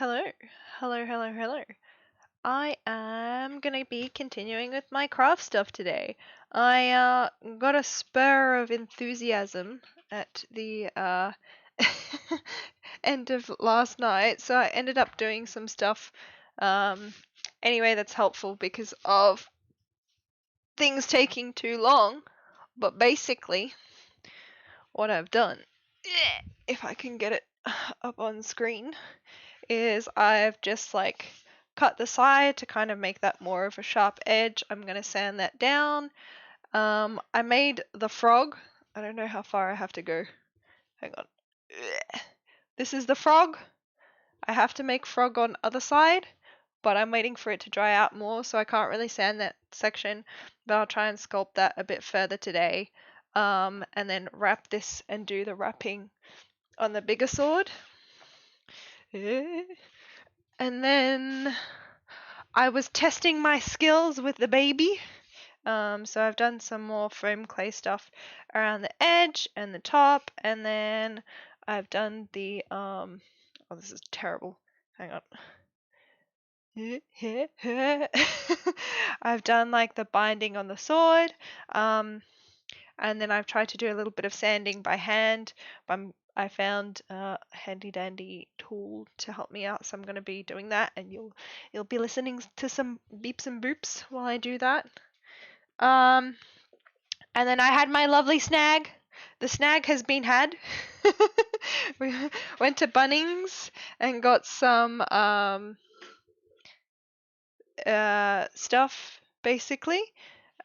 Hello, hello. I am gonna be continuing with my craft stuff today. I got a spur of enthusiasm at the end of last night, so I ended up doing some stuff um anyway that's helpful because of things taking too long. But basically, what I've done, if I can get it up on screen, is I've just like cut the side to kind of make that more of a sharp edge. I'm going to sand that down. I made the frog. I don't know how far I have to go. Hang on. This is the frog. I have to make frog on other side, but I'm waiting for it to dry out more, so I can't really sand that section, but I'll try and sculpt that a bit further today. And then wrap this and do the wrapping on the bigger sword. And then I was testing my skills with the baby. So I've done some more foam clay stuff around the edge and the top, and then I've done the oh, this is terrible. Hang on. I've done like the binding on the sword, and then I've tried to do a little bit of sanding by hand. I found a handy dandy tool to help me out, so I'm going to be doing that, and you'll be listening to some beeps and boops while I do that. And then I had my lovely snag. The snag has been had. We went to Bunnings and got some stuff basically.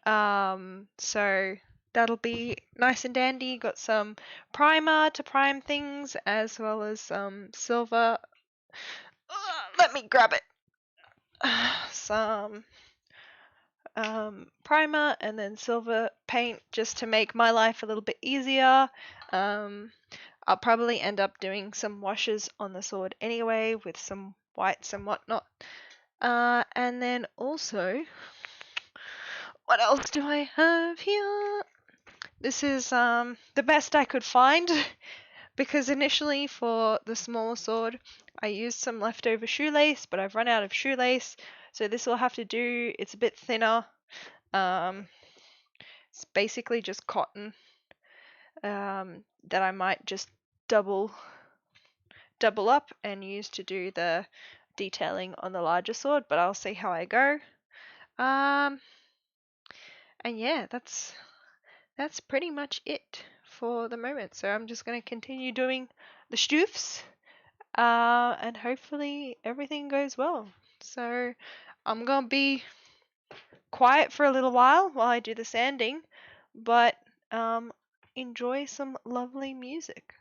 So that'll be nice and dandy. Got some primer to prime things as well as some silver. Let me grab it. Some primer and then silver paint just to make my life a little bit easier. I'll probably end up doing some washes on the sword anyway with some whites and whatnot. And then also, what else do I have here? This is the best I could find because initially for the smaller sword I used some leftover shoelace, but I've run out of shoelace, so this will have to do. It's a bit thinner. It's basically just cotton that I might just double up and use to do the detailing on the larger sword, but I'll see how I go. And yeah, that's pretty much it for the moment. So I'm just going to continue doing the stoofs, and hopefully everything goes well. So I'm going to be quiet for a little while I do the sanding, but enjoy some lovely music.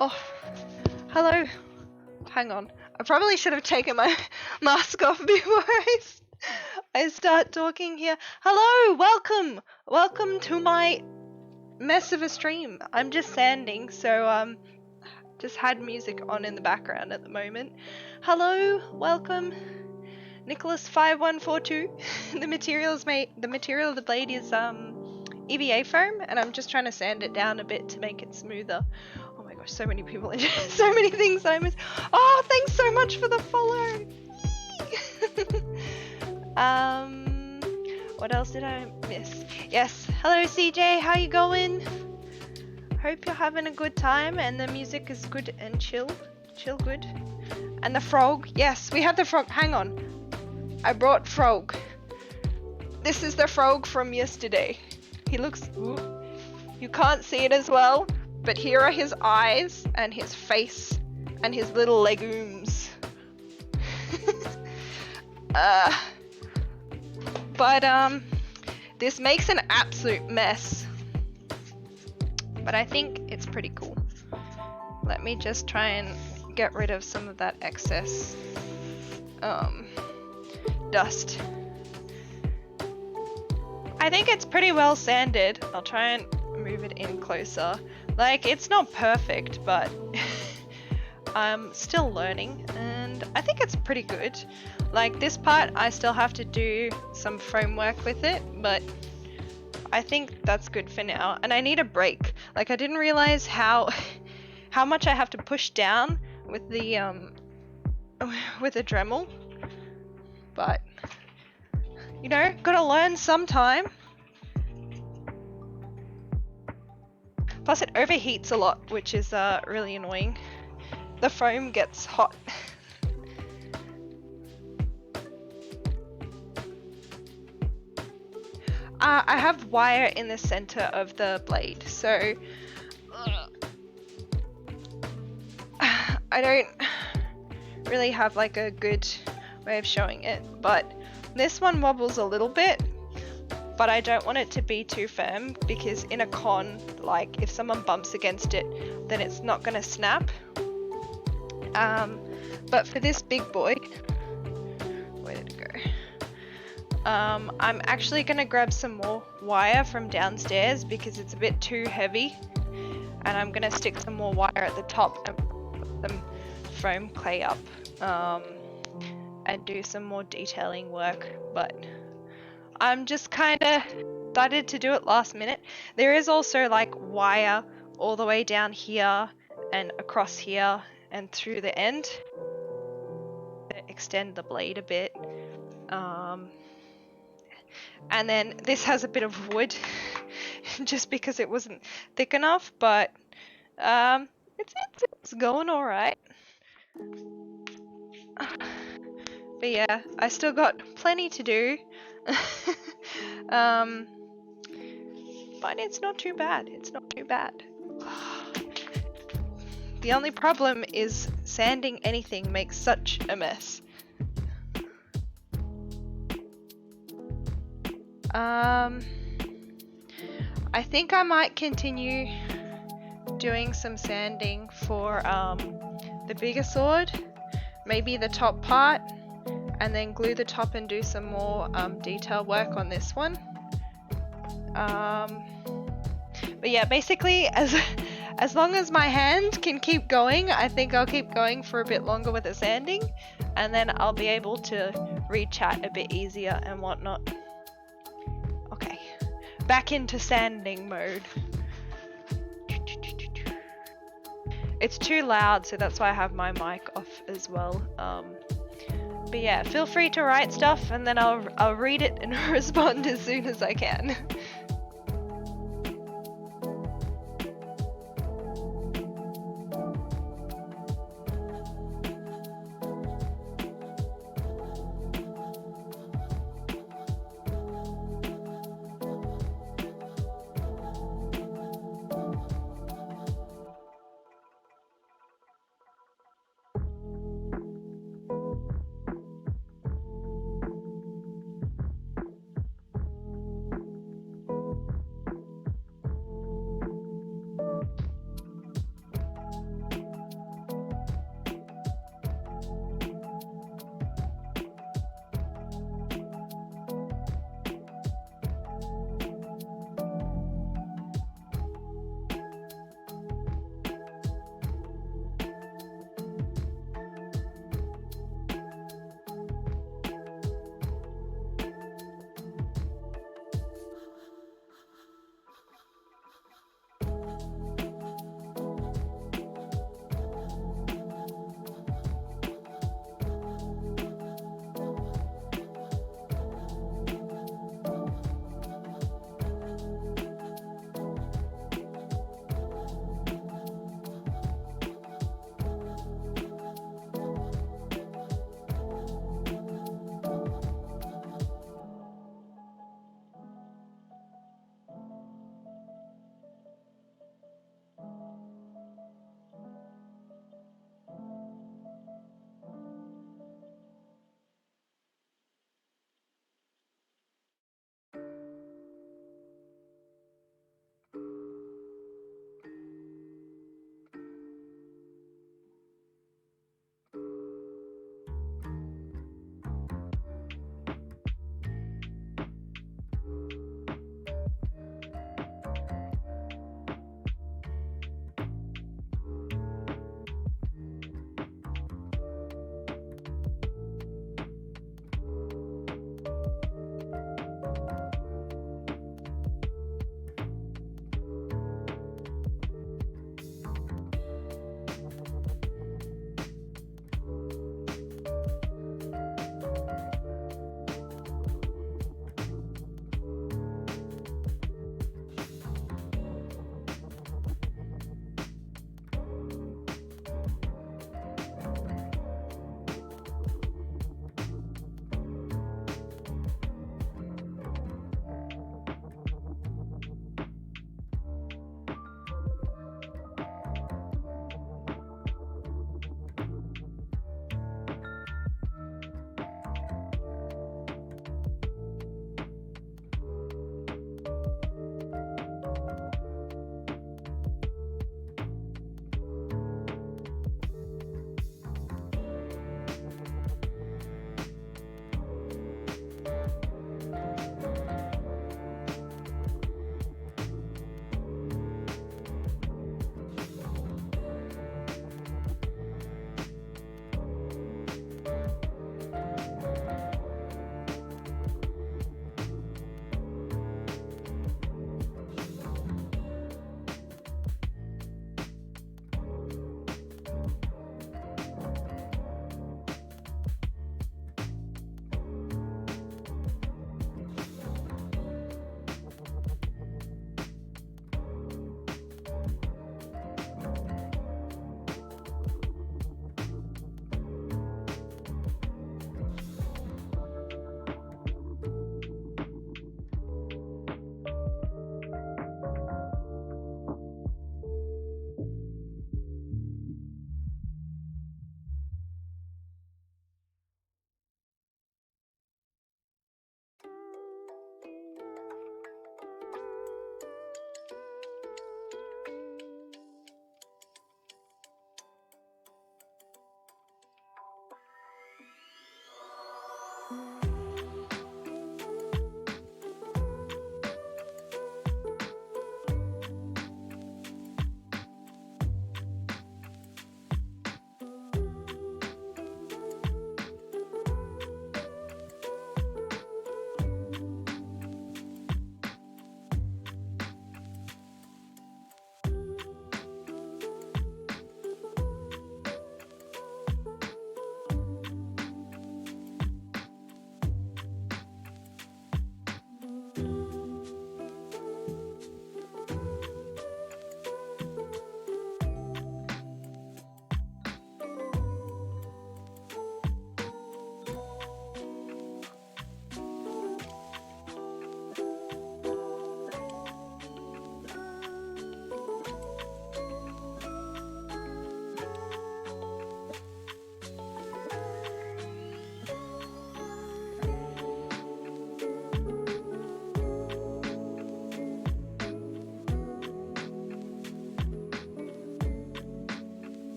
Oh, hello. Hang on. I probably should have taken my mask off before I start talking here. Hello, welcome. Welcome to my mess of a stream. I'm just sanding, so just had music on in the background at the moment. Hello, welcome. Nicholas5142. The material of the blade is EVA foam, and I'm just trying to sand it down a bit to make it smoother. Oh my gosh, so many people in so many things I miss. Oh, thanks so much for the follow. What else did I miss? Yes, hello CJ, how you going? Hope you're having a good time and the music is good and chill good. And the frog, yes, we have the frog. Hang on, I brought frog. This is the frog from yesterday. He looks, ooh, you can't see it as well, but here are his eyes and his face and his little legumes. But this makes an absolute mess. But I think it's pretty cool. Let me just try and get rid of some of that excess dust. I think it's pretty well sanded. I'll try and move it in closer. Like, it's not perfect, but I'm still learning, and I think it's pretty good. Like, this part, I still have to do some foam work with it, but I think that's good for now. And I need a break. Like, I didn't realize how much I have to push down with the with a Dremel, but you know, gotta learn sometime. Plus it overheats a lot, which is really annoying. The foam gets hot. I have wire in the center of the blade, so I don't really have like a good way of showing it, but this one wobbles a little bit, but I don't want it to be too firm because in a con, like if someone bumps against it, then it's not gonna snap. But for this big boy, where did it go? I'm actually gonna grab some more wire from downstairs because it's a bit too heavy, and I'm gonna stick some more wire at the top and put some foam clay up and do some more detailing work. But I'm just kind of decided to do it last minute. There is also like wire all the way down here and across here and through the end to extend the blade a bit. And then this has a bit of wood just because it wasn't thick enough, but it's going all right. But yeah, I still got plenty to do. But it's not too bad. It's not too bad. The only problem is sanding anything makes such a mess. I think I might continue doing some sanding for the bigger sword, maybe the top part, and then glue the top and do some more detail work on this one. But yeah, basically as long as my hand can keep going, I think I'll keep going for a bit longer with the sanding, and then I'll be able to read chat a bit easier and whatnot. Okay, back into sanding mode. It's too loud, so that's why I have my mic off as well. But yeah, feel free to write stuff and then I'll read it and respond as soon as I can.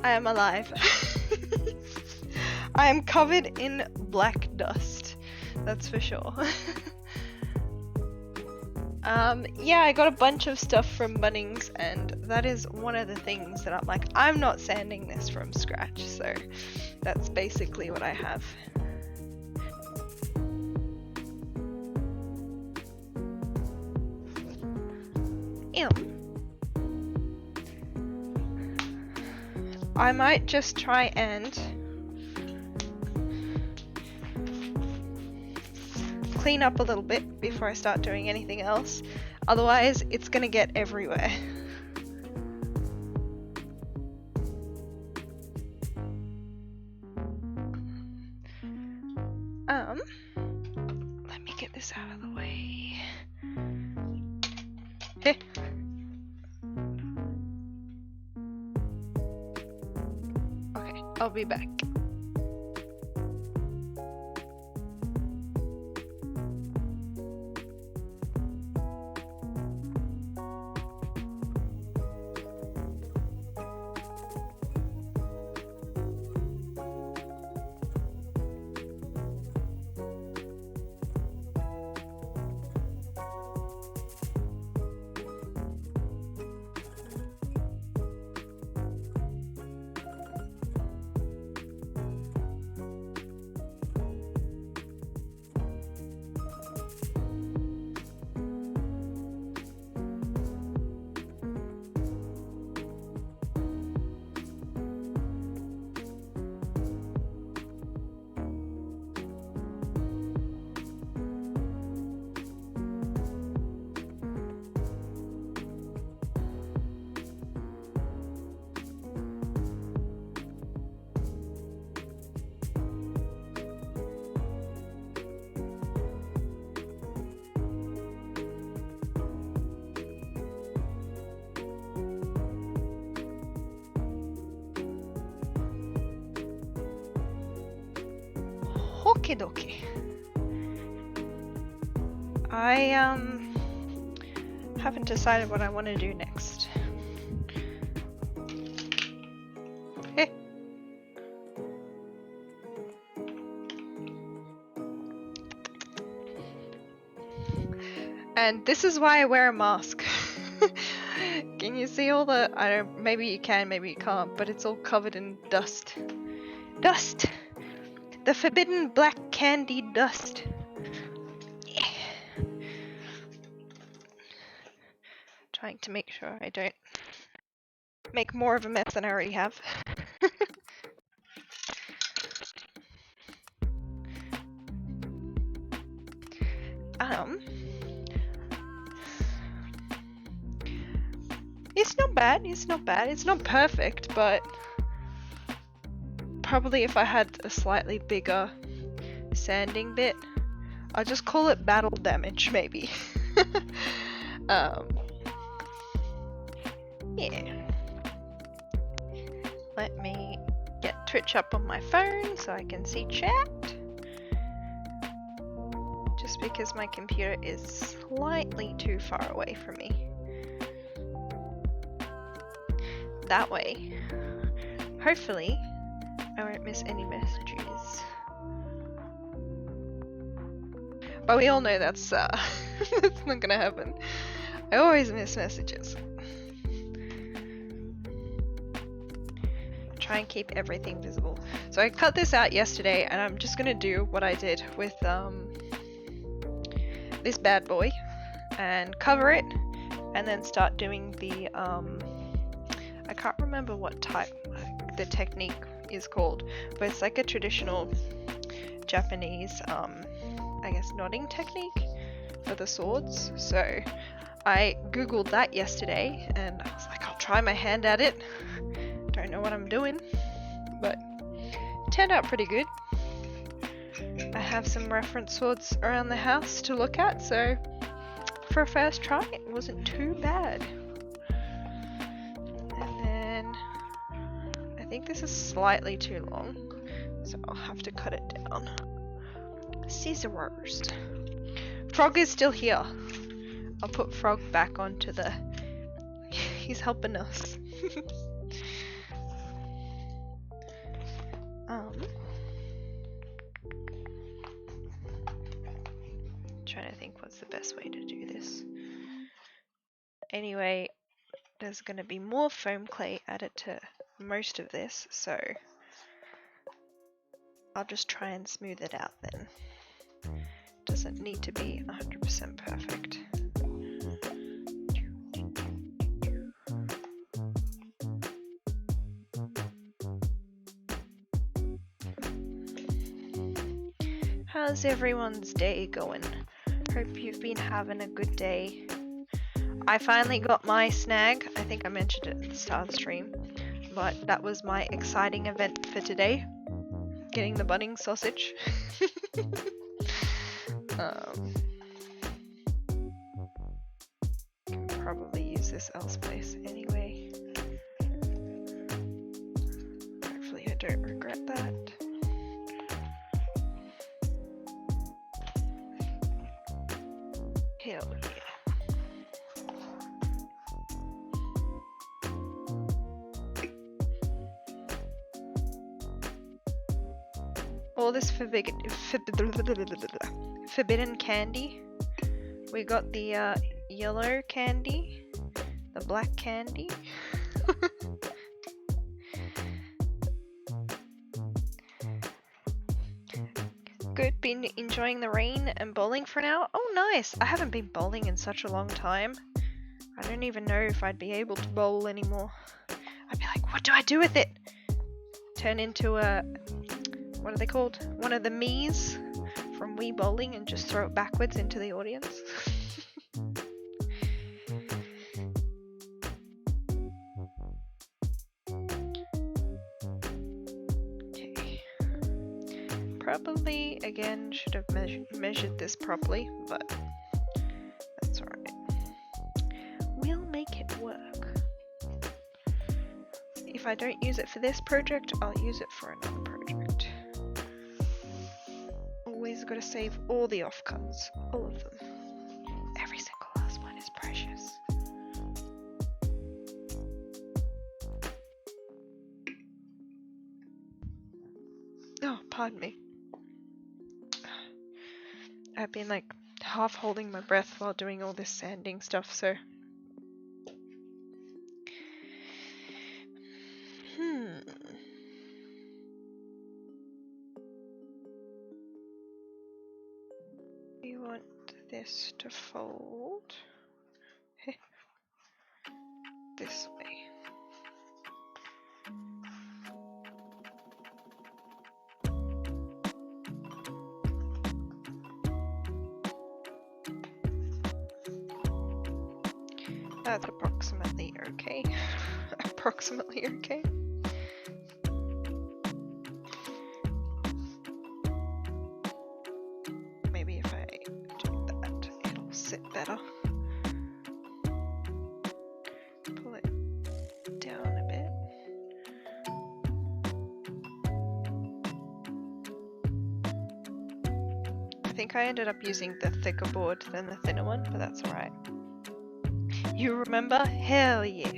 I am alive. I am covered in black dust. That's for sure. Yeah, I got a bunch of stuff from Bunnings, and that is one of the things that I'm like, I'm not sanding this from scratch, so that's basically what I have. Ew. I might just try and clean up a little bit before I start doing anything else. Otherwise, it's gonna get everywhere. Let me get this out of the way. Heh. Okay, I'll be back. Okie dokie. I haven't decided what I want to do next. Hey. And this is why I wear a mask. Can you see all the, I don't, maybe you can, maybe you can't, but it's all covered in dust. Dust! The forbidden black candy dust. Yeah. Trying to make sure I don't make more of a mess than I already have. It's not bad, it's not bad. It's not perfect, but probably if I had a slightly bigger sanding bit, I'll just call it battle damage, maybe. Yeah. Let me get Twitch up on my phone so I can see chat. Just because my computer is slightly too far away from me. That way, hopefully, I won't miss any messages. But we all know that's that's not gonna happen. I always miss messages. Try and keep everything visible. So I cut this out yesterday, and I'm just gonna do what I did with this bad boy, and cover it, and then start doing the I can't remember what type the technique is called, but it's like a traditional Japanese I guess knotting technique for the swords. So I googled that yesterday and I was like, I'll try my hand at it. Don't know what I'm doing, but it turned out pretty good. I have some reference swords around the house to look at, so for a first try it wasn't too bad. And then I think this is slightly too long, so I'll have to cut it down. Scissors. Frog is still here. I'll put Frog back onto the... He's helping us. trying to think what's the best way to do this. Anyway, there's going to be more foam clay added to most of this, so I'll just try and smooth it out then. Doesn't need to be 100% perfect. How's everyone's day going? Hope you've been having a good day. I finally got my snag. I think I mentioned it at the start of the stream, but that was my exciting event for today. Getting the budding sausage. Can probably use this elsewise anyway. Hopefully I don't regret that. Hell yeah. All this forbidden candy. We got the yellow candy, the black candy. Good, been enjoying the rain and bowling for now? Oh nice, I haven't been bowling in such a long time. I don't even know if I'd be able to bowl anymore. I'd be like, what do I do with it? Turn into a, what are they called? One of the Mii's from Wii Bowling and just throw it backwards into the audience. Okay. Probably, again, should have measured this properly, but that's alright. We'll make it work. If I don't use it for this project, I'll use it for another project. Always gotta save all the offcuts, all of them. Every single last one is precious. Oh, pardon me. I've been like half holding my breath while doing all this sanding stuff, so. We want this to fold this way. That's approximately okay. Approximately okay. Maybe if I do that, it'll sit better. Pull it down a bit. I think I ended up using the thicker board than the thinner one, but that's alright. You remember? Hell yeah.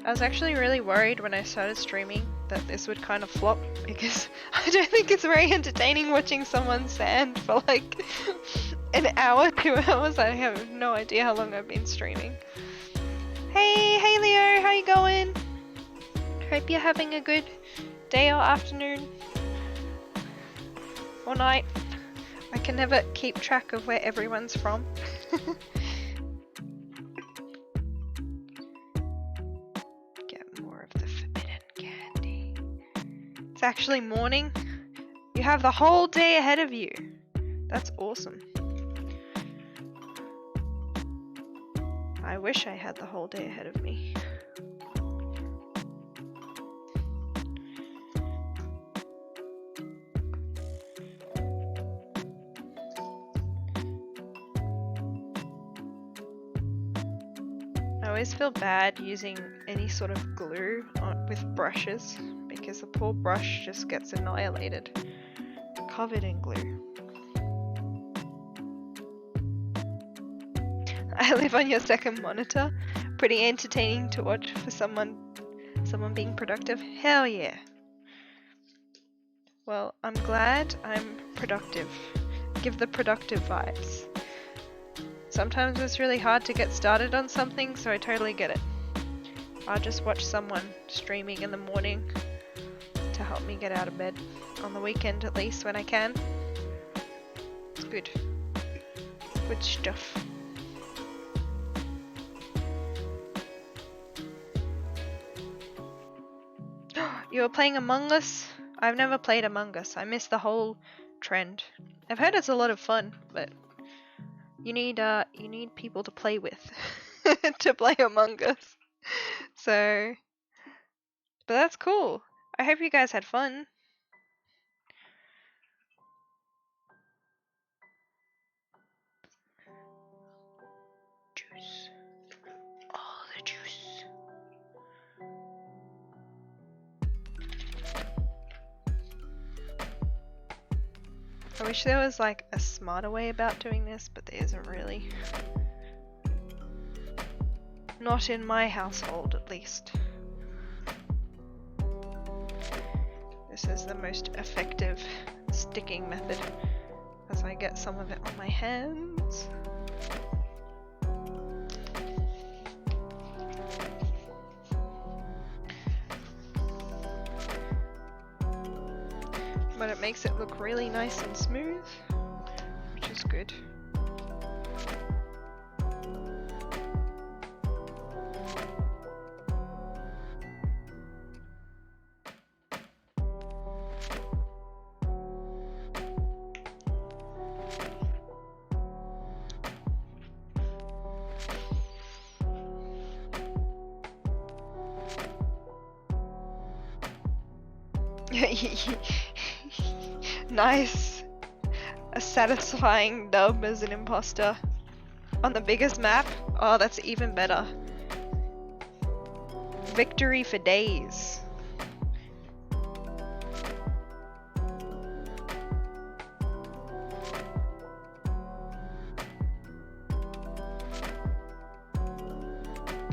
I was actually really worried when I started streaming that this would kind of flop because I don't think it's very entertaining watching someone sand for like an hour, 2 hours. I have no idea how long I've been streaming. Hey Leo, how you going? Hope you're having a good day or afternoon or night. I can never keep track of where everyone's from. Get more of the forbidden candy. It's actually morning. You have the whole day ahead of you. That's awesome. I wish I had the whole day ahead of me. I always feel bad using any sort of glue with brushes because the poor brush just gets annihilated, covered in glue. I live on your second monitor. pretty entertaining to watch for someone being productive. Hell yeah. Well, I'm glad I'm productive. Give the productive vibes. Sometimes it's really hard to get started on something, so I totally get it. I'll just watch someone streaming in the morning to help me get out of bed. On the weekend at least, when I can. It's good. Good stuff. You were playing Among Us? I've never played Among Us. I missed the whole trend. I've heard it's a lot of fun, but you need people to play with to play Among Us. So, but that's cool. I hope you guys had fun. Juice. All the juice. I wish there was like a smarter way about doing this, but there isn't really. Not in my household, at least. This is the most effective sticking method, as I get some of it on my hands. But it makes it look really nice and smooth, which is good. Nice. A satisfying dub as an imposter. On the biggest map? Oh, that's even better. Victory for days.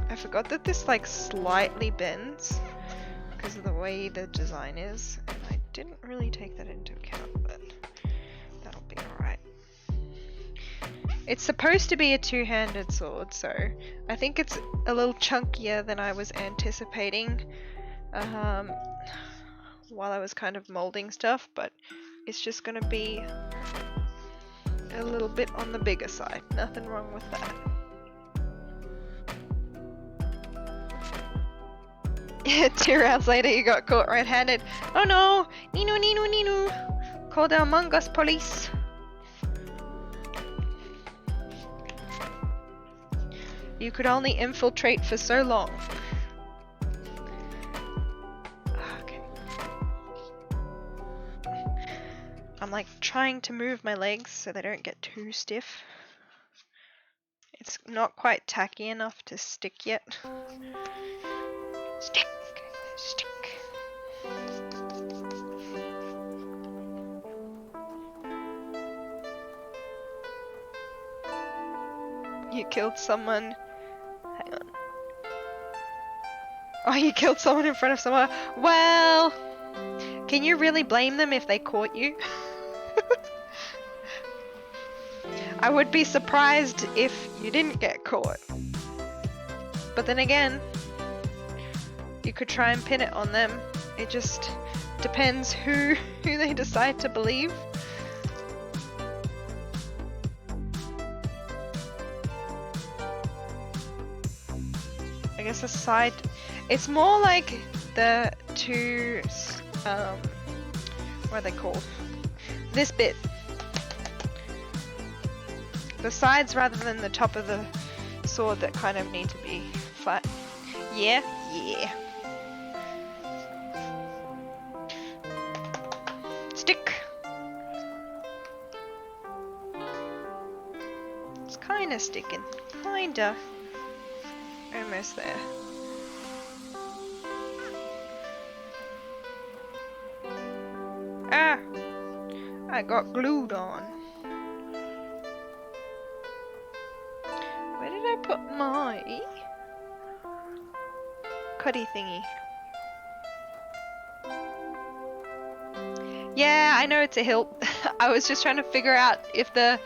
I forgot that this like slightly bends because of the way the design is, and I didn't really take that into account, but that'll be alright. It's supposed to be a two-handed sword, so I think it's a little chunkier than I was anticipating while I was kind of molding stuff, but it's just gonna be a little bit on the bigger side. Nothing wrong with that. Yeah, 2 rounds later you got caught red-handed. Oh no! Nino, Nino, Nino! Call the Among Us police! You could only infiltrate for so long. Okay. I'm like trying to move my legs so they don't get too stiff. It's not quite tacky enough to stick yet. Stick! Stick! You killed someone. Hang on. Oh, you killed someone in front of someone. Well, can you really blame them if they caught you? I would be surprised if you didn't get caught. But then again, you could try and pin it on them. It just depends who they decide to believe. I guess a side... It's more like the two... what are they called? This bit. The sides rather than the top of the sword that kind of need to be flat. Yeah? Yeah. Stick! It's kinda sticking. Kinda. Almost there. Ah! I got glued on. Where did I put my... terracotta thingy. Yeah, I know it's a hilt. I was just trying to figure out if the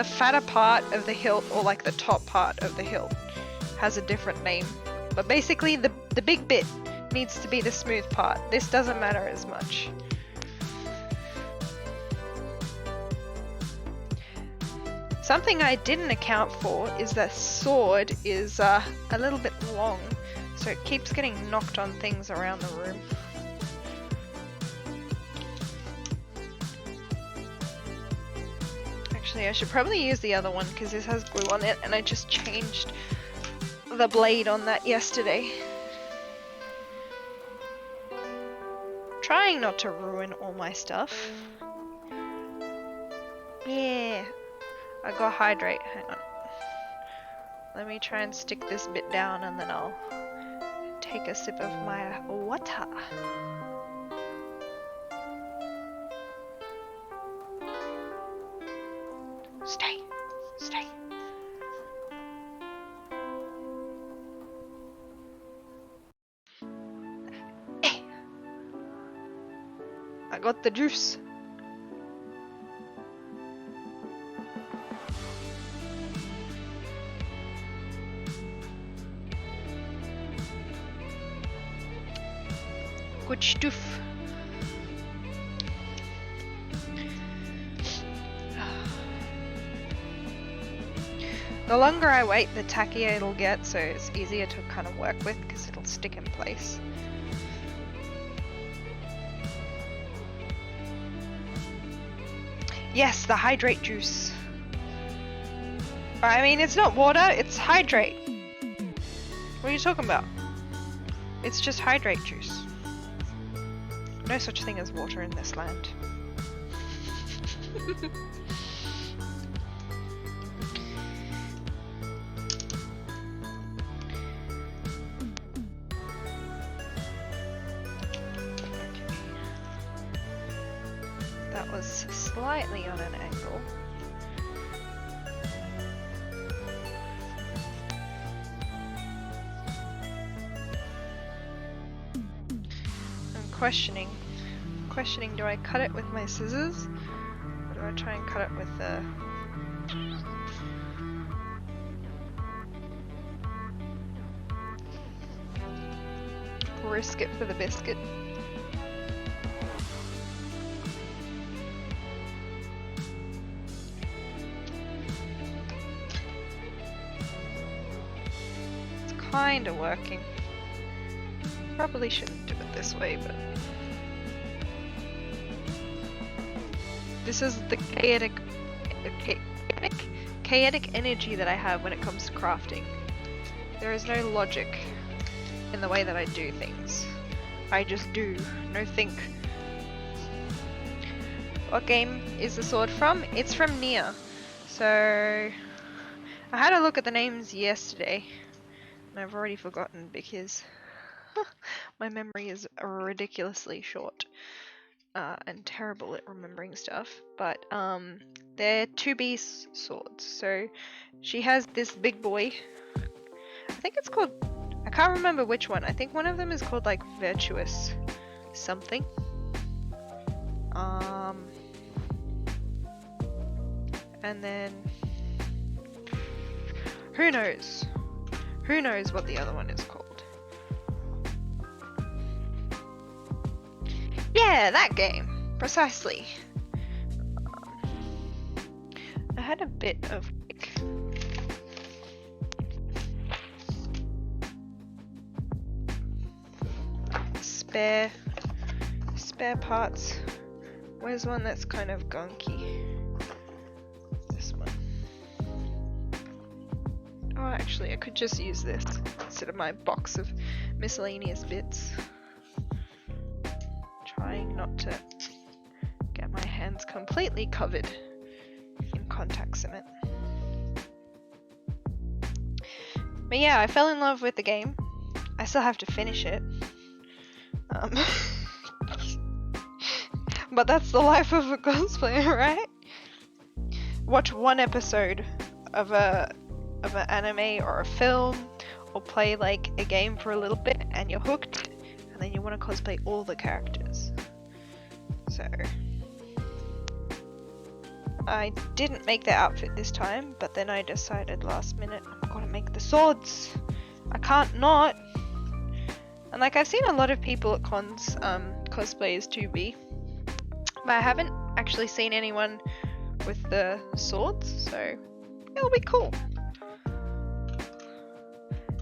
fatter part of the hilt, or like the top part of the hilt, has a different name. But basically the big bit needs to be the smooth part. This doesn't matter as much. Something I didn't account for is that sword is a little bit long, so it keeps getting knocked on things around the room. Actually, I should probably use the other one because this has glue on it, and I just changed the blade on that yesterday. Trying not to ruin all my stuff. Yeah, I got hydrate. Hang on. Let me try and stick this bit down, and then I'll take a sip of my water. Stay. I got the juice. Good stuff. The longer I wait, the tackier it'll get, so it's easier to kind of work with because it'll stick in place. Yes, the hydrate juice. I mean, it's not water, it's hydrate. What are you talking about? It's just hydrate juice. No such thing as water in this land. That was slightly on an angle. I'm questioning, do I cut it with my scissors? Or do I try and cut it with the... risk it for the biscuit? Kinda working. Probably shouldn't do it this way, but this is the chaotic energy that I have when it comes to crafting. There is no logic in the way that I do things. I just do, no think. What game is the sword from? It's from Nier. So I had a look at the names yesterday. And I've already forgotten because my memory is ridiculously short and terrible at remembering stuff. But they're 2B swords. So she has this big boy. I think it's called... I can't remember which one. I think one of them is called like Virtuous something. And then... who knows? Who knows what the other one is called? Yeah, that game! Precisely. I had a bit of like... spare parts. Where's one that's kind of gunky? This one. Oh, actually, I could just use this instead of my box of miscellaneous bits. Trying not to get my hands completely covered in contact cement. But yeah, I fell in love with the game. I still have to finish it. But that's the life of a cosplayer, right? Watch one episode of an anime or a film or play like a game for a little bit and you're hooked, and then you want to cosplay all the characters. So I didn't make the outfit this time, but then I decided last minute I've got to make the swords. I can't not. And like I've seen a lot of people at cons cosplay as 2B, but I haven't actually seen anyone with the swords, so it'll be cool.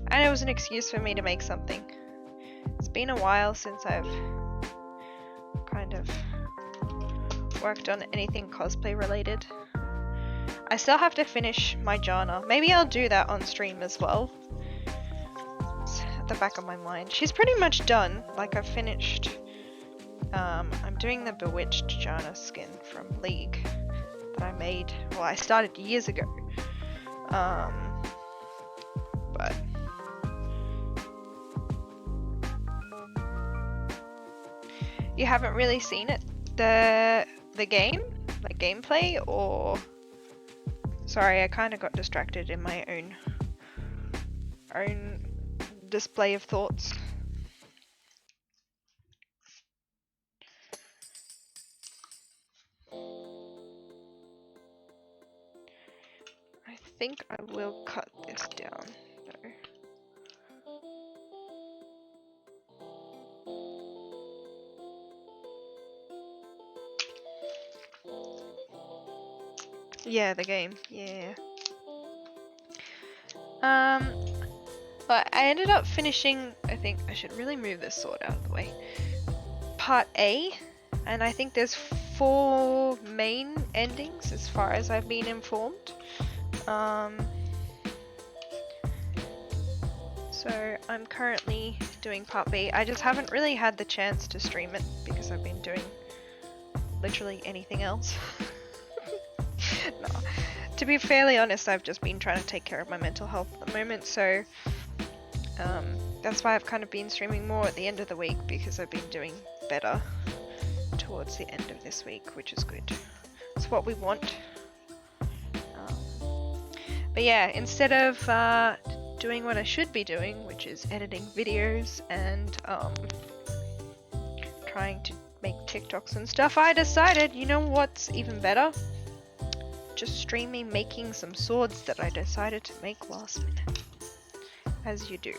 And it was an excuse for me to make something. It's been a while since I've kind of worked on anything cosplay related. I still have to finish my Jana. Maybe I'll do that on stream as well. It's at the back of my mind. She's pretty much done. Like I've finished. I'm doing the Bewitched Jana skin from League that I made. Well, I started years ago. But you haven't really seen it, the game, like gameplay, or sorry, I kind of got distracted in my own display of thoughts. I think I will cut this down though. Yeah, the game. Yeah. But I ended up finishing, I think I should really move this sword out of the way, part A, and I think there's 4 main endings as far as I've been informed. So I'm currently doing part B. I just haven't really had the chance to stream it because I've been doing literally anything else. No. To be fairly honest, I've just been trying to take care of my mental health at the moment, so that's why I've kind of been streaming more at the end of the week, because I've been doing better towards the end of this week, which is good. It's what we want. But yeah, instead of doing what I should be doing, which is editing videos and trying to make TikToks and stuff, I decided, you know what's even better? Just streaming making some swords that I decided to make last minute. As you do.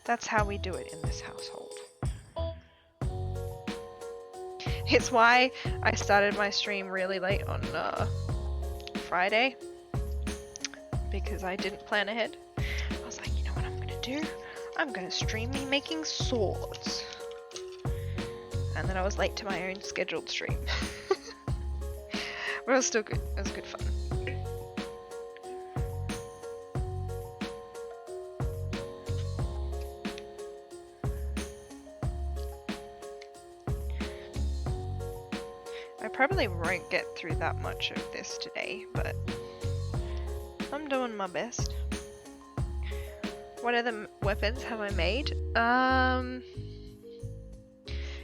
That's how we do it in this household. It's why I started my stream really late on Friday, because I didn't plan ahead. I was like, you know what I'm gonna do? I'm gonna stream me making swords. And then I was late to my own scheduled stream. But it was still good. It was good fun. I probably won't get through that much of this today, but I'm doing my best. What other weapons have I made?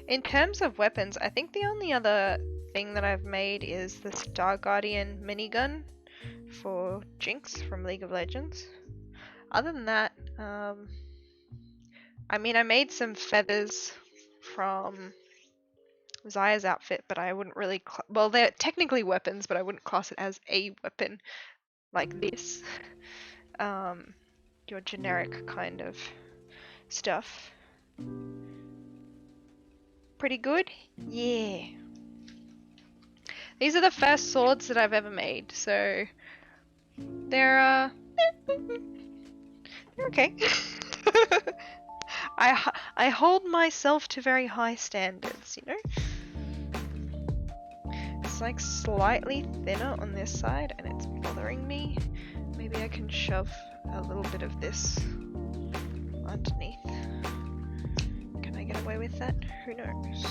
In terms of weapons, I think the only other thing that I've made is the Star Guardian minigun for Jinx from League of Legends. Other than that, I mean, I made some feathers from Zaya's outfit, but I wouldn't really well, they're technically weapons, but I wouldn't class it as a weapon like this. Your generic kind of stuff. Pretty good? Yeah. These are the first swords that I've ever made, so they're okay. I hold myself to very high standards, you know? It's like slightly thinner on this side and it's bothering me. Maybe I can shove a little bit of this underneath. Can I get away with that? Who knows?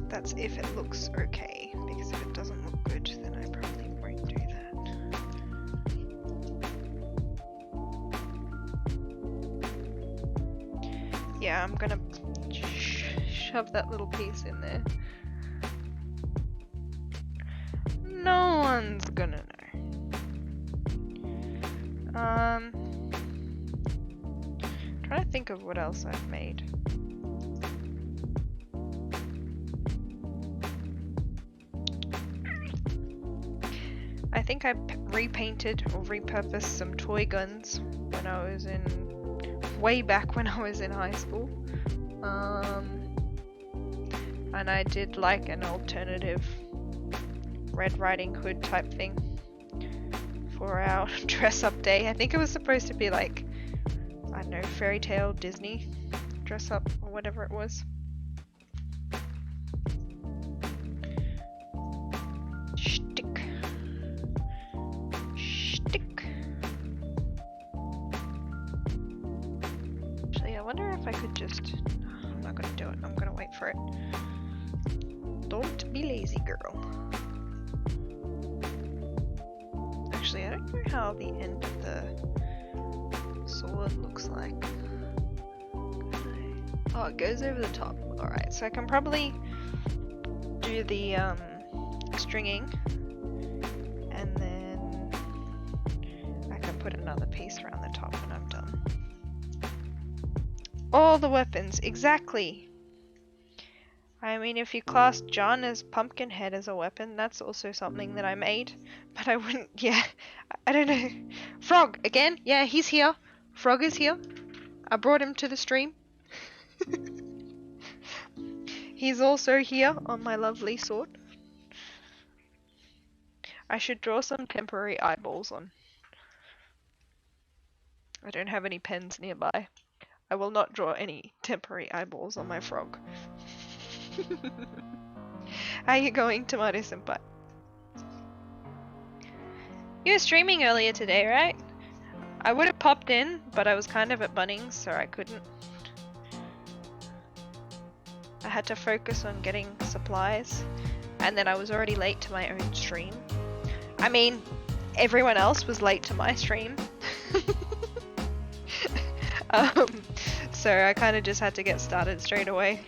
That's if it looks okay, because if it doesn't look good, then I probably won't do that. Yeah, I'm gonna shove that little piece in there. No one's gonna know. Trying to think of what else I've made. I think I repainted or repurposed some toy guns when I was way back when I was in high school. And I did like an alternative Red Riding Hood type thing for our dress up day. I think it was supposed to be like, I don't know, fairy tale Disney dress up or whatever it was. Shtick. Shtick. Actually, I wonder if I could just... I'm not gonna do it. I'm gonna wait for it. Don't be lazy, girl. Actually, I don't know how the end of the sword looks like. Oh, it goes over the top. Alright, so I can probably do the stringing, and then I can put another piece around the top when I'm done. All the weapons, exactly! I mean, if you class John as Pumpkinhead as a weapon, that's also something that I made. But I wouldn't, yeah, I don't know. Frog, again? Yeah, he's here. Frog is here. I brought him to the stream. He's also here on my lovely sword. I should draw some temporary eyeballs on. I don't have any pens nearby. I will not draw any temporary eyeballs on my frog. How you going, Tomato Senpai? You were streaming earlier today, right? I would have popped in, but I was kind of at Bunnings, so I couldn't. I had to focus on getting supplies, and then I was already late to my own stream. I mean, everyone else was late to my stream. So I kind of just had to get started straight away.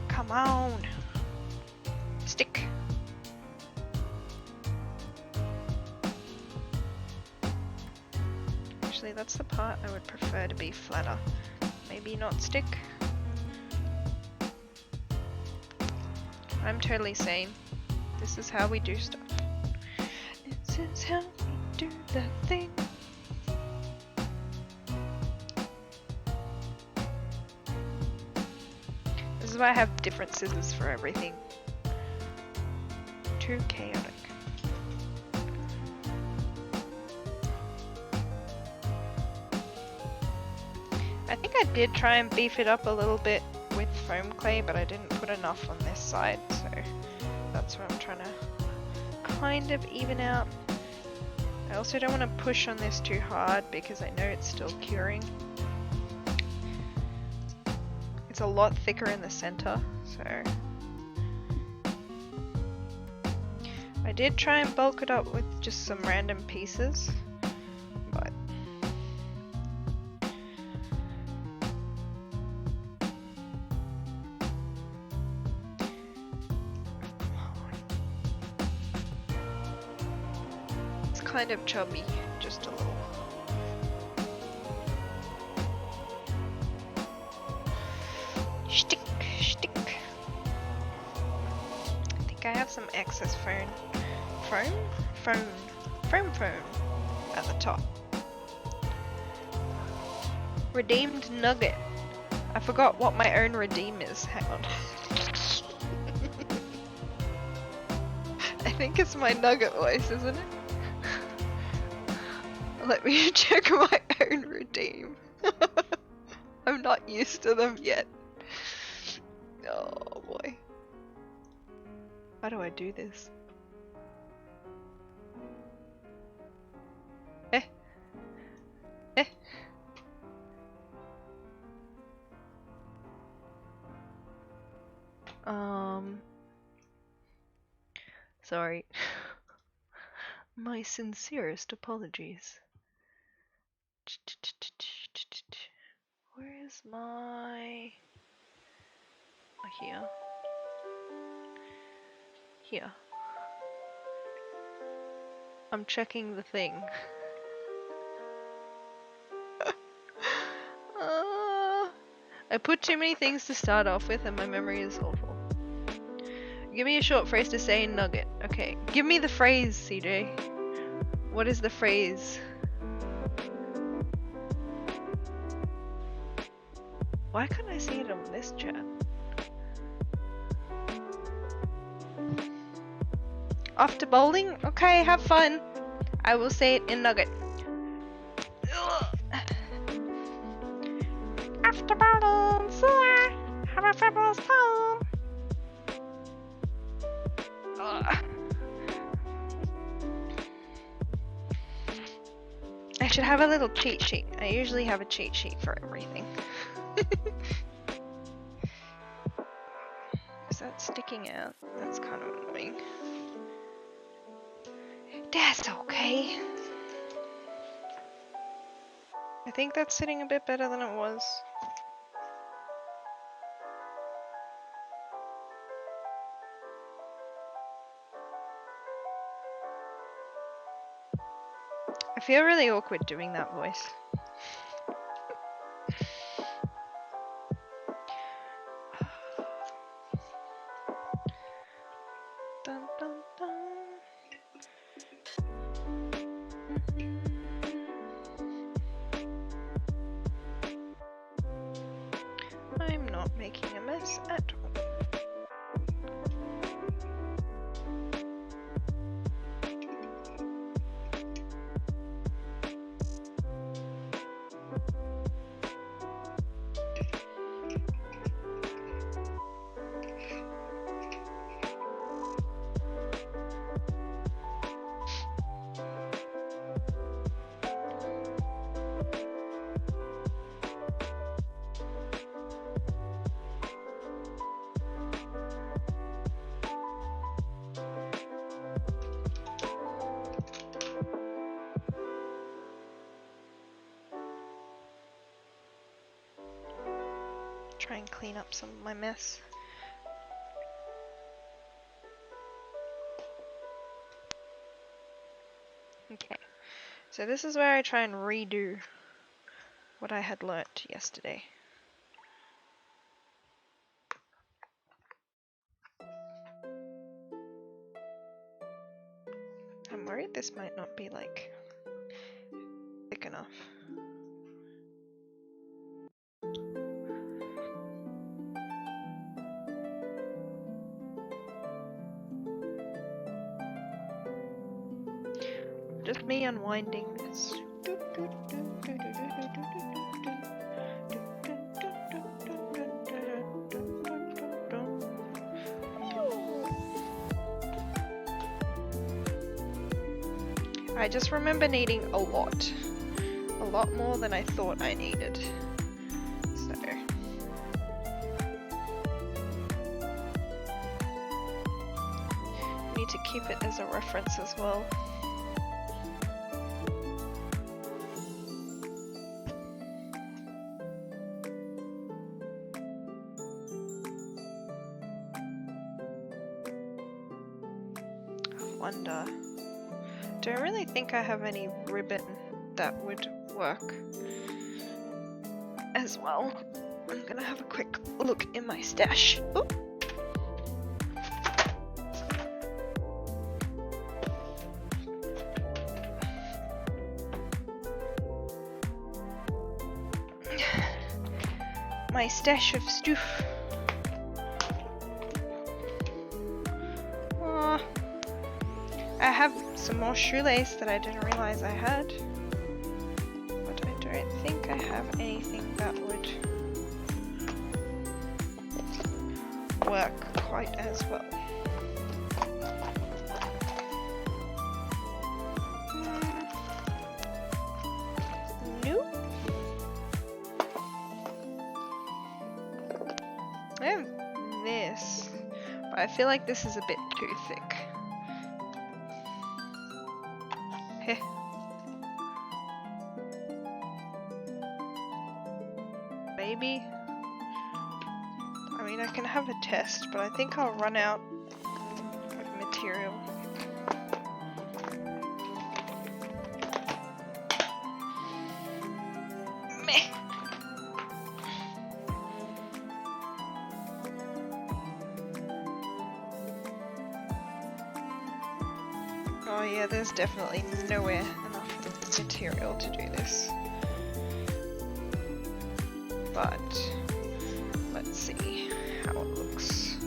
Come on! Stick! Actually, that's the part I would prefer to be flatter. Maybe not stick. I'm totally sane. This is how we do stuff. This is how we do the thing. This is why I have different scissors for everything. Too chaotic. I think I did try and beef it up a little bit with foam clay, but I didn't put enough on this side, so that's what I'm trying to kind of even out. I also don't want to push on this too hard because I know it's still curing. It's a lot thicker in the center, so I did try and bulk it up with just some random pieces, but it's kind of chubby, just a little. Stick, stick. I think I have some excess foam at the top. Redeemed nugget. I forgot what my own redeem is. Hang on. I think it's my nugget voice, isn't it? Let me check my own redeem. I'm not used to them yet. Oh boy. How do I do this? Eh? Eh? Sorry. My sincerest apologies. Where is my... Oh, here. Here. I'm checking the thing. I put too many things to start off with and my memory is awful. Give me a short phrase to say in Nugget. Okay. Give me the phrase, CJ. What is the phrase? Why can't I see it on this chat? Off to bowling? Okay, have fun. I will say it in Nugget. After bowling, see ya. Have a fabulous time. I should have a little cheat sheet. I usually have a cheat sheet for everything. Is that sticking out? That's kind of annoying. That's okay. I think that's sitting a bit better than it was. I feel really awkward doing that voice. Dun, dun, dun. I'm not making a mess at all. Try and clean up some of my mess. Okay, so this is where I try and redo what I had learnt yesterday. I'm worried this might not be like thick enough. Just me unwinding this. I just remember needing a lot more than I thought I needed. So need to keep it as a reference as well. Wonder. Do I really think I have any ribbon that would work as well? I'm gonna have a quick look in my stash. Oop. My stash of stuff. I have some more shoelace that I didn't realize I had, but I don't think I have anything that would work quite as well. Nope. I have this, but I feel like this is a bit too thick. Heh. Maybe. I mean, I can have a test, but I think I'll run out of material. Meh. Oh yeah, there's definitely nowhere enough material to do this. But let's see how it looks.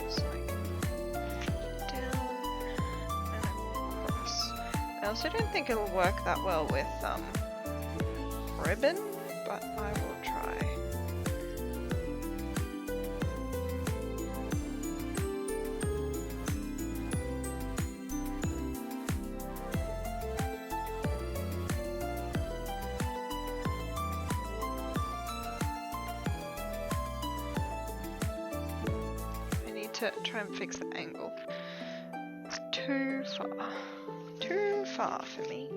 So I can down and across. I also don't think it'll work that well with ribbon, but I will try. To try and fix the angle. It's too far for me.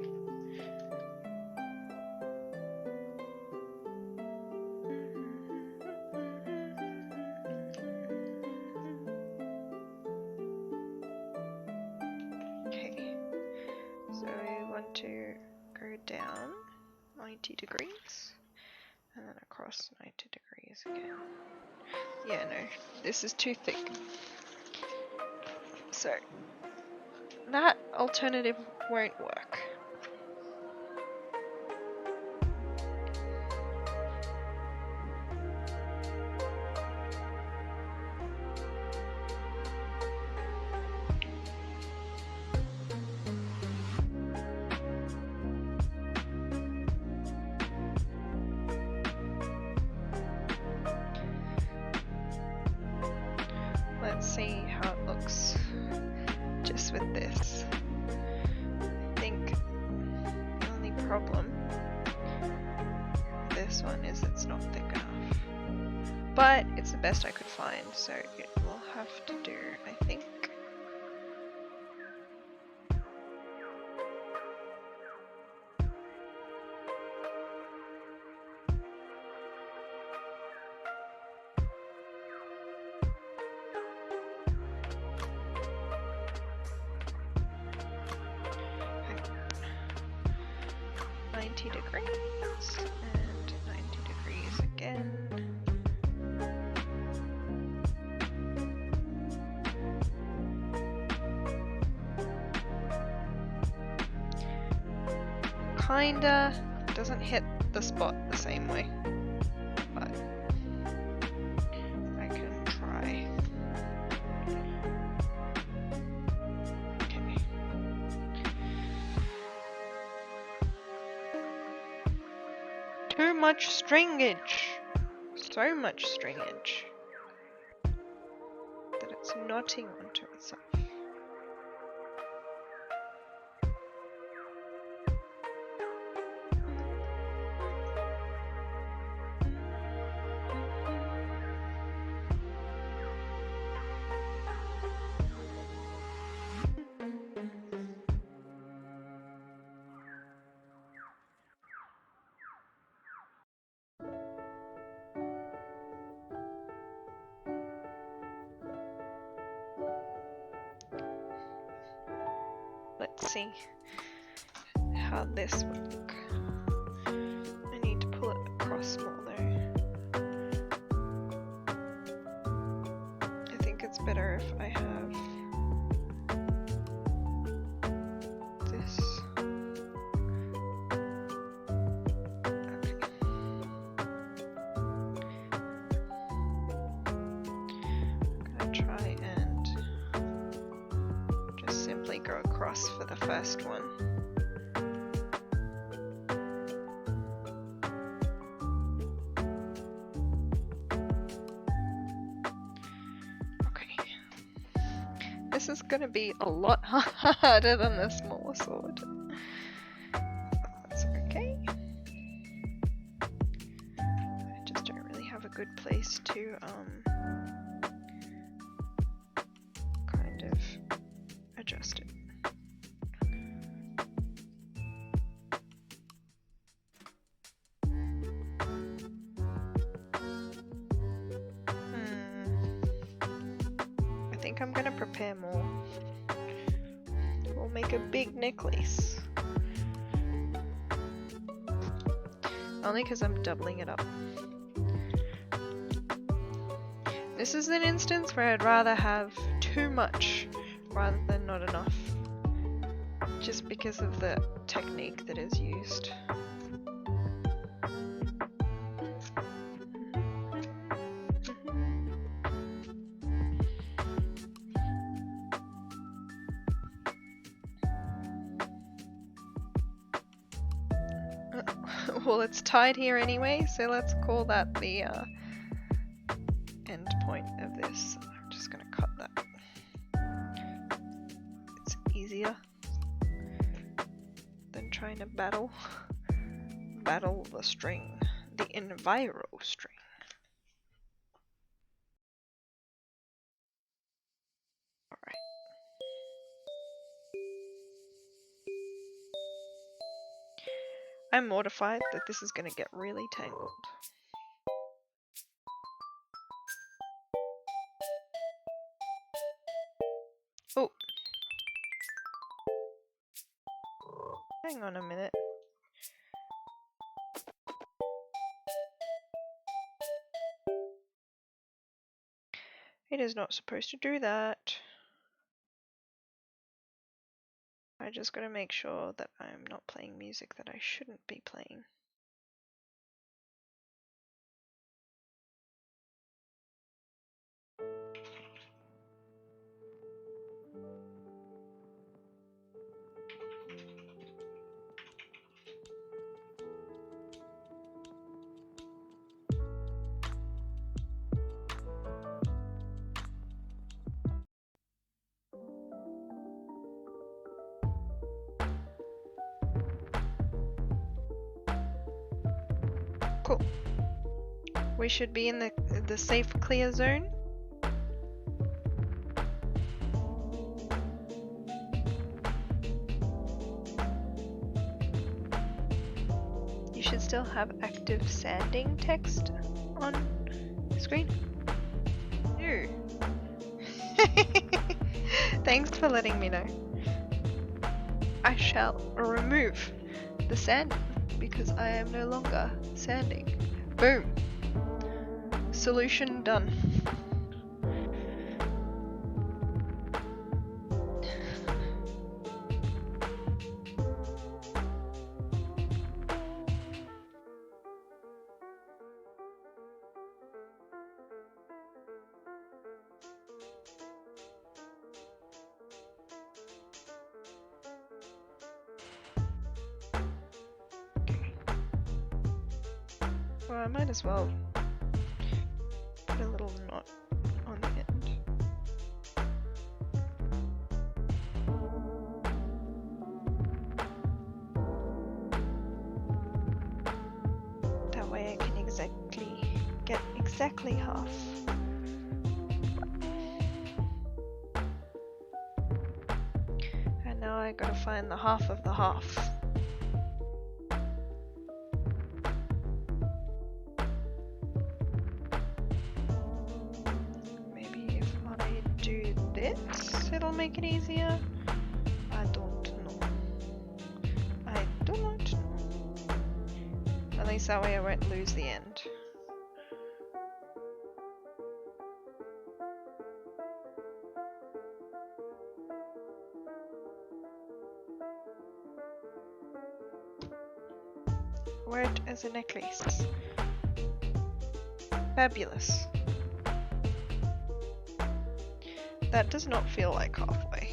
Okay, so we want to go down 90 degrees and then across 90 degrees again. Yeah, no, this is too thick. So, that alternative won't work. Let's see how it looks just with this. I think the only problem with this one is it's not thick enough. But it's the best I could find, so it will have to do, I think. Degrees and 90 degrees again. Kinda doesn't hit the spot the same way, but I can try. Okay. Too much stringage! So much stringage that it's knotting onto itself. Let's see how this would look. I need to pull it across more though. I think it's better if I have this. Okay. I'm gonna try and just simply go across for the first one. Okay. This is gonna be a lot harder than the smaller sword. That's okay. I just don't really have a good place to kind of think I'm gonna prepare more. We'll make a big necklace. Only because I'm doubling it up. This is an instance where I'd rather have too much rather than not enough. Just because of the technique that is used. Well, it's tied here anyway, so let's call that the end point of this. I'm just gonna cut that. It's easier than trying to battle the string, the enviro string. Alright. I'm mortified that this is gonna get really tangled. Oh! Hang on a minute. It is not supposed to do that. I just gotta make sure that I'm not playing music that I shouldn't be playing. Cool. We should be in the safe clear zone. You should still have active sanding text on the screen. No. Thanks for letting me know. I shall remove the sanding because I am no longer sanding. Boom. Solution done. Well, I might as well put a little knot on the end. That way I can get exactly half. And now I gotta find the half of the half. It'll make it easier. I don't know. I do not know. At least that way I won't lose the end. Wear it as a necklace. Fabulous. That does not feel like halfway.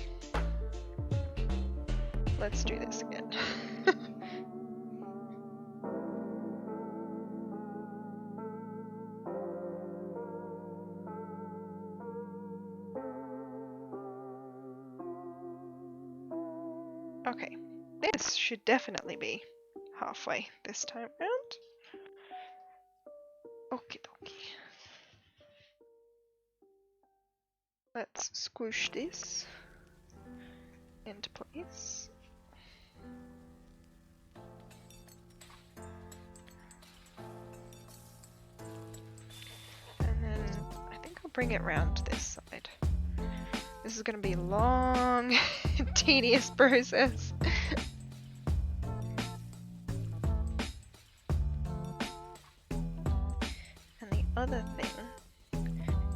Let's do this again. Okay, this should definitely be halfway this time round. Okie dokie. Let's squish this into place. And then I think I'll bring it round to this side. This is gonna be a long, tedious process. And the other thing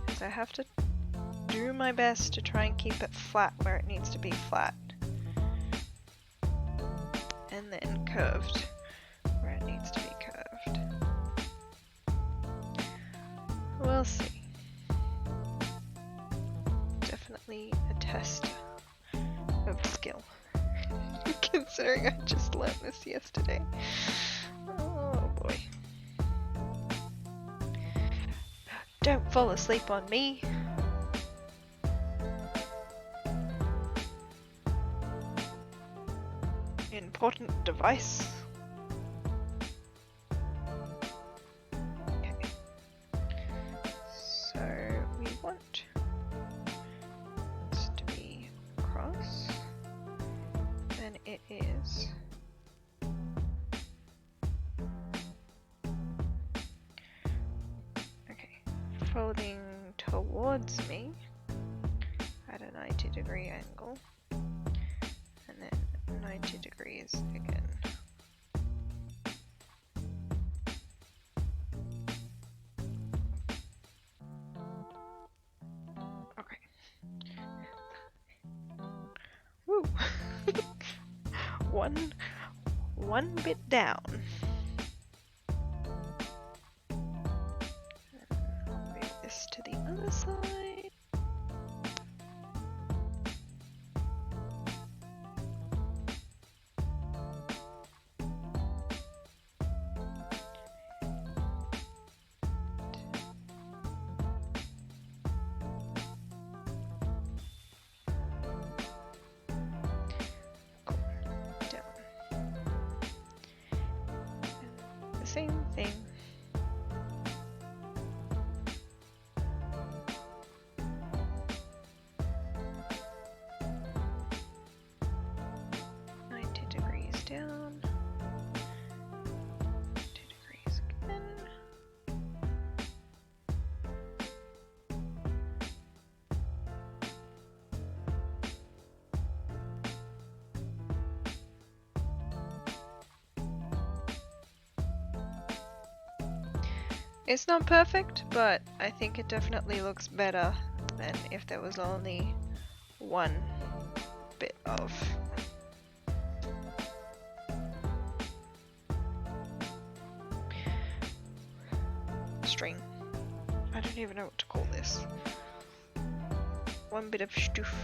is I have to do my best to try and keep it flat where it needs to be flat. And then curved where it needs to be curved. We'll see. Definitely a test of skill. Considering I just learned this yesterday. Oh boy. Don't fall asleep on me. Important device. Okay. So we want this to be across. Then it is okay. Folding towards me at a 90-degree angle. And then 90 degrees again. Okay. Woo! one bit down. I'll move this to the other side. Same thing. Down, 2 degrees again. It's not perfect, but I think it definitely looks better than if there was only one bit of string. I don't even know what to call this. One bit of stuff.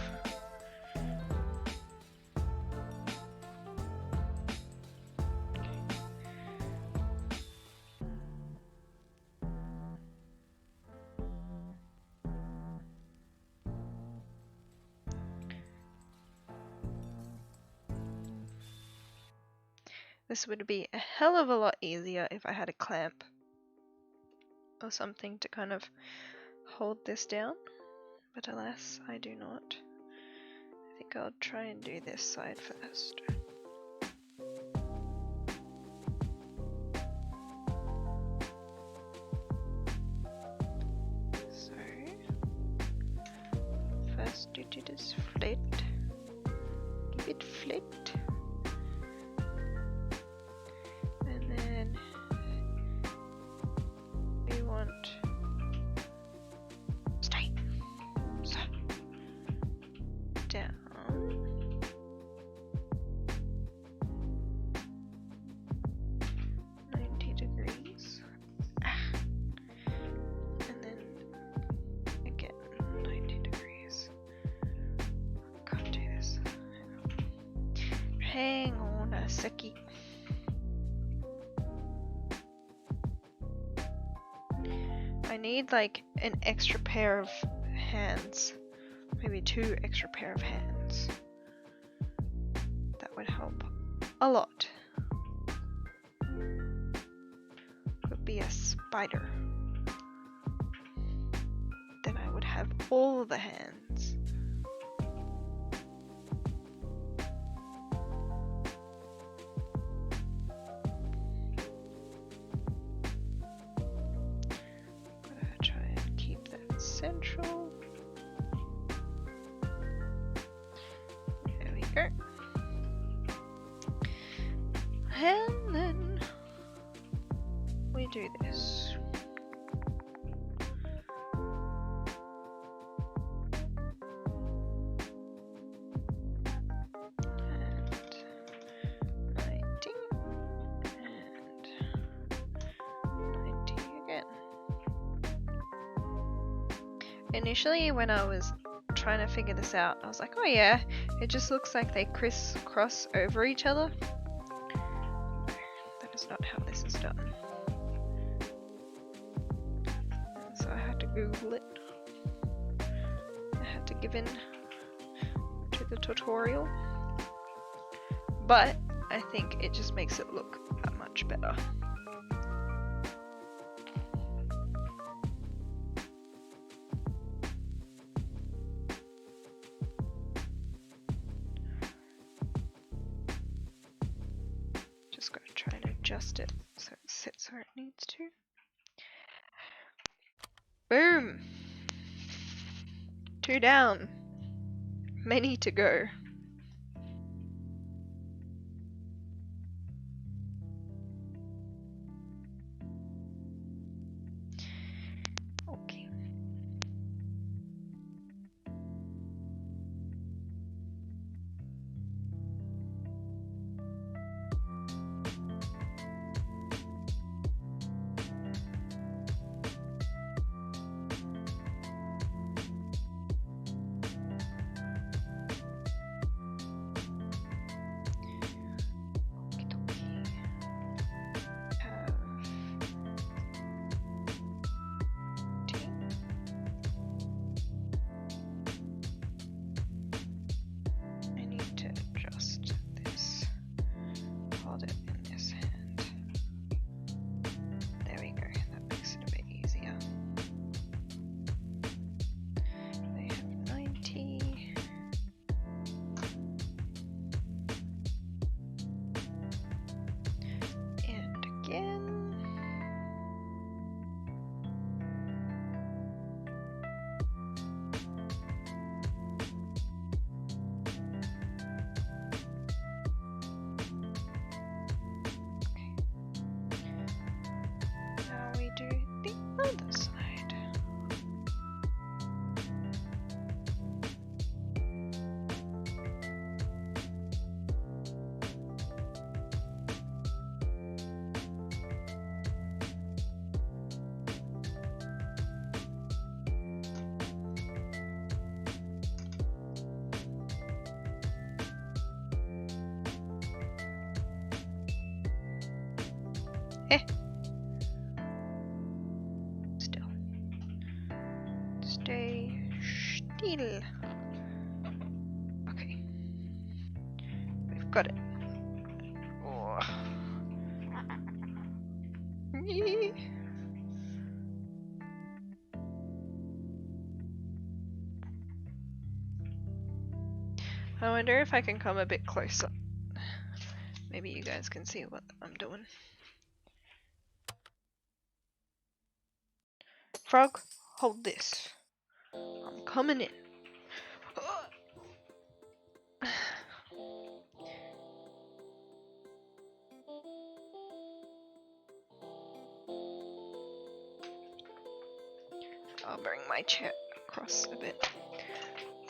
This would be a hell of a lot easier if I had a clamp or something to kind of hold this down, but alas, I do not. I think I'll try and do this side first. So, first you do this flat, keep it flat. Hang on a second. I need like an extra pair of hands. Maybe 2 extra pair of hands. That would help a lot. Could be a spider. Then I would have all the hands. Central. And then we do this. And 90. And 90 again. Initially, when I was trying to figure this out, I was like, oh yeah, it just looks like they crisscross over each other. That is not how this is done. So I had to Google it. I had to give in to the tutorial. But I think it just makes it look that much better. Just gotta try and adjust it so it sits where it needs to. Boom! 2 down. Many to go. Okay. Do the other side. Eh. Stay still. Okay. We've got it. Oh. I wonder if I can come a bit closer. Maybe you guys can see what I'm doing. Frog, hold this. I'm coming in. I'll bring my chair across a bit.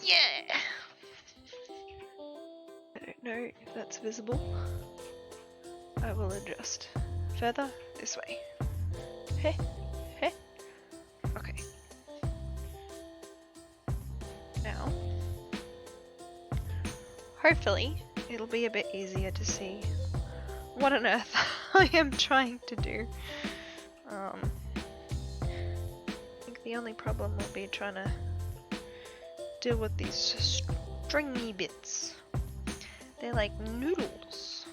Yeah! I don't know if that's visible. I will adjust. Further this way. Hey, hey. Okay. Now, hopefully, it'll be a bit easier to see what on earth I am trying to do. I think the only problem will be trying to deal with these stringy bits. They're like noodles.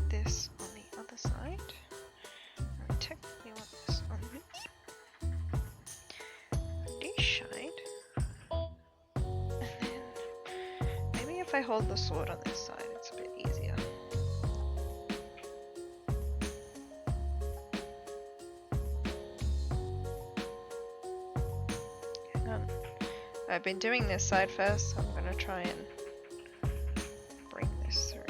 This on the other side. if I hold the sword on this side, it's a bit easier. Hang on. I've been doing this side first, so I'm gonna try and bring this through.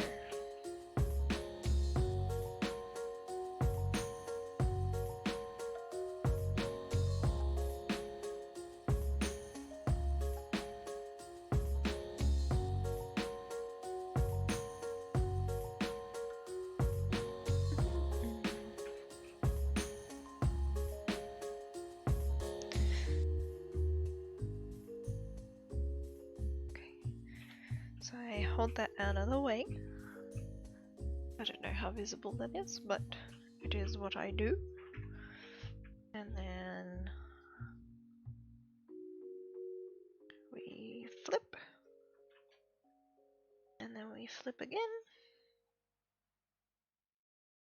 So I hold that out of the way. I don't know how visible that is, but it is what I do. And then we flip. And then we flip again.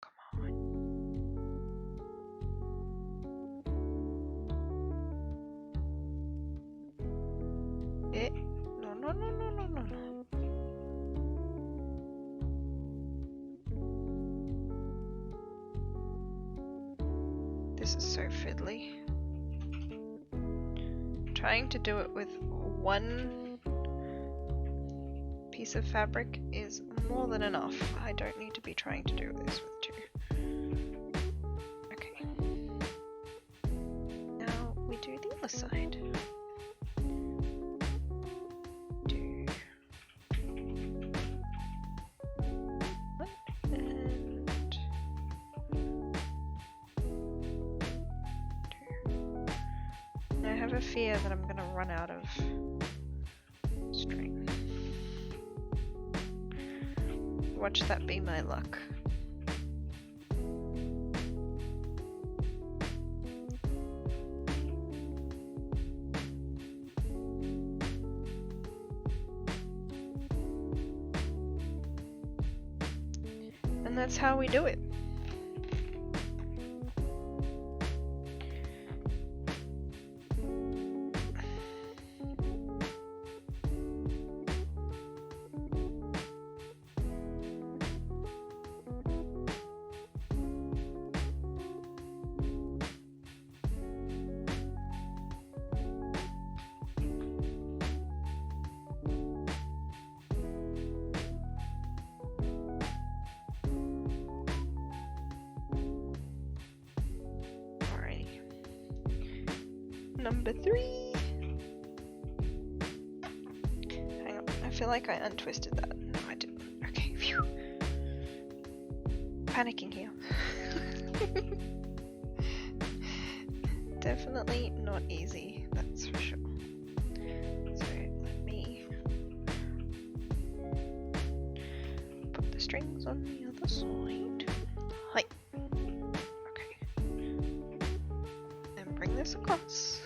Come on. No, no, no, no, no, no, no. This is so fiddly. Trying to do it with one piece of fabric is more than enough. I don't need to be trying to do this with two. Okay. Now we do the other side. I have a fear that I'm going to run out of string. Watch that be my luck. And that's how we do it. Number 3. Hang on, I feel like I untwisted that. No, I didn't. Okay, phew. Panicking here. Definitely not easy, that's for sure. So let me put the strings on the other side. Hi. Okay. And bring this across.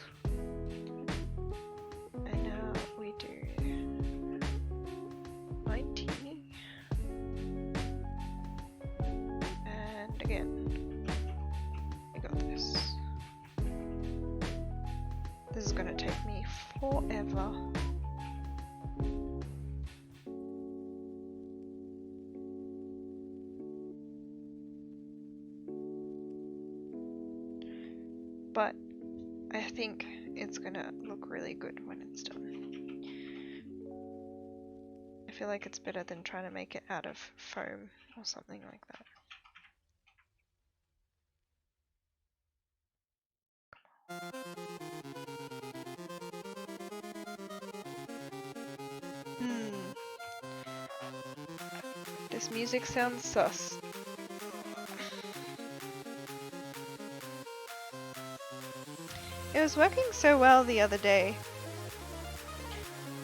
This is gonna take me forever. But I think it's gonna look really good when it's done. I feel like it's better than trying to make it out of foam or something like that. This music sounds sus. It was working so well the other day.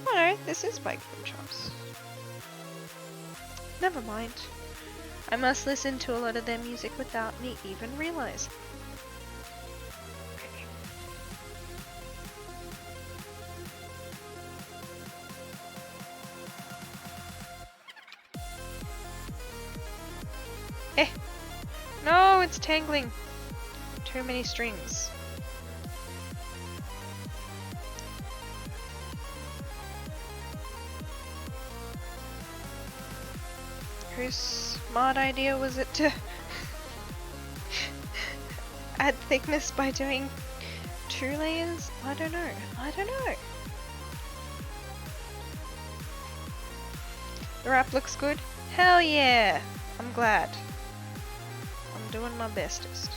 Oh no, this is Bike Boom Chops. Never mind. I must listen to a lot of their music without me even realizing. Eh! No, it's tangling! Too many strings. Whose smart idea was it to add thickness by doing 2 layers? I don't know. I don't know. The wrap looks good? Hell yeah! I'm glad. I'm doing my bestest.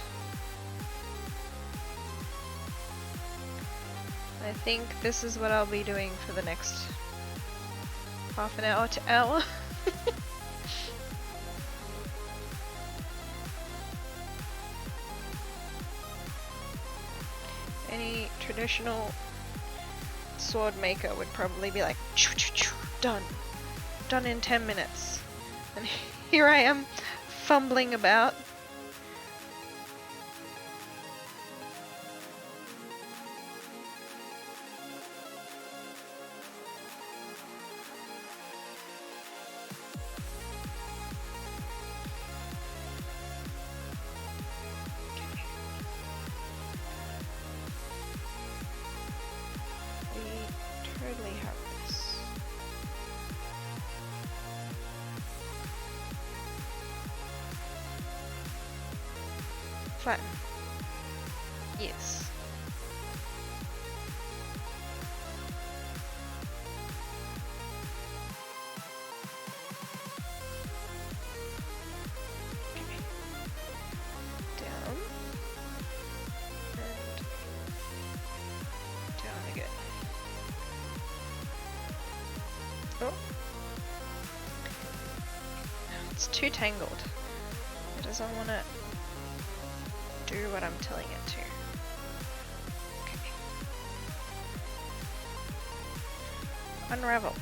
I think this is what I'll be doing for the next half an hour to hour. Any traditional sword maker would probably be like, choo choo choo, done. Done in 10 minutes. And here I am, fumbling about. Flatten. Yes. Down. And down again. Oh. It's too tangled. It doesn't want to do what I'm telling it to. Okay. Unravel.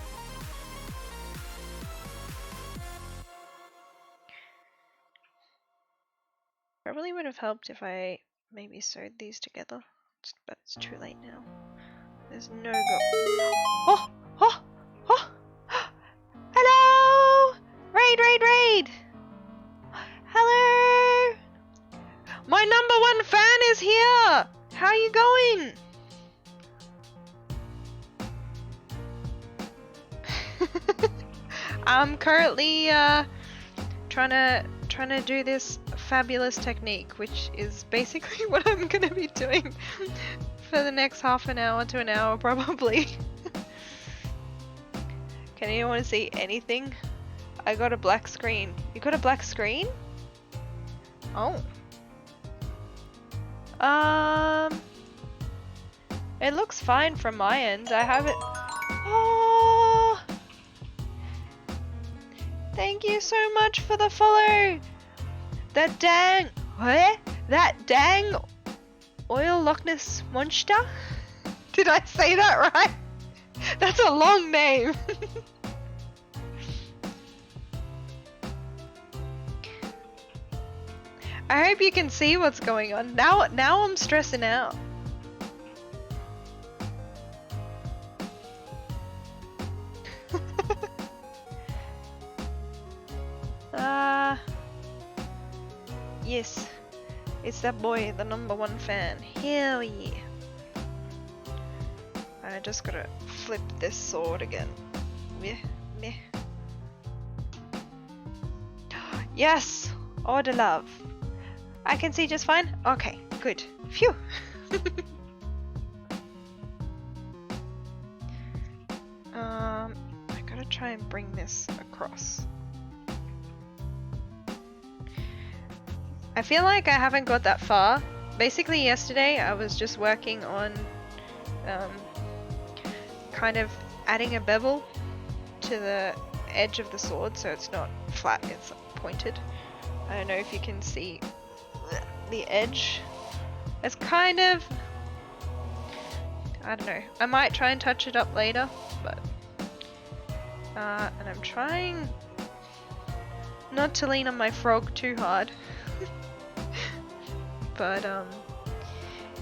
Probably would have helped if I maybe sewed these together, but it's too late now. There's no go. Oh! Oh! Oh! Hello! Raid! Raid! Raid! Hello! My #1 fan is here! How are you going? I'm currently trying to do this fabulous technique, which is basically what I'm gonna be doing for the next half an hour to an hour probably. Can anyone see anything? I got a black screen. You got a black screen? Oh. It looks fine from my end. I have it. Oh, thank you so much for the follow. That dang, what? That dang oil Loch Ness monster? Did I say that right? That's a long name. I hope you can see what's going on. Now I'm stressing out. Yes. It's that boy, the #1 fan. Hell yeah. I just gotta flip this sword again. Meh, meh. Yes! Order love. I can see just fine? Okay, good. Phew! I gotta try and bring this across. I feel like I haven't got that far. Basically yesterday I was just working on kind of adding a bevel to the edge of the sword so it's not flat, it's pointed. I don't know if you can see the edge. It's kind of, I don't know, I might try and touch it up later, but and I'm trying not to lean on my frog too hard. But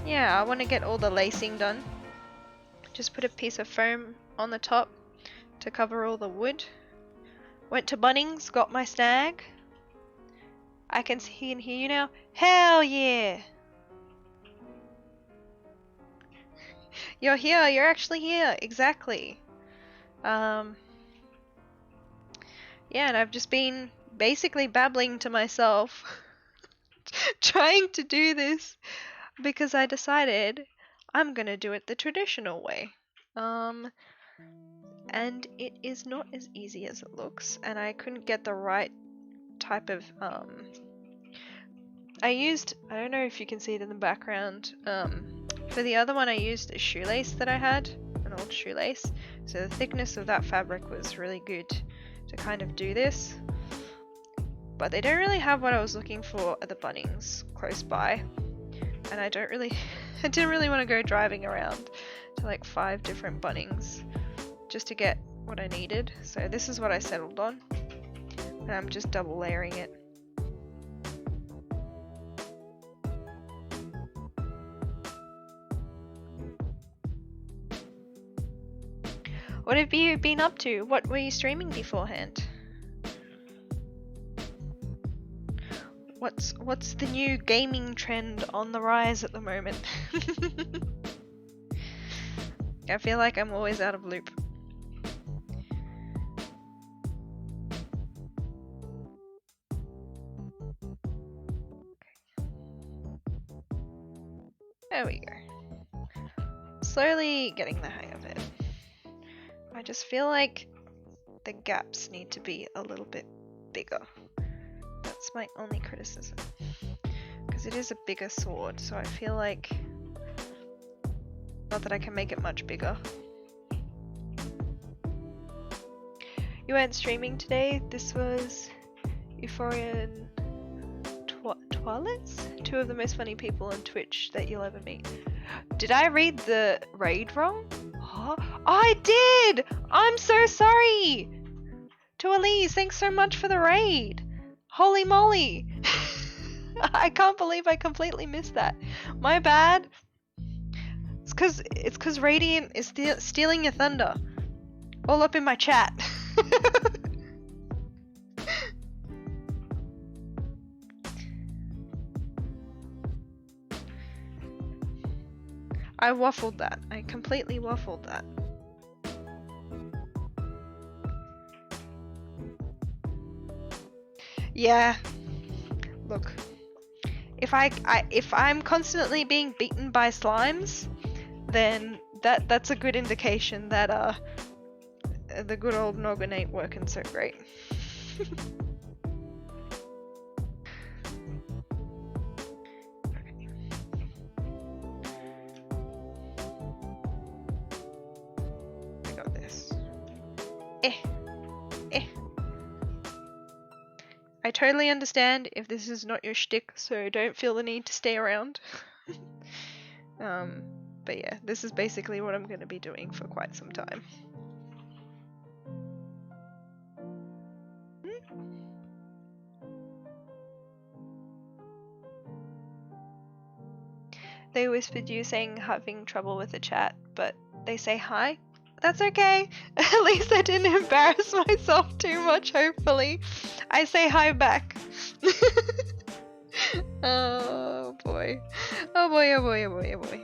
yeah, I want to get all the lacing done. Just put a piece of foam on the top to cover all the wood. Went to Bunnings, got my snag. I can see and hear you now. Hell yeah! You're here, you're actually here, exactly. Yeah, and I've just been basically babbling to myself, trying to do this because I decided I'm gonna do it the traditional way. And it is not as easy as it looks, and I couldn't get the right type of I don't know if you can see it in the background, for the other one I used a shoelace that I had, an old shoelace, so the thickness of that fabric was really good to kind of do this, but they don't really have what I was looking for at the Bunnings close by, and I didn't really want to go driving around to like 5 different Bunnings just to get what I needed, so this is what I settled on, and I'm just double layering it. What have you been up to? What were you streaming beforehand? What's the new gaming trend on the rise at the moment? I feel like I'm always out of loop. There we go. Slowly getting the hang of it. I just feel like the gaps need to be a little bit bigger. That's my only criticism. Because it is a bigger sword, so I feel like... Not that I can make it much bigger. You weren't streaming today? This was Euphorian Toilets? 2 of the most funny people on Twitch that you'll ever meet. Did I read the raid wrong? Huh? I did! I'm so sorry! To Elise, thanks so much for the raid! Holy moly! I can't believe I completely missed that. My bad. It's cause Radiant is stealing your thunder. All up in my chat. I waffled that. I completely waffled that. Yeah. Look. If I'm constantly being beaten by slimes, then that's a good indication that the good old noggin ain't working so great. I totally understand if this is not your shtick, so don't feel the need to stay around. But yeah, this is basically what I'm going to be doing for quite some time. They whispered you saying having trouble with the chat, but they say hi? That's okay. At least I didn't embarrass myself too much, hopefully. I say hi back. Oh boy. Oh boy, oh boy, oh boy, oh boy.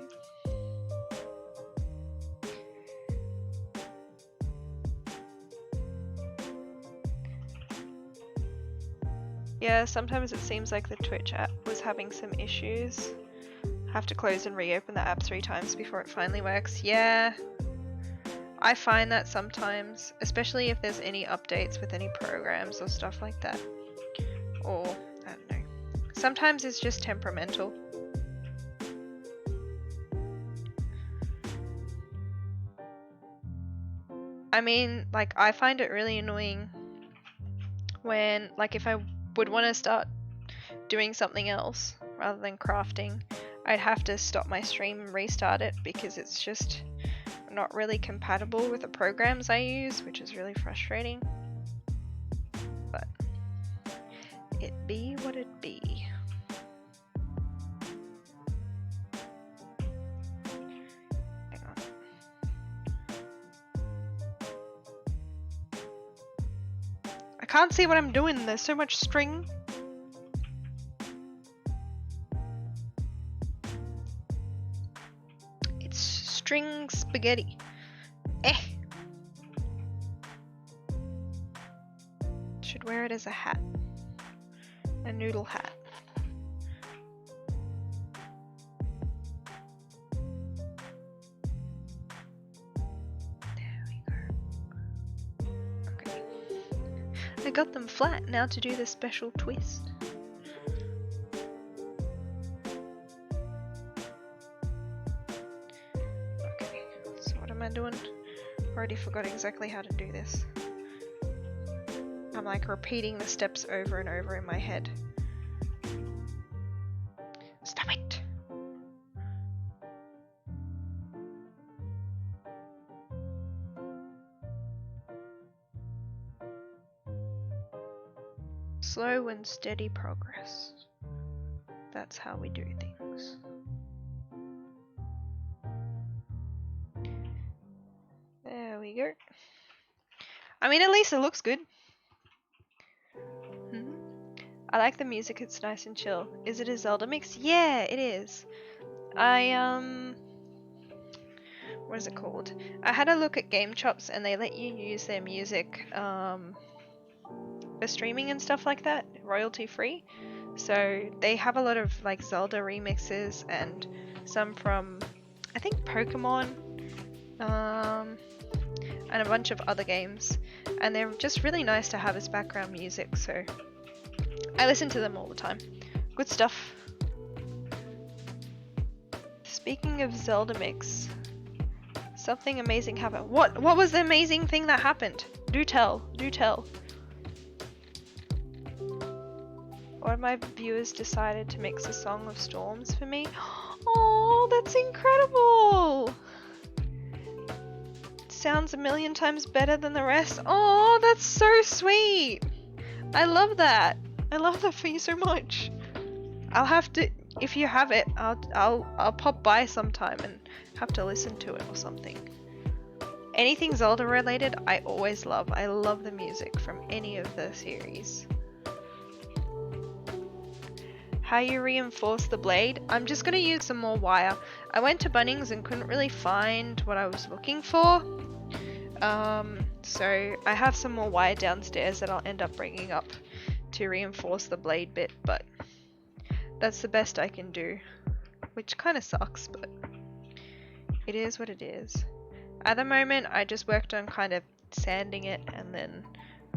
Yeah, sometimes it seems like the Twitch app was having some issues. Have to close and reopen the app 3 times before it finally works. Yeah. I find that sometimes, especially if there's any updates with any programs or stuff like that. Or, I don't know. Sometimes it's just temperamental. I mean, like, I find it really annoying when, like, if I would want to start doing something else rather than crafting, I'd have to stop my stream and restart it because it's just not really compatible with the programs I use, which is really frustrating. But it be what it be. Hang on. I can't see what I'm doing, there's so much string. It's string spaghetti. Should wear it as a hat. A noodle hat. There we go. Okay. I got them flat now to do the special twist. Okay, so what am I doing? Already forgot exactly how to do this. I'm like repeating the steps over and over in my head. Stop it! Slow and steady progress. That's how we do things. There we go. I mean, at least it looks good. I like the music, it's nice and chill. Is it a Zelda mix? Yeah, it is. What is it called? I had a look at Game Chops and they let you use their music for streaming and stuff like that, royalty free. So they have a lot of like Zelda remixes and some from, I think, Pokemon, and a bunch of other games. And they're just really nice to have as background music, so I listen to them all the time. Good stuff. Speaking of Zelda mix, something amazing happened. What was the amazing thing that happened? Do tell, do tell. One of my viewers decided to mix a Song of Storms for me. Oh, that's incredible! Sounds a million times better than the rest. Oh, that's so sweet! I love that. I love that for you so much. I'll have to, if you have it, I'll pop by sometime and have to listen to it or something. Anything Zelda related, I always love. I love the music from any of the series. How you reinforce the blade? I'm just gonna use some more wire. I went to Bunnings and couldn't really find what I was looking for. So I have some more wire downstairs that I'll end up bringing up to reinforce the blade bit, but that's the best I can do, which kind of sucks, but it is what it is. At the moment, I just worked on kind of sanding it, and then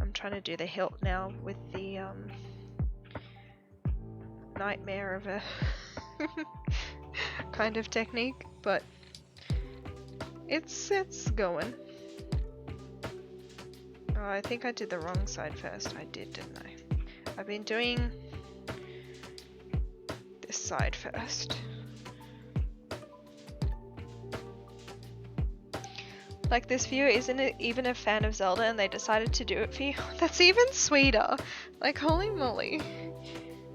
I'm trying to do the hilt now with the nightmare of a kind of technique, but it's going. Oh, I think I did the wrong side first. I did, didn't I? I've been doing this side first. Like, this viewer isn't even a fan of Zelda and they decided to do it for you. That's even sweeter. Like, holy moly.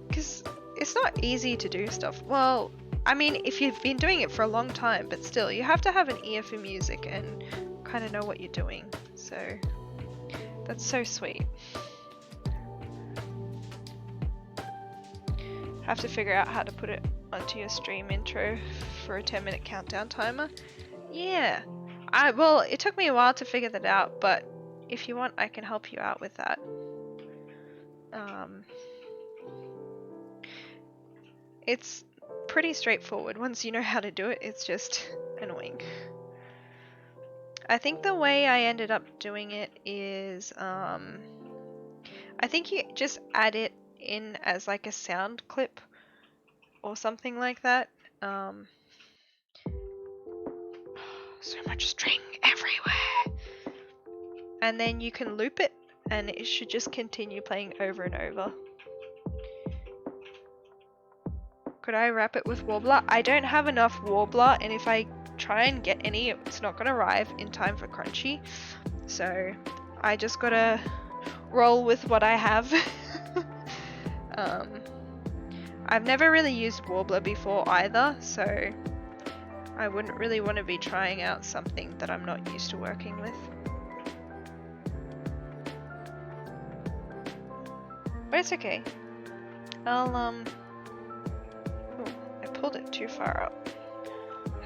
Because it's not easy to do stuff. Well, I mean, if you've been doing it for a long time, but still, you have to have an ear for music and kind of know what you're doing. So, that's so sweet. Have to figure out how to put it onto your stream intro for a 10-minute countdown timer. Yeah. Well, it took me a while to figure that out, but if you want, I can help you out with that. It's pretty straightforward. Once you know how to do it, it's just annoying. I think the way I ended up doing it is, I think you just add it in as like a sound clip or something like that. So much string everywhere. And then you can loop it and it should just continue playing over and over. Could I wrap it with Warbler? I don't have enough Warbler, and if I try and get any, it's not gonna arrive in time for Crunchy. So I just gotta roll with what I have. I've never really used Warbler before either, so I wouldn't really want to be trying out something that I'm not used to working with. But it's okay. I'll, ooh, I pulled it too far up.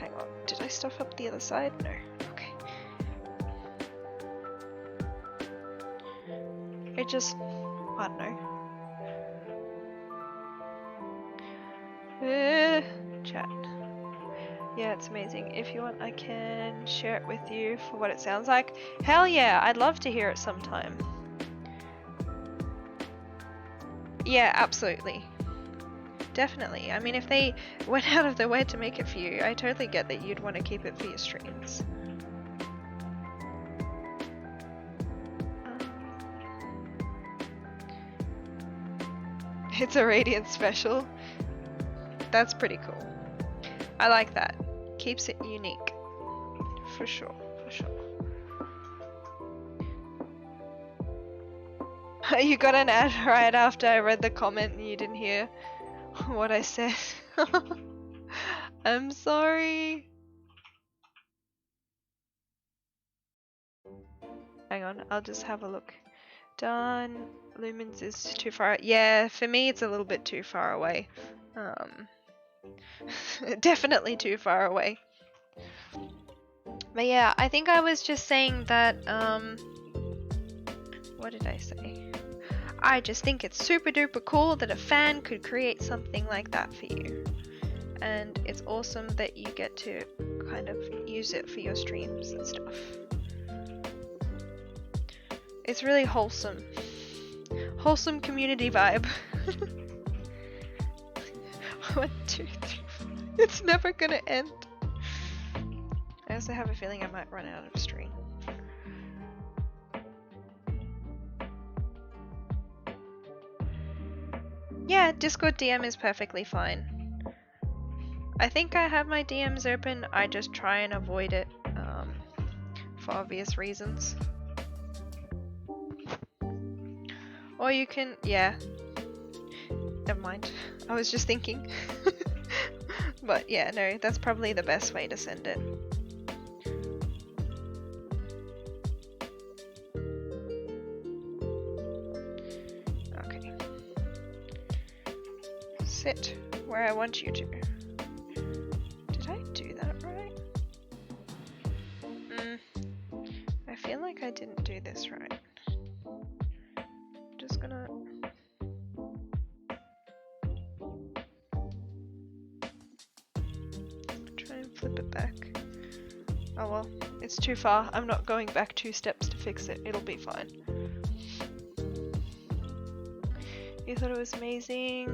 Hang on, did I stuff up the other side? No. Okay. It just, I don't know. Chat. Yeah, it's amazing. If you want, I can share it with you for what it sounds like. Hell yeah, I'd love to hear it sometime. Yeah, absolutely. Definitely. I mean, if they went out of their way to make it for you, I totally get that you'd want to keep it for your streams. It's a Radiant special. That's pretty cool. I like that. Keeps it unique. For sure, for sure. You got an ad right after I read the comment and you didn't hear what I said. I'm sorry. Hang on, I'll just have a look. Done. Lumens is too far. Yeah, for me it's a little bit too far away. Definitely too far away. But yeah, I think I was just saying that, what did I say? I just think it's super duper cool that a fan could create something like that for you. And it's awesome that you get to kind of use it for your streams and stuff. It's really wholesome. Wholesome community vibe. 1, 2, 3, 4. It's never gonna end. I also have a feeling I might run out of string. Yeah, Discord DM is perfectly fine. I think I have my DMs open, I just try and avoid it for obvious reasons. Or you can, yeah. Never mind. I was just thinking. But yeah, no, that's probably the best way to send it. Okay. Sit where I want you to. Did I do that right? I feel like I didn't do this right. Just gonna... try and flip it back. Oh well, it's too far. I'm not going back 2 steps to fix it. It'll be fine. You thought it was amazing?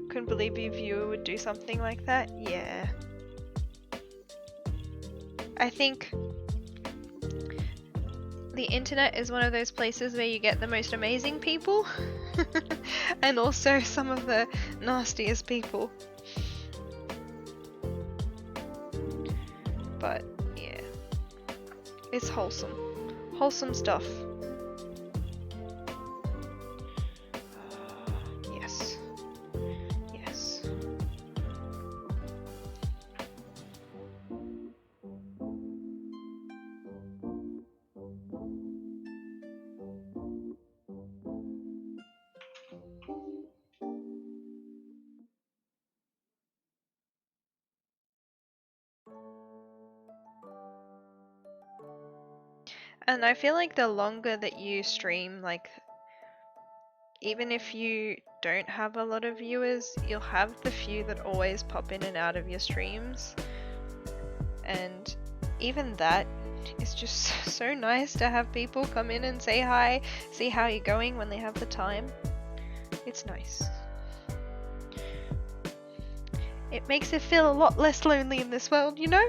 Couldn't believe your viewer would do something like that? Yeah. I think the internet is one of those places where you get the most amazing people and also some of the nastiest people. But yeah, it's wholesome. Wholesome stuff. Yes. Yes. And I feel like the longer that you stream, like, even if you don't have a lot of viewers, you'll have the few that always pop in and out of your streams. And even that is just so nice to have people come in and say hi, see how you're going when they have the time. It's nice. It makes it feel a lot less lonely in this world, you know?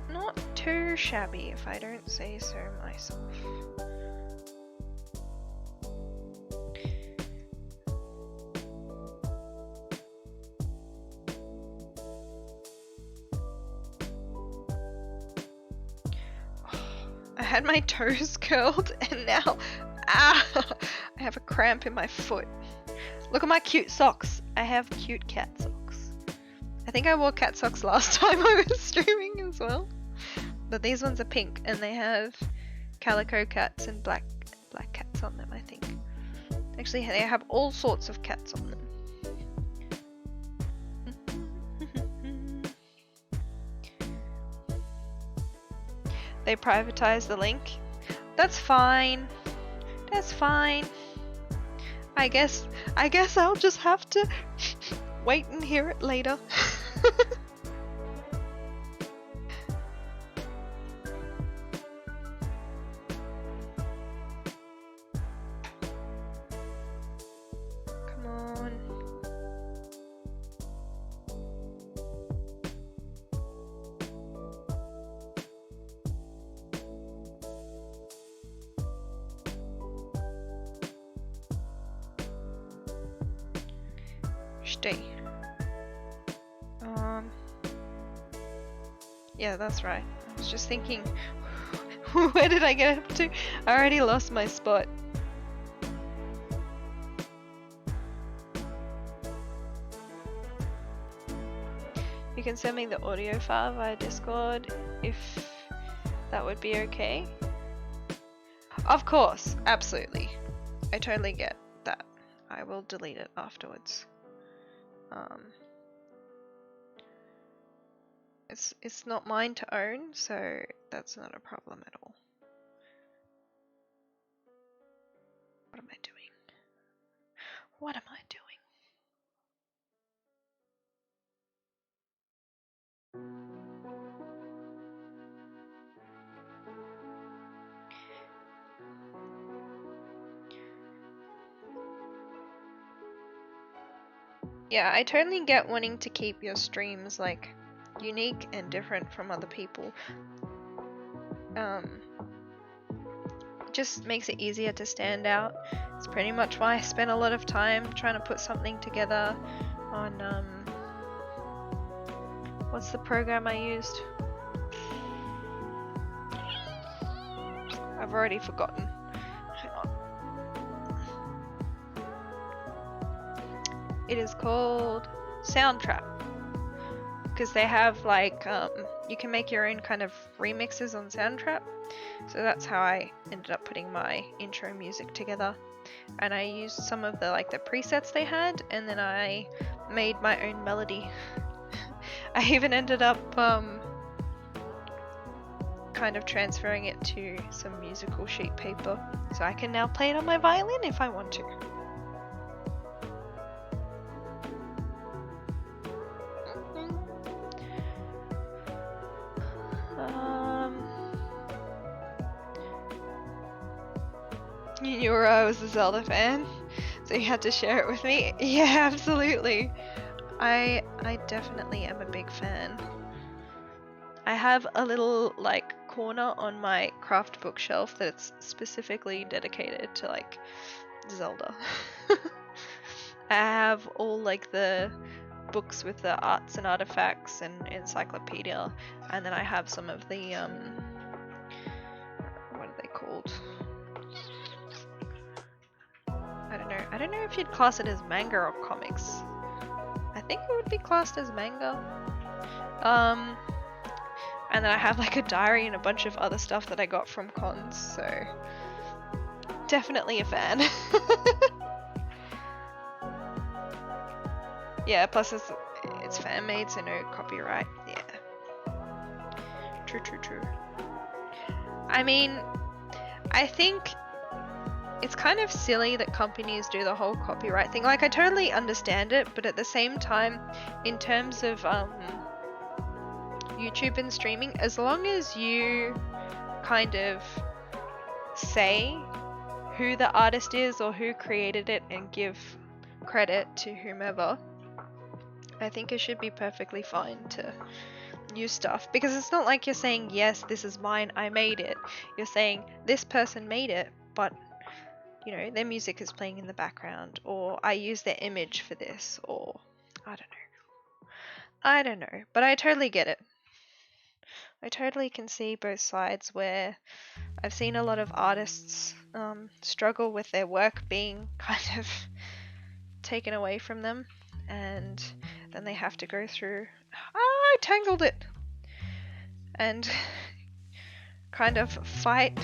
Not too shabby, if I don't say so myself. I had my toes curled and now I have a cramp in my foot. Look at my cute socks. I have cute cat socks. I think I wore cat socks last time I was streaming as well. But these ones are pink and they have calico cats and black black cats on them, I think. Actually, they have all sorts of cats on them. They privatized the link. That's fine. That's fine. I guess I'll just have to wait and hear it later. Come on. Stay. Yeah, that's right. I was just thinking, where did I get up to? I already lost my spot. You can send me the audio file via Discord if that would be okay. Of course, absolutely. I totally get that. I will delete it afterwards. It's not mine to own, so that's not a problem at all. What am I doing? What am I doing? Yeah, I totally get wanting to keep your streams like unique and different from other people. Just makes it easier to stand out. It's pretty much why I spent a lot of time trying to put something together on what's the program I used? I've already forgotten. Hang on. It is called Soundtrap. Because they have like, you can make your own kind of remixes on Soundtrap. So that's how I ended up putting my intro music together. And I used some of the presets they had, and then I made my own melody. I even ended up kind of transferring it to some musical sheet paper. So I can now play it on my violin if I want to. You knew I was a Zelda fan, so you had to share it with me. Yeah, absolutely. I definitely am a big fan. I have a little corner on my craft bookshelf that's specifically dedicated to Zelda. I have all the books with the arts and artifacts and encyclopedia, and then I have some of the what are they called? I don't know if you'd class it as manga or comics. I think it would be classed as manga. And then I have a diary and a bunch of other stuff that I got from cons, so definitely a fan. Yeah, plus it's fan made, so no copyright. Yeah. True. I mean, I think it's kind of silly that companies do the whole copyright thing. I totally understand it, but at the same time, in terms of YouTube and streaming, as long as you kind of say who the artist is or who created it and give credit to whomever, I think it should be perfectly fine to use stuff. Because it's not like you're saying, yes, this is mine, I made it. You're saying, this person made it, but their music is playing in the background, or I use their image for this, or I don't know, but I totally get it. I totally can see both sides, where I've seen a lot of artists struggle with their work being kind of taken away from them, and then they have to go through, I tangled it, and kind of fight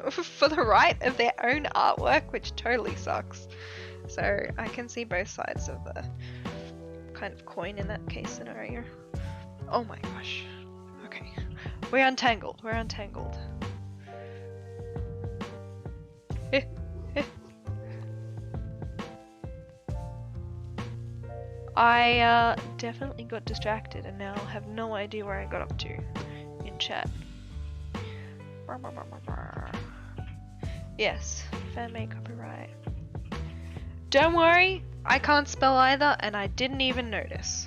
for the right of their own artwork, which totally sucks. So I can see both sides of the kind of coin in that case scenario. Oh my gosh. Okay. We're untangled. We're untangled. I definitely got distracted and now have no idea where I got up to in chat. Yes, fan-made copyright. Don't worry, I can't spell either and I didn't even notice.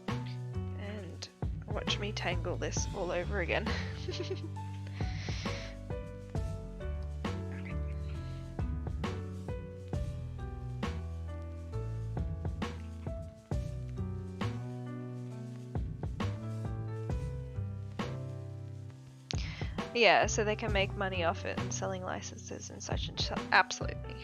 And watch me tangle this all over again. Yeah, so they can make money off it and selling licenses and such and such. Absolutely.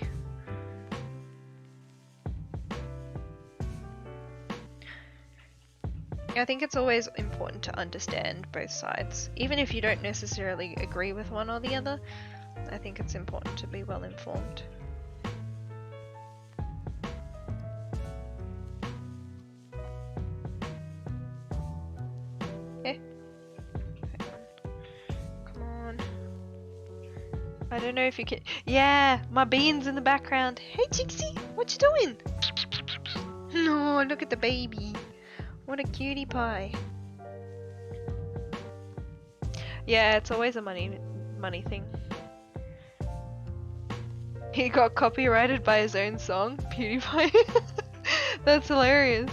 I think it's always important to understand both sides. Even if you don't necessarily agree with one or the other, I think it's important to be well informed. I don't know if you can. Yeah, my bean's in the background. Hey, Jixie, what you doing? No, look at the baby. What a cutie pie. Yeah, it's always a money thing. He got copyrighted by his own song, PewDiePie. That's hilarious.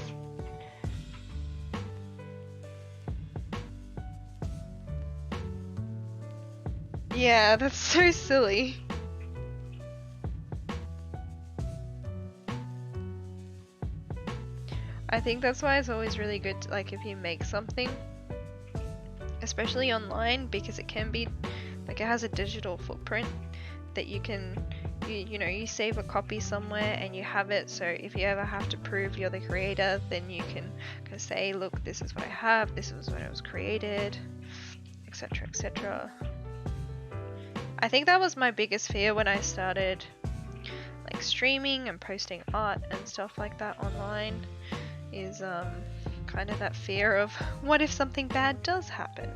Yeah, that's so silly. I think that's why it's always really good to, like, if you make something, especially online, because it can be, like, it has a digital footprint that you can, you know, you save a copy somewhere and you have it, so if you ever have to prove you're the creator, then you can say, look, this is what I have, this is when it was created, etc, etc. I think that was my biggest fear when I started like streaming and posting art and stuff like that online, is kind of that fear of what if something bad does happen.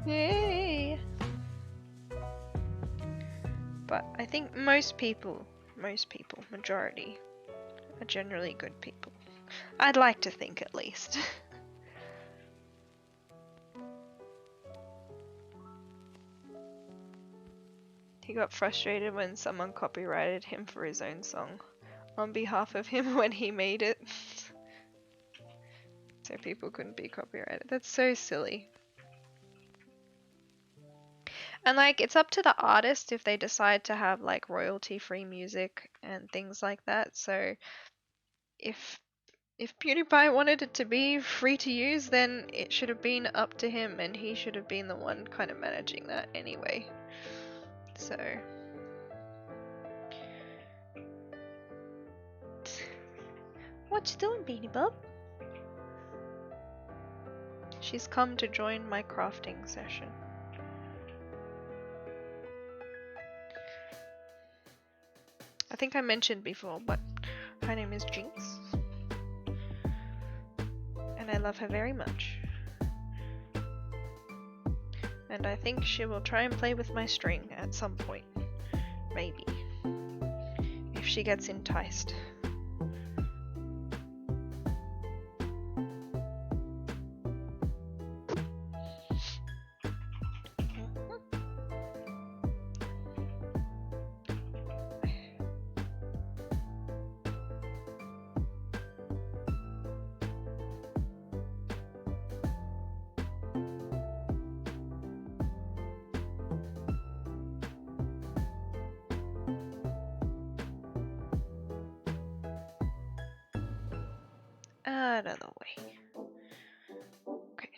Yay! But I think most people, majority, are generally good people. I'd like to think, at least. He got frustrated when someone copyrighted him for his own song on behalf of him when he made it. So people couldn't be copyrighted. That's so silly. And like, it's up to the artist if they decide to have like royalty-free music and things like that. So if PewDiePie wanted it to be free to use, then it should have been up to him and he should have been the one kind of managing that anyway. So what you doing, Beanie Bub? She's come to join my crafting session. I think I mentioned before, but her name is Jinx. And I love her very much. And I think she will try and play with my string at some point. Maybe. If she gets enticed. Out of the way. Okay.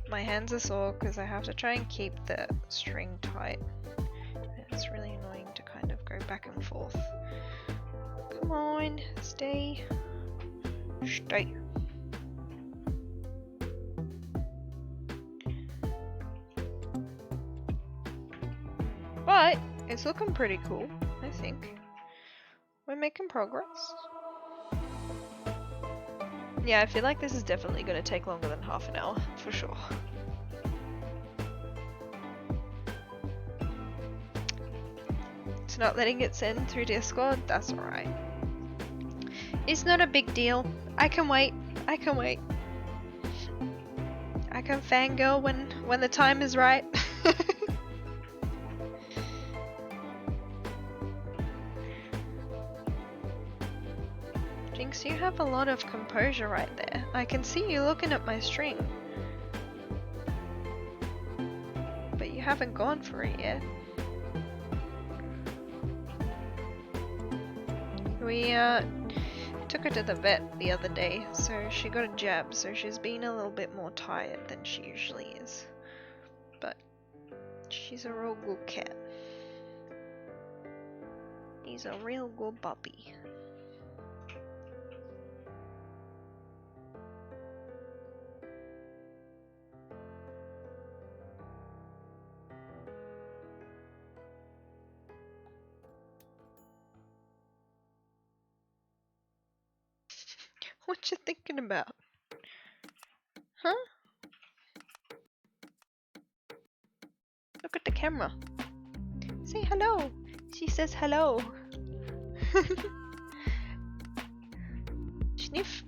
My hands are sore because I have to try and keep the string tight. It's really annoying to kind of go back and forth. Come on, stay. Stay. But it's looking pretty cool, I think. We're making progress. Yeah, I feel like this is definitely going to take longer than half an hour, for sure. It's not letting it send through Discord, that's alright. It's not a big deal. I can wait. I can wait. I can fangirl when the time is right. Jinx, you have a lot of composure right there. I can see you looking at my string. But you haven't gone for it yet. We took her to the vet the other day, so she got a jab, so she's been a little bit more tired than she usually is. But she's a real good cat. He's a real good puppy. What you thinking about? Huh? Look at the camera. Say hello. She says hello. Sniff.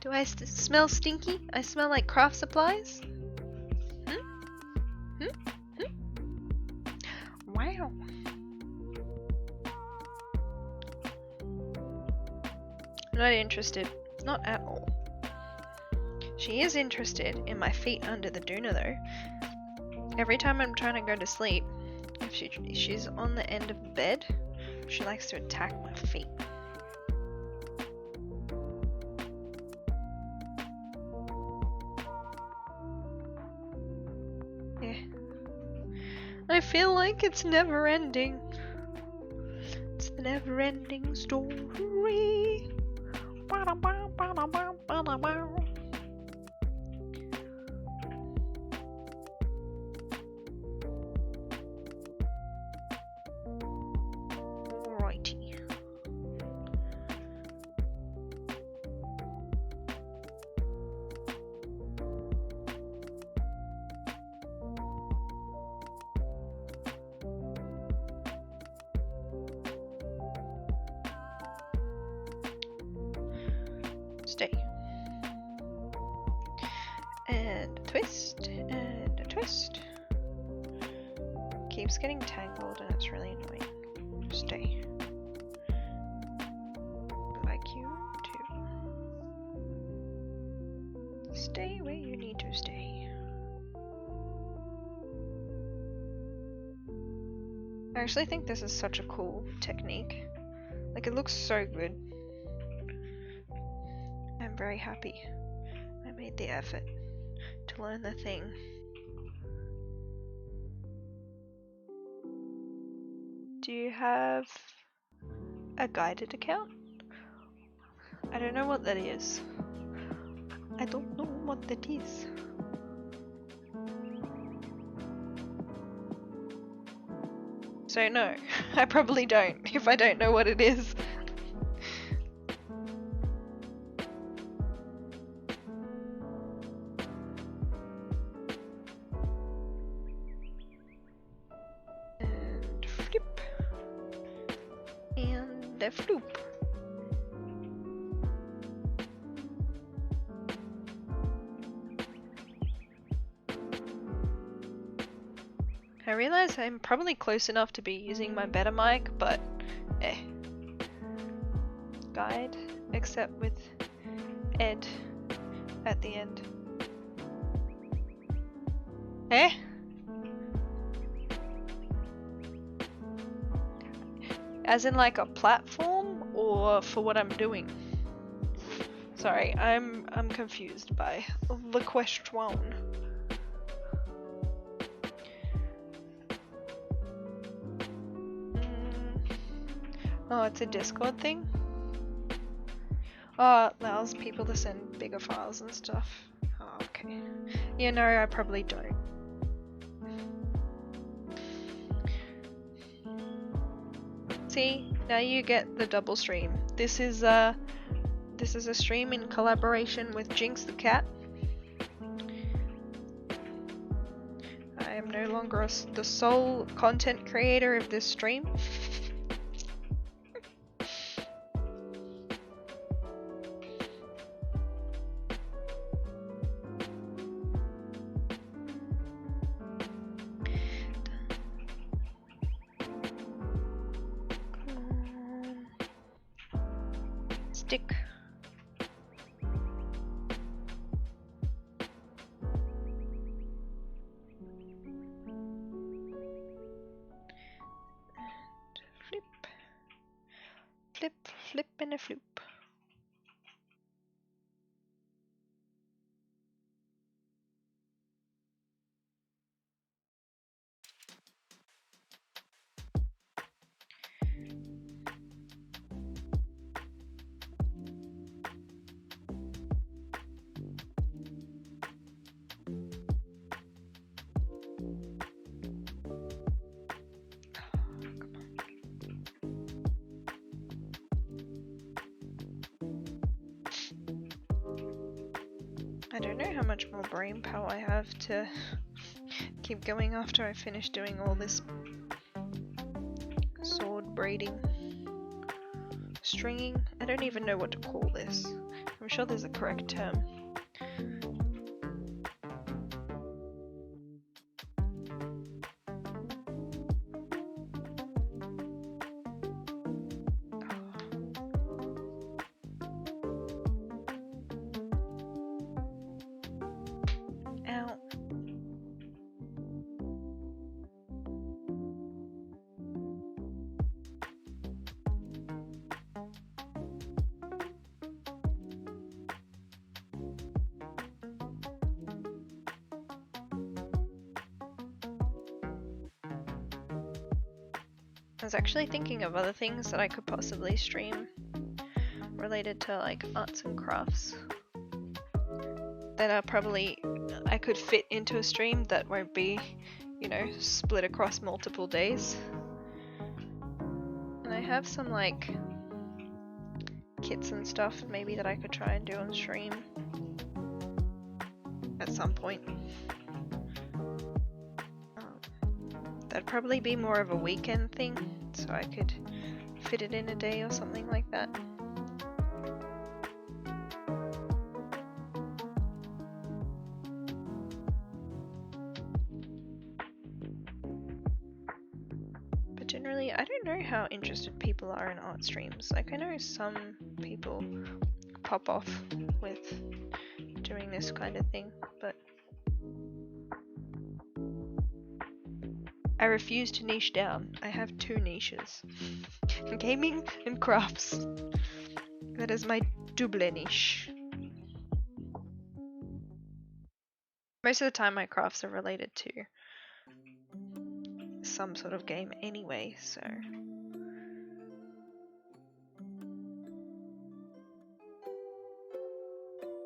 Do I smell stinky? I smell like craft supplies? Wow. Not interested. Not at all. She is interested in my feet under the doona though. Every time I'm trying to go to sleep, if she's on the end of the bed, she likes to attack my feet. Yeah. I feel like it's never ending. It's the never ending story. Alrighty. Stay. And a twist, and a twist. Keeps getting tangled and it's really annoying. Stay. I'd like you to stay where you need to stay. I actually think this is such a cool technique. Like, it looks so good. I'm very happy I made the effort to learn the thing. Do you have a guided account? I don't know what that is. I don't know what that is. So no, I probably don't if I don't know what it is. And flip. And a floop. I realize I'm probably close enough to be using my better mic, but eh. Guide, except with Ed at the end. Eh? As in like a platform, or for what I'm doing? Sorry, I'm confused by the question. Oh, it's a Discord thing? Oh, it allows people to send bigger files and stuff. Oh, okay. Yeah, no, I probably don't. See, now you get the double stream. This is a stream in collaboration with Jinx the cat. I am no longer the sole content creator of this stream. Stick. Flip. Flip, flip, and a floop. I don't know how much more brain power I have to keep going after I finish doing all this sword braiding, stringing. I don't even know what to call this. I'm sure there's a correct term. I was actually thinking of other things that I could possibly stream related to like arts and crafts that are probably I could fit into a stream that won't be, you know, split across multiple days. And I have some like kits and stuff maybe that I could try and do on stream at some point. That'd probably be more of a weekend thing, so I could fit it in a day or something like that. But generally, I don't know how interested people are in art streams. Like, I know some people pop off with doing this kind of thing, but I refuse to niche down. I have two niches. Gaming and crafts. That is my double niche. Most of the time my crafts are related to some sort of game anyway, so...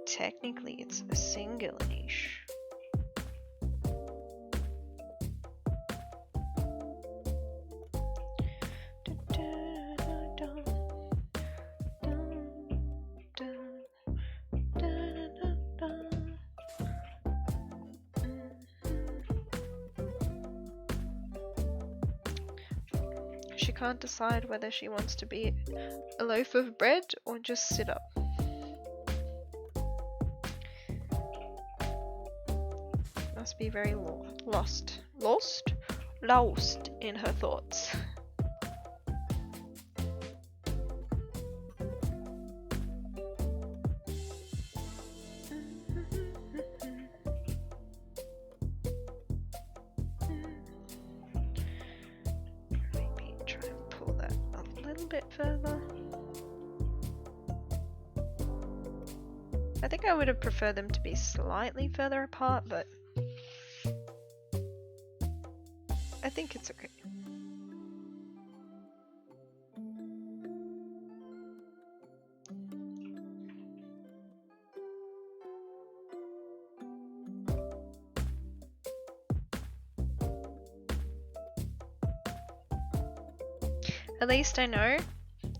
Technically it's a singular niche. She can't decide whether she wants to be a loaf of bread or just sit up. Must be very lost in her thoughts. Maybe try and pull that a little bit further. I think I would have preferred them to be slightly further apart, but I think it's okay. At least I know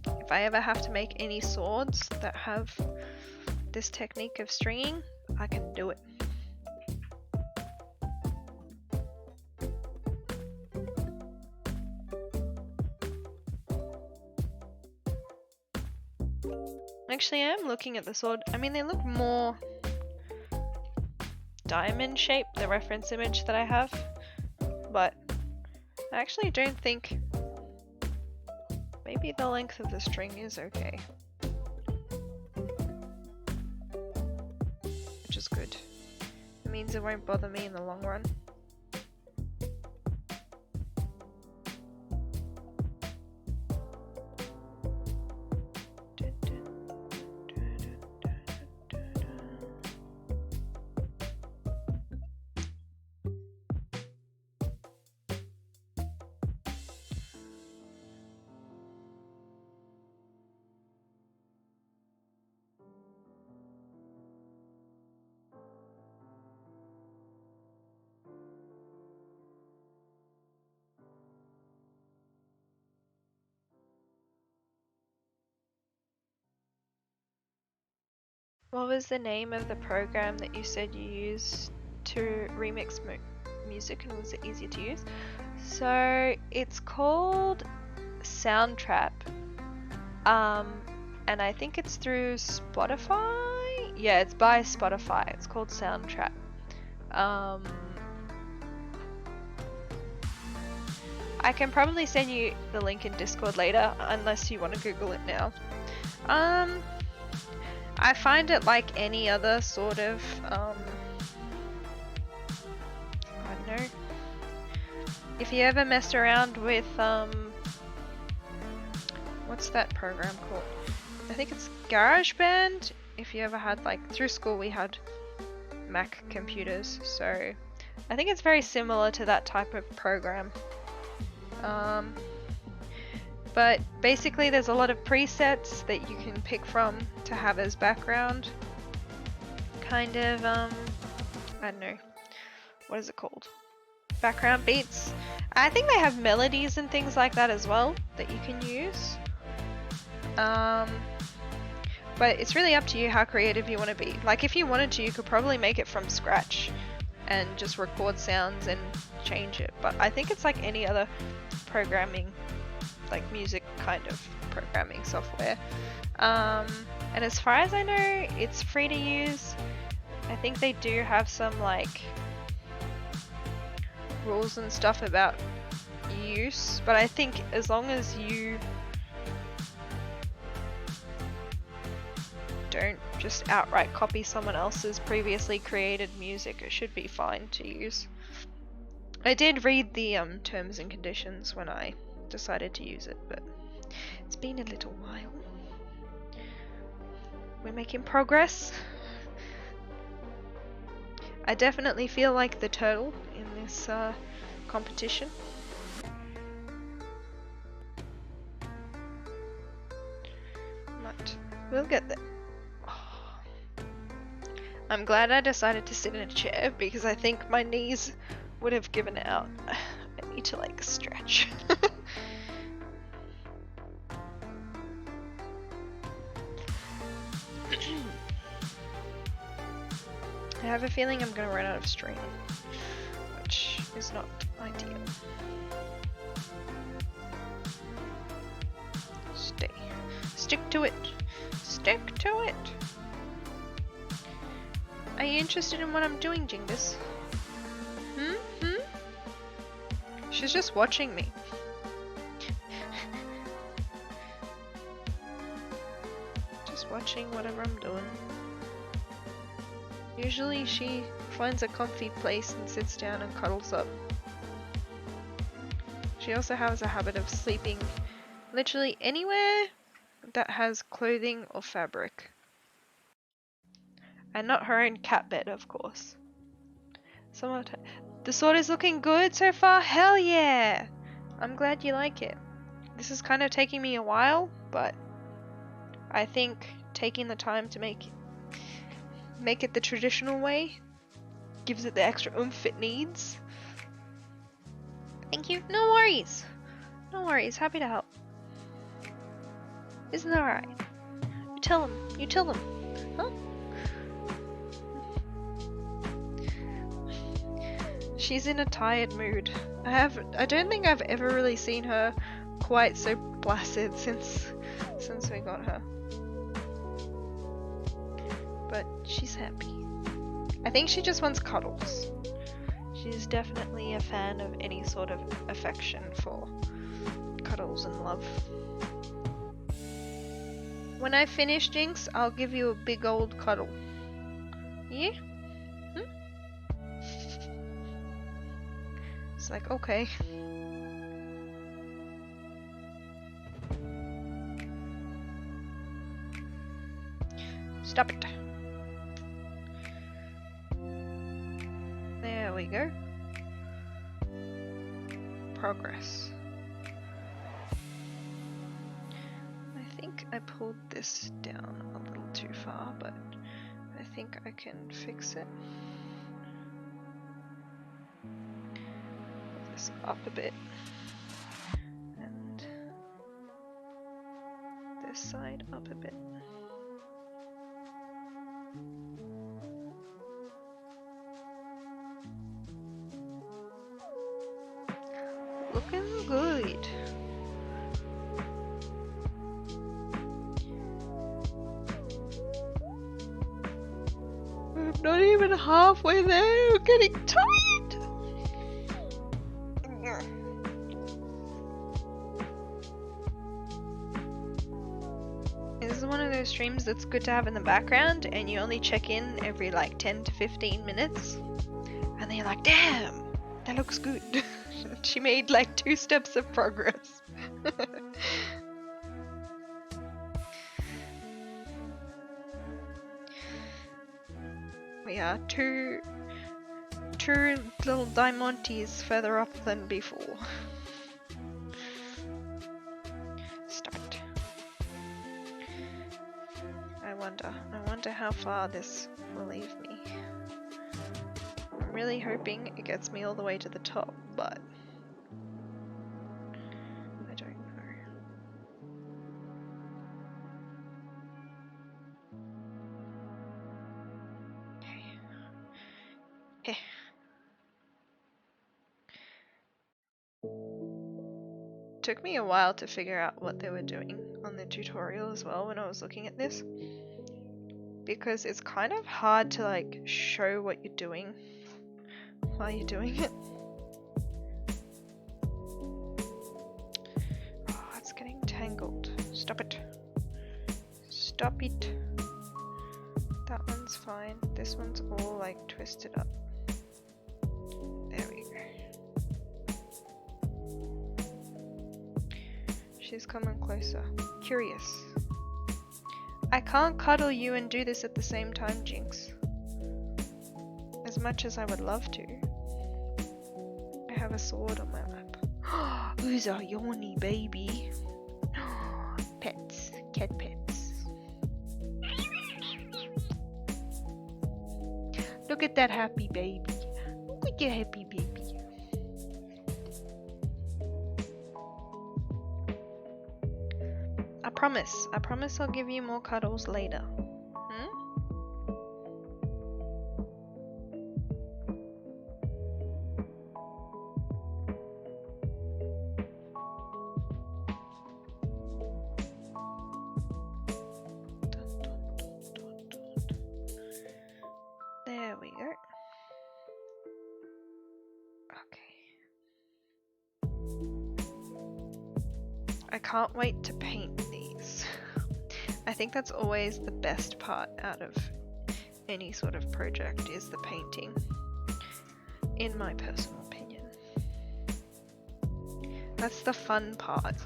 if I ever have to make any swords that have this technique of stringing, I can do it. Actually, I am looking at the sword. I mean, they look more diamond shaped, the reference image that I have, but I actually don't think. Maybe the length of the string is okay. Which is good. It means it won't bother me in the long run. What was the name of the program that you said you used to remix music, and was it easier to use? So it's called Soundtrap, and I think it's through Spotify. Yeah, it's by Spotify. It's called Soundtrap. I can probably send you the link in Discord later, unless you want to Google it now. I find it like any other sort of, I don't know. If you ever messed around with, what's that program called? I think it's GarageBand. If you ever had, like, through school we had Mac computers, so I think it's very similar to that type of program. But basically there's a lot of presets that you can pick from to have as background. Kind of, I don't know, what is it called? Background beats. I think they have melodies and things like that as well that you can use. But it's really up to you how creative you want to be. Like if you wanted to, you could probably make it from scratch and just record sounds and change it. But I think it's like any other programming, like music kind of programming software. And as far as I know, it's free to use. I think they do have some like rules and stuff about use, but I think as long as you don't just outright copy someone else's previously created music, it should be fine to use. I did read the terms and conditions when I decided to use it, but it's been a little while. We're making progress. I definitely feel like the turtle in this competition. But we'll get there. Oh. I'm glad I decided to sit in a chair because I think my knees would have given out. I need to like stretch. I have a feeling I'm going to run out of string, which is not ideal. Stick to it. Stick to it. Are you interested in what I'm doing, Jingus? She's just watching me. Just watching whatever I'm doing. Usually she finds a comfy place and sits down and cuddles up. She also has a habit of sleeping literally anywhere that has clothing or fabric. And not her own cat bed, of course. The sword is looking good so far? Hell yeah! I'm glad you like it. This is kind of taking me a while, but I think taking the time to make it the traditional way gives it the extra oomph it needs. Thank you. No worries. No worries. Happy to help. Isn't that right? You tell him. You tell him. Huh? She's in a tired mood. I don't think I've ever really seen her quite so placid since we got her. But she's happy. I think she just wants cuddles. She's definitely a fan of any sort of affection for cuddles and love. When I finish, Jinx, I'll give you a big old cuddle. Yeah? It's like, okay. Stop it. There we go. Progress. I think I pulled this down a little too far, but I think I can fix it. Put this up a bit. And this side up a bit. Looking good. We're not even halfway there. We're getting tired. This is one of those streams that's good to have in the background, and you only check in every like 10 to 15 minutes, and then you're like, damn, that looks good. She made like 2 steps of progress. We are two little diamantes further up than before. Stop it. I wonder how far this will leave me. I'm really hoping it gets me all the way to the top, but I don't know. Hey. Took me a while to figure out what they were doing on the tutorial as well when I was looking at this, because it's kind of hard to like show what you're doing while you're doing it. Oh, it's getting tangled. Stop it. Stop it. That one's fine. This one's all like twisted up. There we go. She's coming closer. Curious. I can't cuddle you and do this at the same time, Jinx. As much as I would love to. I have a sword on my lap. Who's a yawny baby? Pets. Cat pets. Look at that happy baby. Look at your happy baby. I promise I'll give you more cuddles later. There we go. Okay. I can't wait to paint these. I think that's always the best part out of any sort of project, is the painting, in my personal opinion. That's the fun part.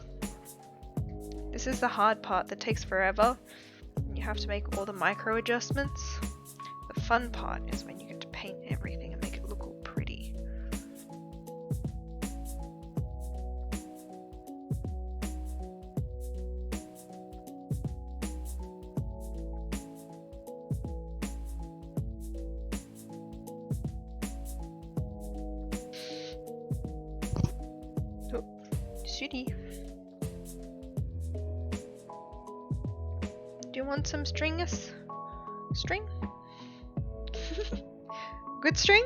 This is the hard part that takes forever. You have to make all the micro adjustments. The fun part is when you get to paint everything and make it look all pretty. Oh, sweetie. Do you want some stringus? String? Good string?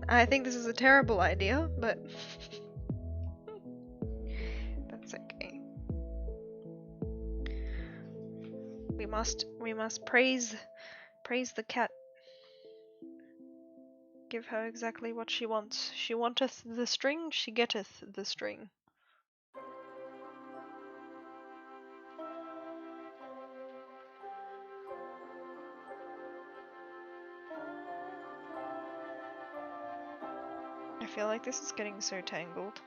I think this is a terrible idea, but that's okay. We must praise the cat. Give her exactly what she wants. She wanteth the string, she getteth the string. I feel like this is getting so tangled.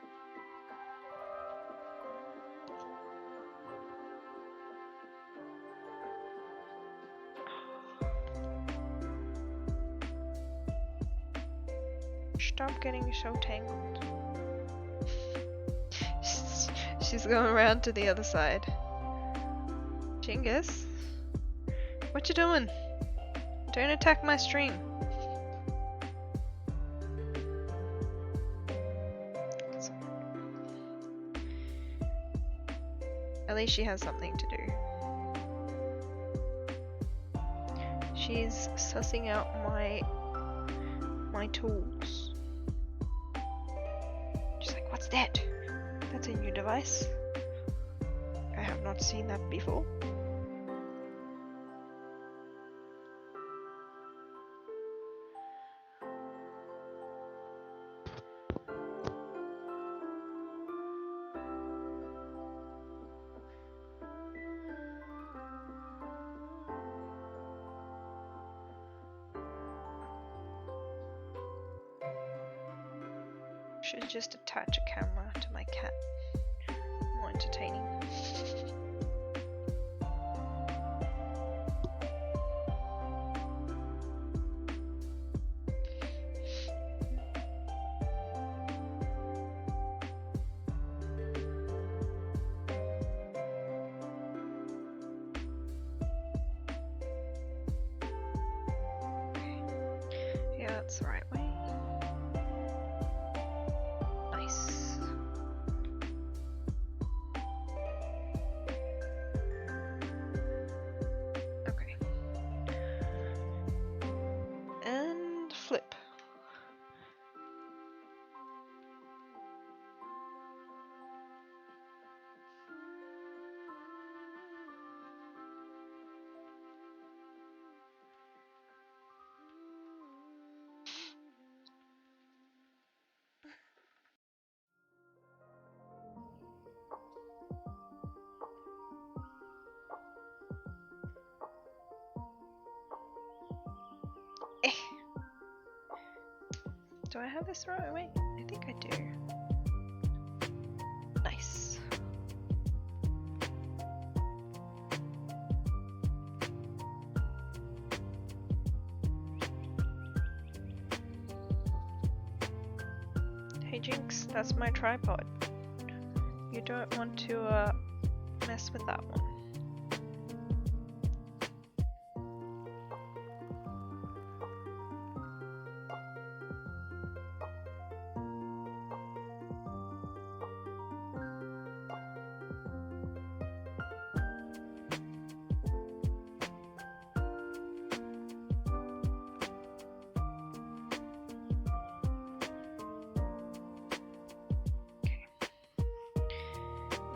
Stop getting so tangled. She's going around to the other side. Chingus? What you doing? Don't attack my string. At least she has something to do. She's sussing out my tools. She's like, what's that? That's a new device. I have not seen that before. Should just attach a camera to my cat. More entertaining. Okay. Yeah, that's the right way. Flip. Do I have this the right way? I think I do. Nice. Hey Jinx, that's my tripod. You don't want to mess with that one.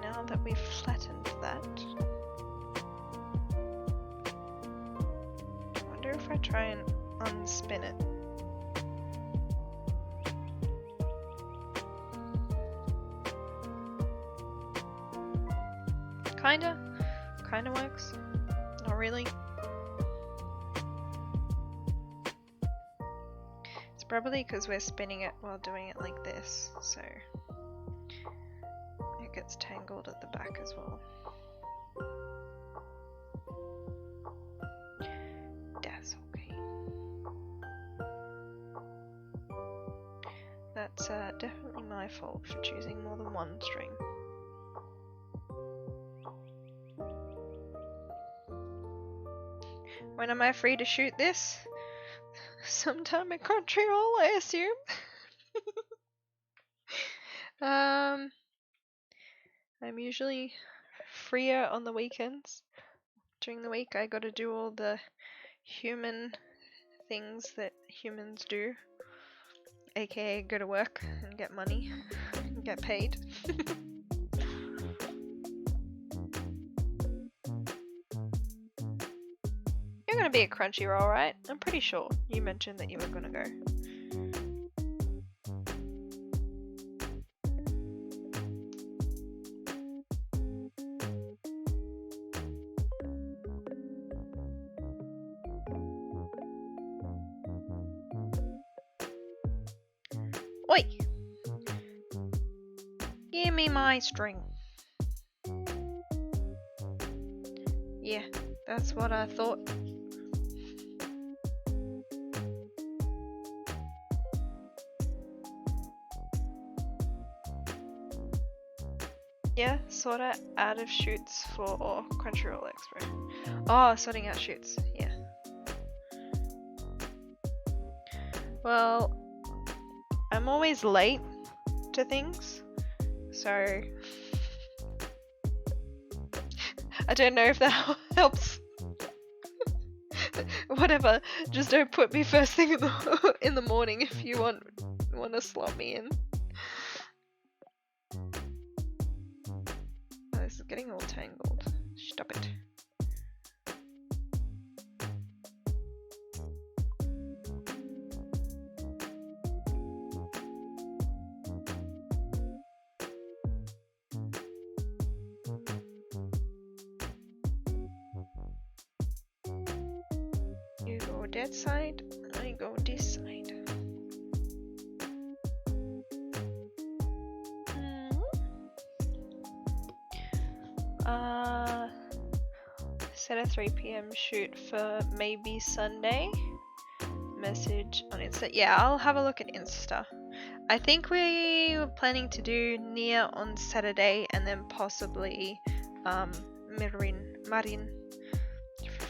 Now that we've flattened that, I wonder if I try and unspin it. Kinda works. Not really. It's probably because we're spinning it while doing it like this, so it gets tangled at the back as well. That's okay. That's definitely my fault for choosing more than one string. When am I free to shoot this? Sometime in country roll, I assume. I'm usually freer on the weekends. During the week, I gotta do all the human things that humans do, aka go to work and get money and get paid. You're gonna be at Crunchyroll, right? I'm pretty sure you mentioned that you were gonna go. Oi! Give me my string. Yeah, that's what I thought. Yeah, sorta out of shoots for Crunchyroll Expo. Oh, sorting out shoots, yeah. Well, I'm always late to things, so I don't know if that helps. Whatever, just don't put me first thing in the morning if you want to slot me in. Oh, this is getting all tangled. Stop it. You go that side, I go this side. Set a 3 PM shoot for maybe Sunday. Message on Insta. Yeah, I'll have a look at Insta. I think we were planning to do Nier on Saturday and then possibly Marin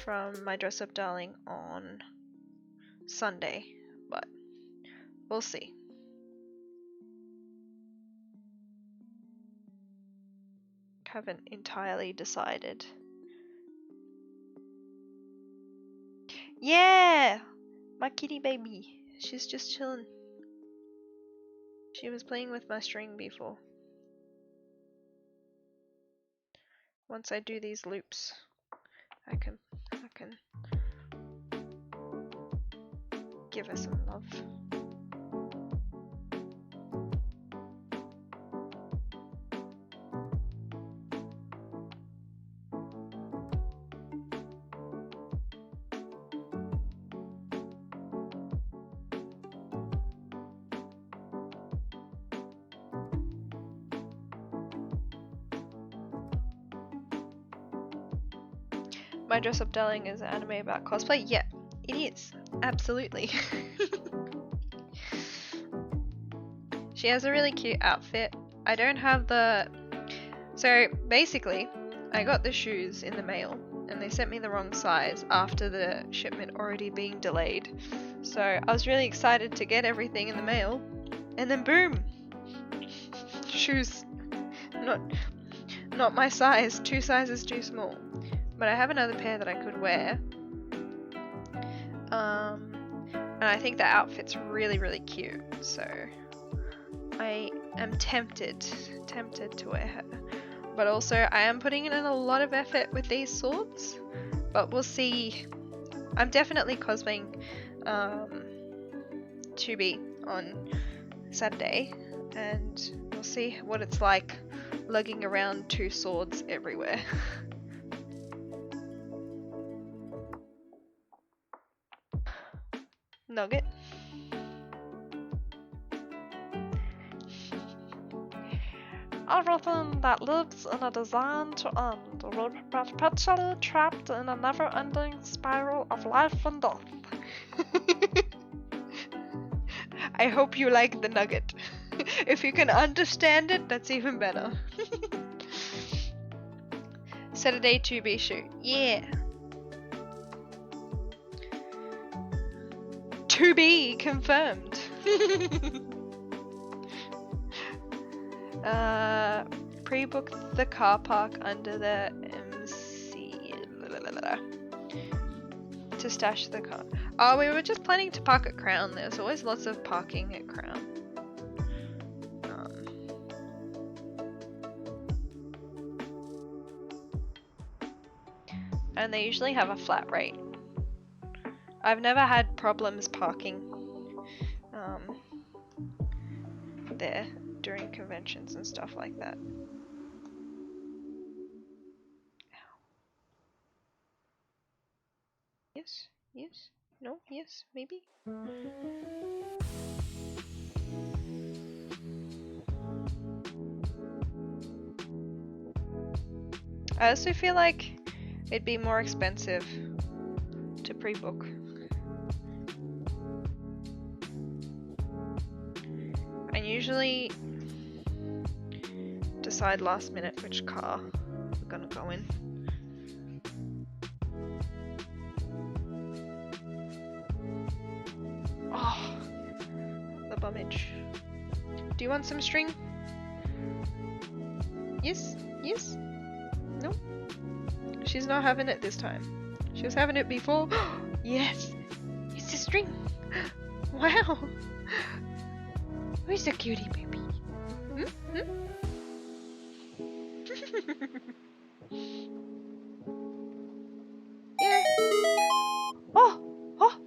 from My Dress Up Darling on Sunday, but we'll see. Haven't entirely decided. Yeah! My kitty baby. She's just chilling. She was playing with my string before. Once I do these loops, I can give her some love. My Dress Up Darling is an anime about cosplay? Yeah, it is. Absolutely. She has a really cute outfit. I don't have the... So basically, I got the shoes in the mail and they sent me the wrong size after the shipment already being delayed. So I was really excited to get everything in the mail and then boom! Shoes. Not my size, 2 sizes too small. But I have another pair that I could wear. And I think the outfit's really, really cute. So I am tempted to wear her. But also I am putting in a lot of effort with these swords. But we'll see. I'm definitely cosplaying 2B on Saturday. And we'll see what it's like lugging around 2 swords everywhere. Nugget. Everything that lives in a design to end will be perpetually trapped in a never-ending spiral of life and death. I hope you like the nugget. If you can understand it, that's even better. Saturday 2B shoot. Yeah. To be confirmed. Pre-book the car park under the MC to stash the car. Oh, we were just planning to park at Crown. There's always lots of parking at Crown. And they usually have a flat rate. I've never had problems parking there during conventions and stuff like that. Yes, yes, no, yes, maybe. I also feel like it'd be more expensive to pre-book. And usually decide last minute which car we're gonna go in. Oh, the bummage. Do you want some string? Yes? Yes? No? She's not having it this time. She was having it before. Yes! It's a string! Wow! Where's the cutie baby? Hmm? Hmm? Yeah. Oh! Oh!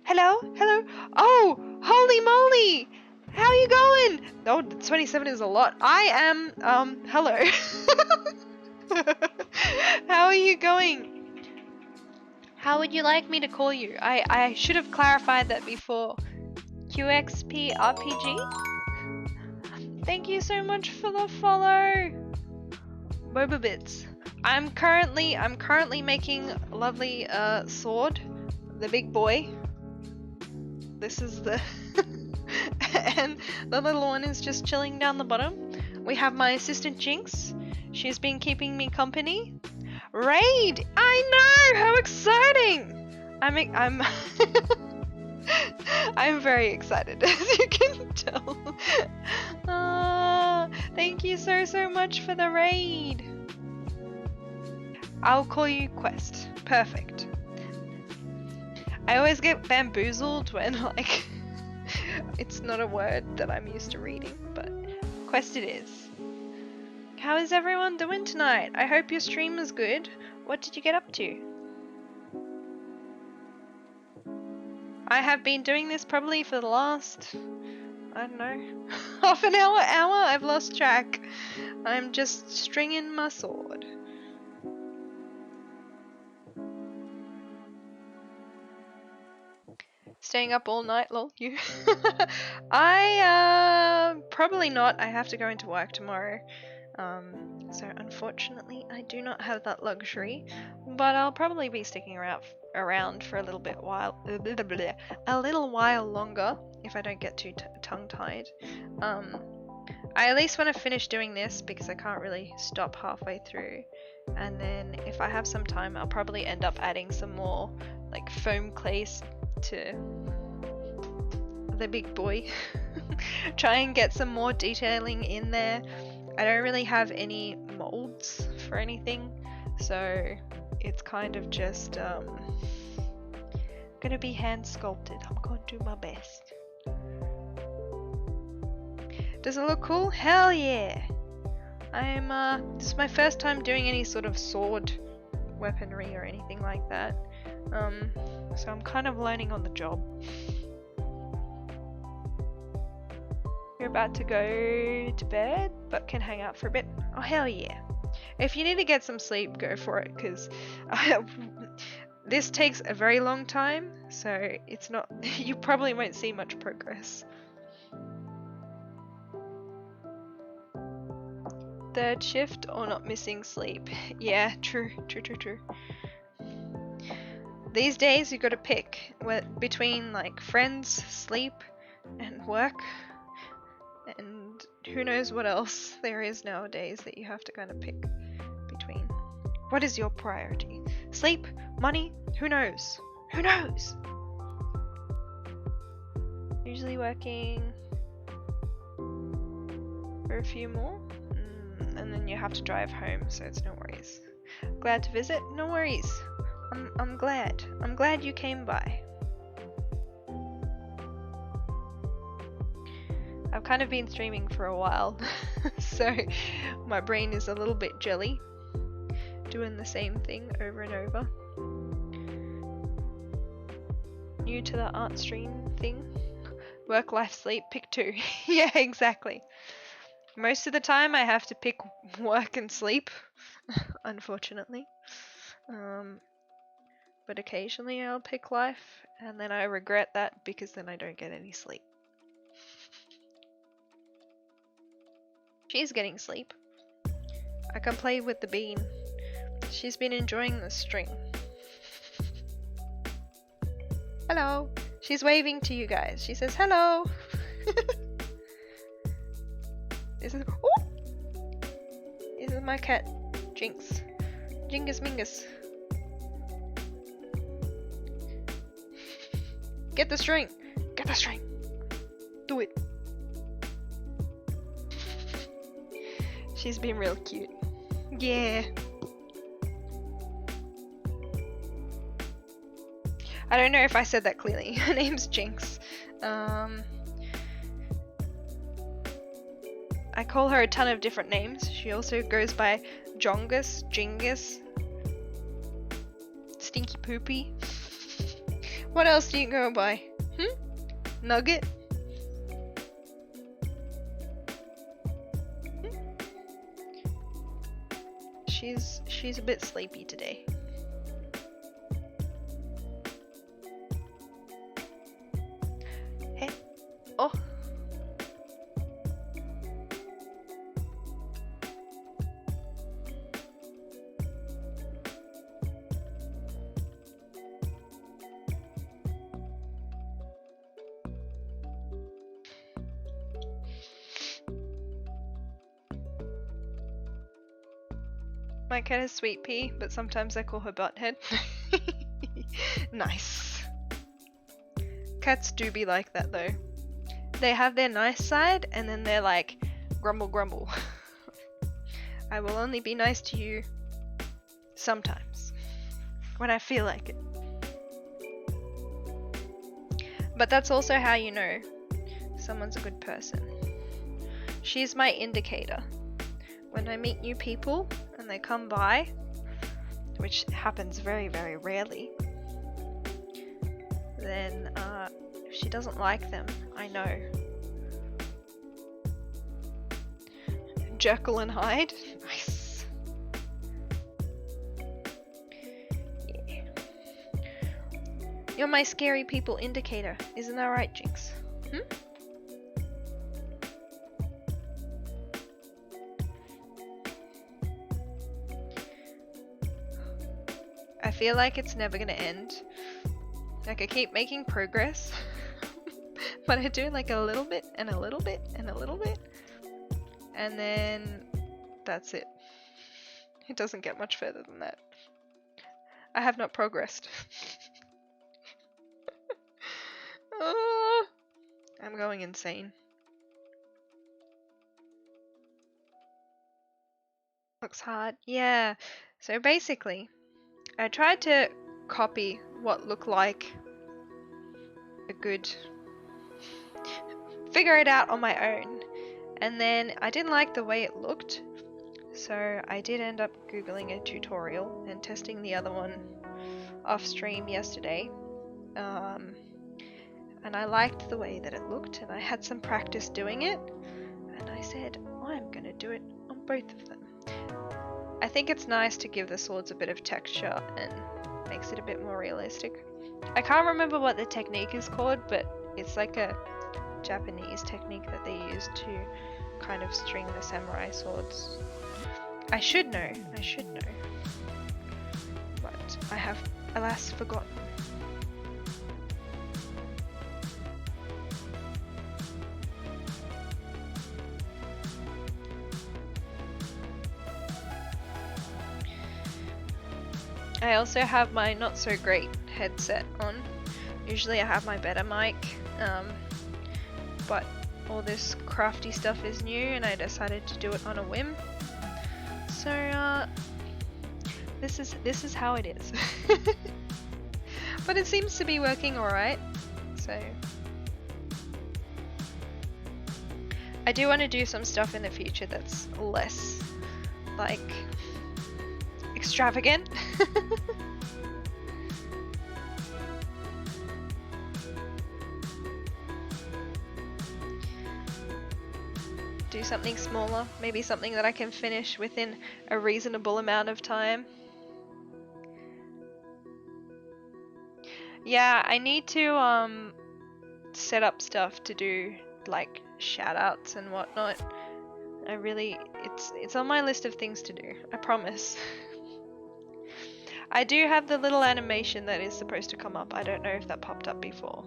Hello? Hello? Oh! Holy moly! How are you going? Oh, 27 is a lot. I am, hello. How are you going? How would you like me to call you? I should have clarified that before. QXP RPG? Thank you so much for the follow. Boba Bits. I'm currently making a lovely sword. The big boy. This is the and the little one is just chilling down the bottom. We have my assistant Jinx. She's been keeping me company. Raid! I know! How exciting! I'm I'm very excited, as you can tell. Thank you so much for the raid. I'll call you Quest. Perfect. I always get bamboozled when, like, it's not a word that I'm used to reading, but Quest it is. How is everyone doing tonight? I hope your stream was good. What did you get up to? I have been doing this probably for the last, I don't know, half an hour? I've lost track. I'm just stringing my sword. Staying up all night, lol, you? Probably not. I have to go into work tomorrow. So unfortunately I do not have that luxury, but I'll probably be sticking around for a little while longer if I don't get too tongue-tied. I at least want to finish doing this because I can't really stop halfway through, and then if I have some time I'll probably end up adding some more like foam clays to the big boy. Try and get some more detailing in there. I don't really have any molds for anything, so it's kind of just gonna be hand sculpted. I'm gonna do my best. Does it look cool? Hell yeah! This is my first time doing any sort of sword weaponry or anything like that. So I'm kind of learning on the job. You're about to go to bed, but can hang out for a bit. Oh, hell yeah. If you need to get some sleep, go for it, because this takes a very long time, so it's not, you probably won't see much progress. Third shift or not missing sleep. Yeah, true. These days you gotta pick between like friends, sleep, and work. And who knows what else there is nowadays that you have to kind of pick between. What is your priority? Sleep? Money? Who knows? Who knows? Usually working for a few more. and then you have to drive home, so it's no worries. Glad to visit? No worries. I'm glad. I'm glad you came by. I've kind of been streaming for a while, so my brain is a little bit jelly, doing the same thing over and over. New to the art stream thing. Work, life, sleep, pick two. Yeah, exactly. Most of the time I have to pick work and sleep, unfortunately. But occasionally I'll pick life, and then I regret that because then I don't get any sleep. She's getting sleep. I can play with the bean. She's been enjoying the string. Hello. She's waving to you guys. She says hello. This is my cat, Jinx. Jingus Mingus. Get the string. Get the string. Do it. She's been real cute. Yeah. I don't know if I said that clearly. Her name's Jinx. I call her a ton of different names. She also goes by Jongus, Jingus, Stinky Poopy. What else do you go by? Nugget? She's a bit sleepy today. Hey. Oh. My cat is Sweet Pea, but sometimes I call her Butthead. Nice. Cats do be like that though. They have their nice side and then they're like, grumble grumble. I will only be nice to you sometimes, when I feel like it. But that's also how you know someone's a good person. She's my indicator. When I meet new people and they come by, which happens very, very rarely, then if she doesn't like them, I know. Jekyll and Hyde. Nice. Yeah. You're my scary people indicator. Isn't that right, Jinx? I feel like it's never gonna end. Like I keep making progress, but I do like a little bit and a little bit and a little bit, and then that's it. It doesn't get much further than that. I have not progressed. I'm going insane. Looks hard. Yeah. So basically, I tried to copy what looked like a good... figure it out on my own. And then I didn't like the way it looked, so I did end up googling a tutorial and testing the other one off stream yesterday. And I liked the way that it looked, and I had some practice doing it, and I said, I'm gonna do it on both of them. I think it's nice to give the swords a bit of texture and makes it a bit more realistic. I can't remember what the technique is called, but it's like a Japanese technique that they use to kind of string the samurai swords. I should know, but I have alas forgotten. I also have my not so great headset on. Usually I have my better mic, but all this crafty stuff is new and I decided to do it on a whim. So this is how it is. But it seems to be working alright. So I do want to do some stuff in the future that's less like extravagant. Do something smaller, maybe something that I can finish within a reasonable amount of time. Yeah, I need to set up stuff to do like shoutouts and whatnot. It's on my list of things to do, I promise. I do have the little animation that is supposed to come up. I don't know if that popped up before.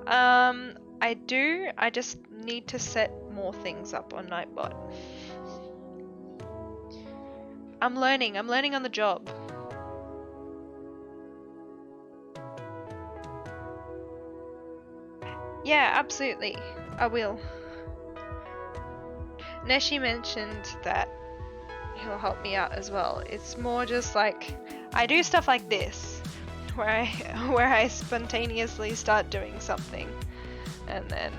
I do. I just need to set more things up on Nightbot. I'm learning on the job. Yeah, absolutely. I will. Neshi mentioned that he'll help me out as well. It's more just like I do stuff like this where I spontaneously start doing something and then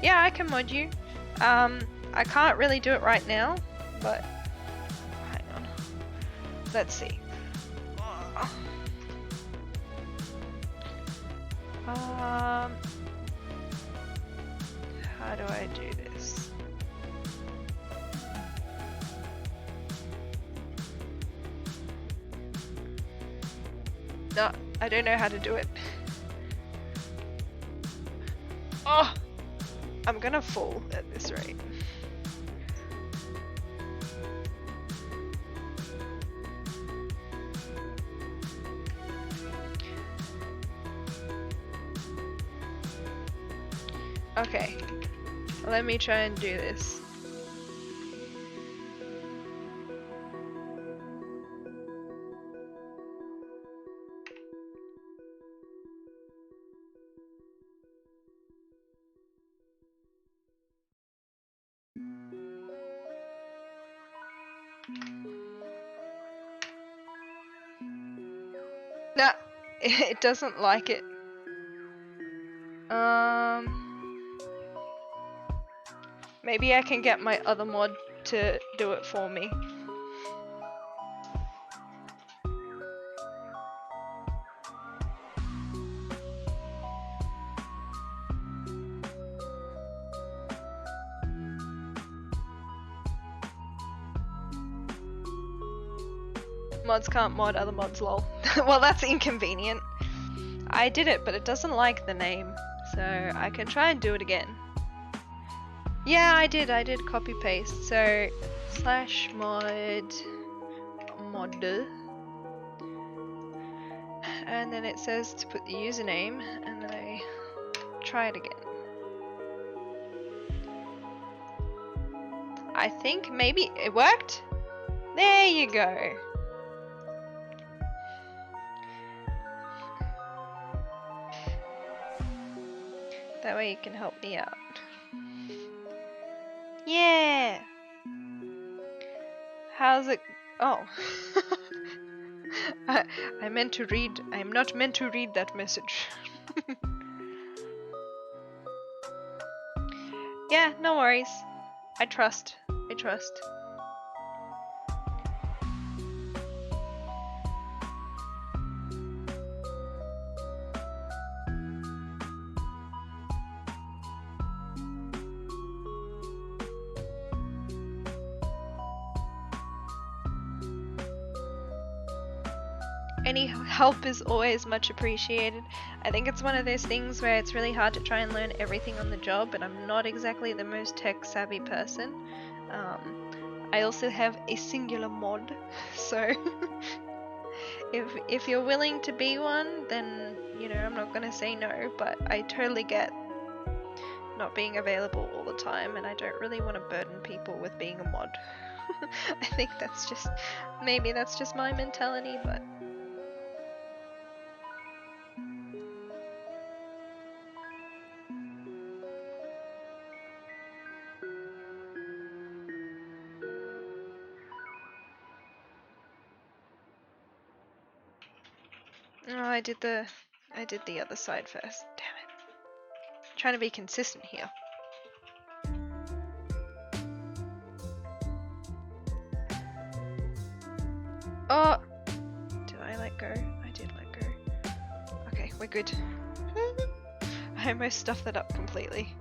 yeah, I can mod you. I can't really do it right now, but hang on. Let's see. How do I do this? No, I don't know how to do it. Oh! I'm gonna fall at this rate. Okay, let me try and do this. No, it doesn't like it. Maybe I can get my other mod to do it for me. Mods can't mod other mods, lol. Well, that's inconvenient. I did it, but it doesn't like the name, so I can try and do it again. Yeah, I did copy paste, so /mod and then it says to put the username, and then I try it again. I think maybe it worked? There you go. That way you can help me out. Yeah! How's it? Oh. I meant to read. I'm not meant to read that message. Yeah, no worries. I trust. I trust. Any help is always much appreciated. I think it's one of those things where it's really hard to try and learn everything on the job, and I'm not exactly the most tech savvy person. I also have a singular mod, so if you're willing to be one, then you know I'm not gonna say no, but I totally get not being available all the time, and I don't really want to burden people with being a mod. I think that's just maybe that's just my mentality, but I did the other side first. Damn it. I'm trying to be consistent here. Oh! Did I let go? I did let go. Okay, we're good. I almost stuffed that up completely.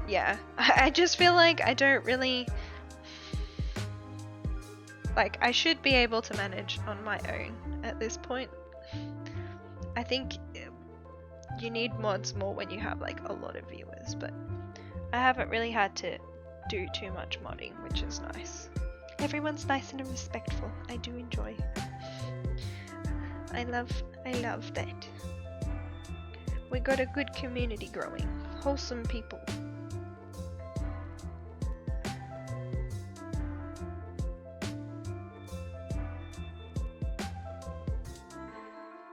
Yeah, I just feel like I don't really... Like, I should be able to manage on my own at this point. I think you need mods more when you have like a lot of viewers, but I haven't really had to do too much modding, which is nice. Everyone's nice and respectful. I do enjoy. I love that. We got a good community growing. Wholesome people.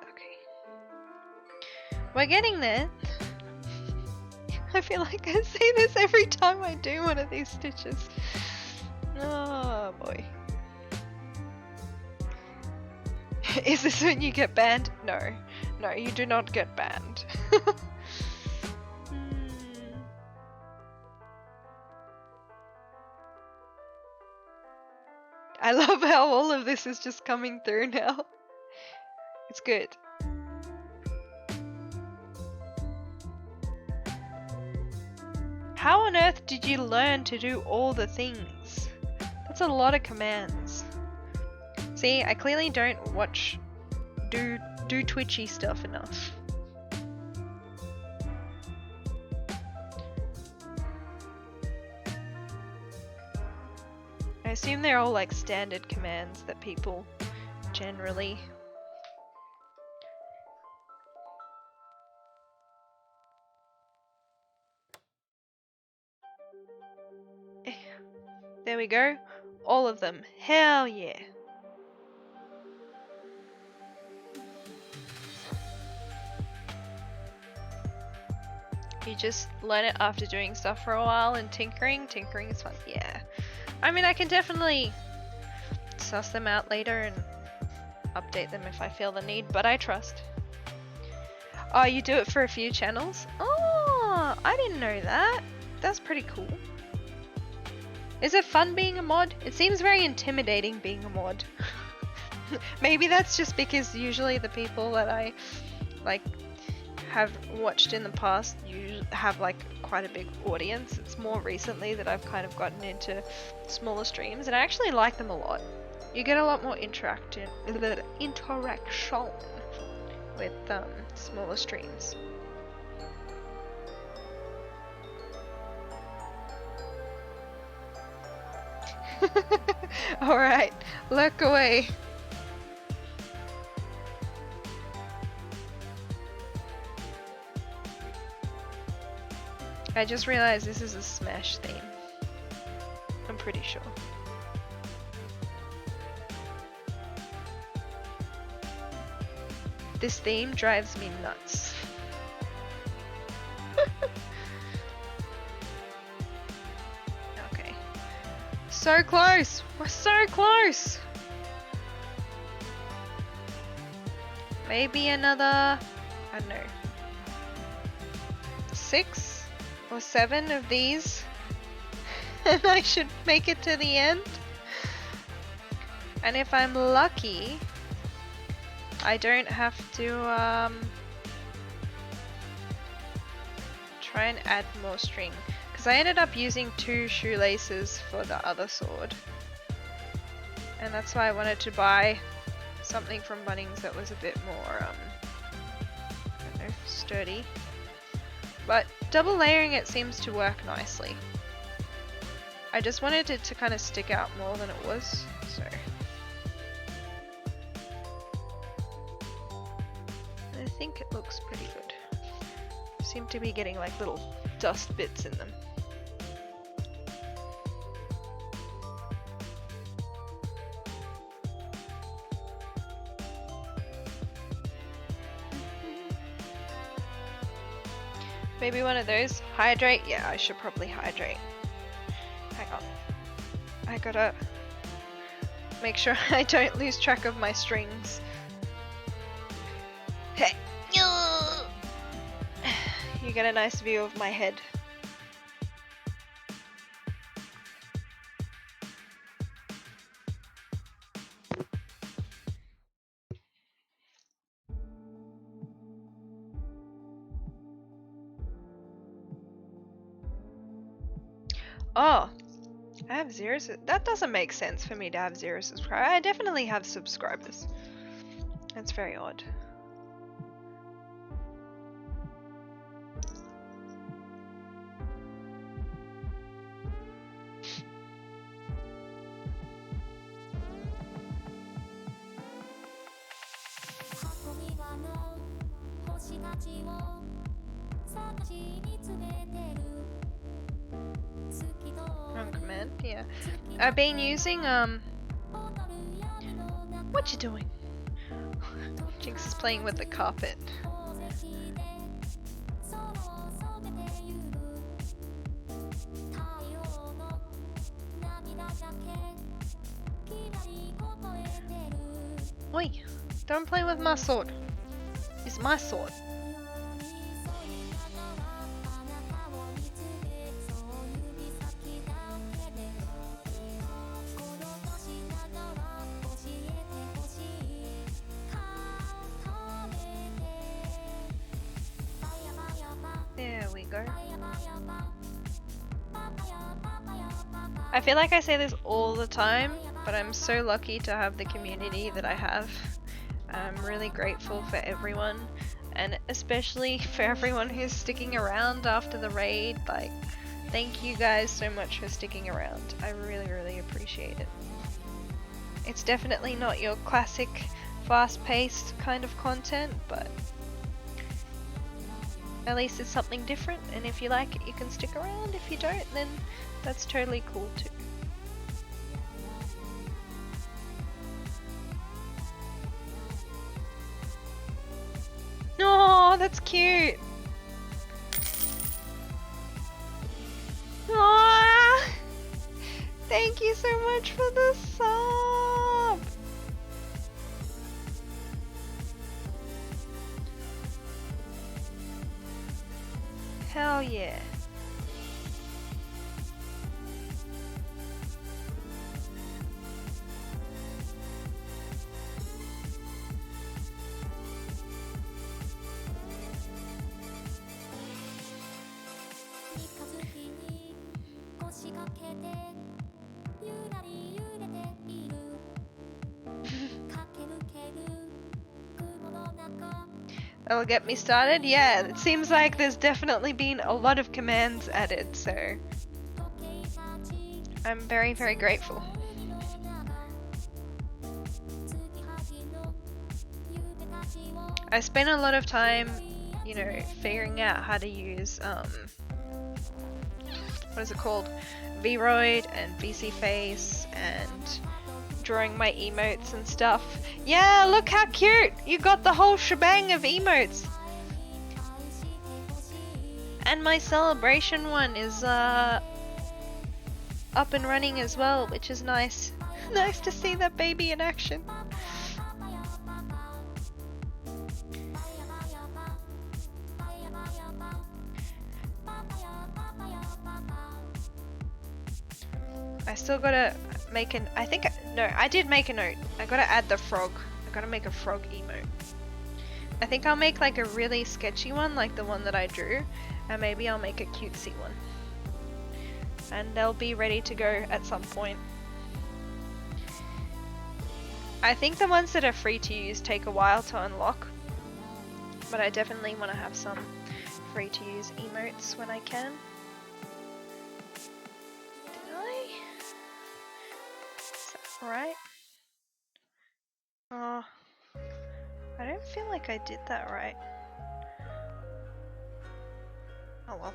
Okay. We're getting there. I feel like I say this every time I do one of these stitches. Oh boy. Is this when you get banned? No. No, you do not get banned. I love how all of this is just coming through now. It's good. How on earth did you learn to do all the things? That's a lot of commands. See, I clearly don't do twitchy stuff enough. I assume they're all like standard commands that people generally... There we go. All of them. Hell yeah. You just learn it after doing stuff for a while and tinkering. Tinkering is fun. Yeah. I mean, I can definitely suss them out later and update them if I feel the need, but I trust. Oh, you do it for a few channels? Oh, I didn't know that. That's pretty cool. Is it fun being a mod? It seems very intimidating being a mod. Maybe that's just because usually the people that I like have watched in the past you have like quite a big audience. It's more recently that I've kind of gotten into smaller streams and I actually like them a lot. You get a lot more interaction with smaller streams. Alright, look away. I just realized this is a Smash theme. I'm pretty sure. This theme drives me nuts. Okay. So close! We're so close! Maybe another, I don't know, 6 or 7 of these and I should make it to the end. And if I'm lucky, I don't have to try and add more string. Because I ended up using 2 shoelaces for the other sword. And that's why I wanted to buy something from Bunnings that was a bit more, I don't know, sturdy. But double layering it seems to work nicely. I just wanted it to kind of stick out more than it was, so. I think it looks pretty good. Seem to be getting like little dust bits in them. Maybe one of those. Hydrate? Yeah, I should probably hydrate. Hang on. I gotta make sure I don't lose track of my strings. Hey, you get a nice view of my head. Oh, I have zero. That doesn't make sense for me to have 0 subscribers. I definitely have subscribers. That's very odd. Wrong command, yeah. I've been using, what you doing? Jinx is playing with the carpet. Oi, don't play with my sword. It's my sword. There we go. I feel like I say this all the time, but I'm so lucky to have the community that I have. I'm really grateful for everyone, and especially for everyone who's sticking around after the raid. Like, thank you guys so much for sticking around. I really appreciate it. It's definitely not your classic fast-paced kind of content, but at least it's something different, and if you like it you can stick around. If you don't, then that's totally cool too. Oh, that's cute. Aww. Thank you so much for the sub. Hell yeah. That'll get me started? Yeah, it seems like there's definitely been a lot of commands added, so I'm very grateful. I spent a lot of time, you know, figuring out how to use, what is it called? Vroid and VC Face and drawing my emotes and stuff. Yeah, look how cute! You got the whole shebang of emotes! And my celebration one is up and running as well, which is nice. Nice to see that baby in action. I still gotta make an, I did make a note. I gotta add the frog. I gotta make a frog emote. I think I'll make like a really sketchy one, like the one that I drew, and maybe I'll make a cutesy one. And they'll be ready to go at some point. I think the ones that are free to use take a while to unlock, but I definitely want to have some free to use emotes when I can. Right? Oh, I don't feel like I did that right. Oh well.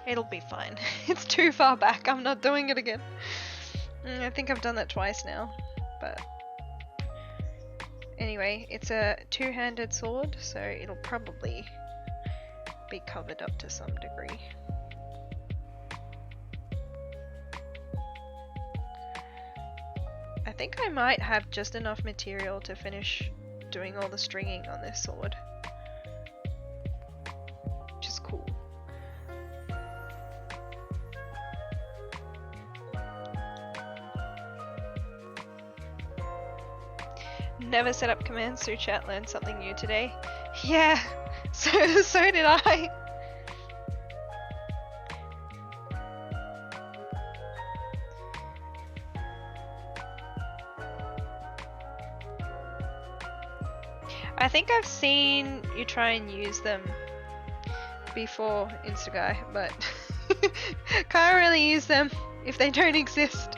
It'll be fine. It's too far back. I'm not doing it again. I think I've done that twice now. But anyway, it's a two-handed sword, so it'll probably be covered up to some degree. think I might have just enough material to finish doing all the stringing on this sword. Which is cool. Never set up commands through chat, learned something new today. Yeah, so did I. I think I've seen you try and use them before, Instaguy, but can't really use them if they don't exist.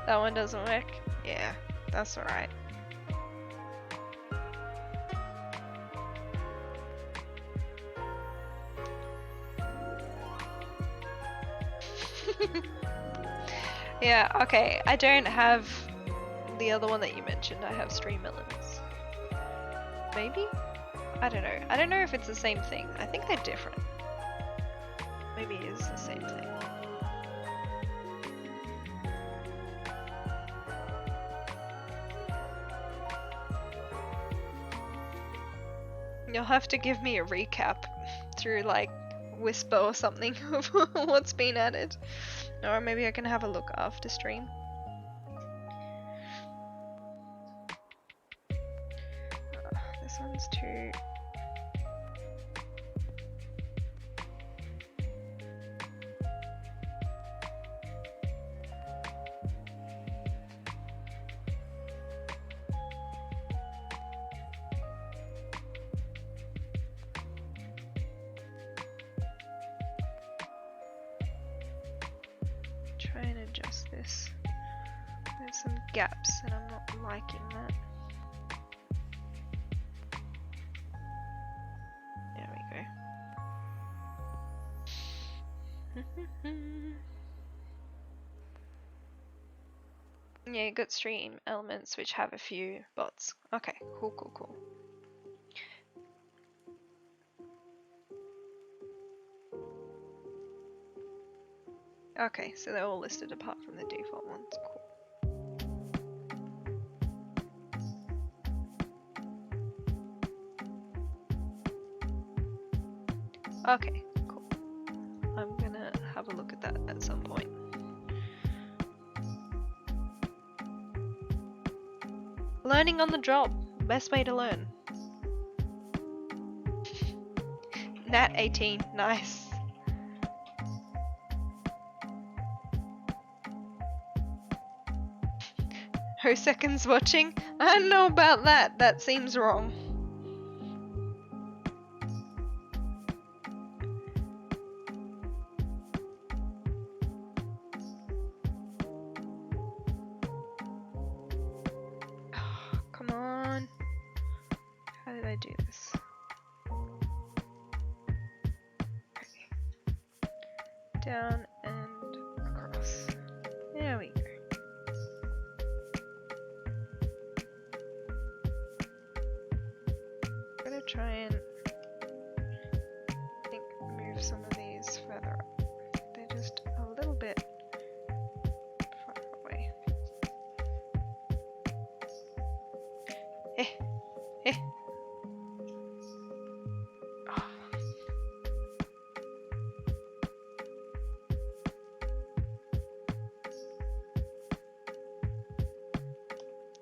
That one doesn't work? Yeah, that's alright. Yeah, okay, I don't have the other one that you mentioned. I have Stream Elements. Maybe? I don't know. I don't know if it's the same thing. I think they're different. Maybe it is the same thing. You'll have to give me a recap through like Whisper or something of what's been added. Or maybe I can have a look after stream. This one's too... Try and adjust this. There's some gaps and I'm not liking that. There we go. Yeah, you got stream elements which have a few bots. Okay, cool. Okay, so they're all listed apart from the default ones. Cool. Okay, cool. I'm gonna have a look at that at some point. Learning on the job. Best way to learn. Nat 18. Nice. Who seconds watching? I don't know about that. That seems wrong. Oh, come on. How did I do this? Okay. Down and across. There we go. Try and move some of these further up. They're just a little bit far away. Oh.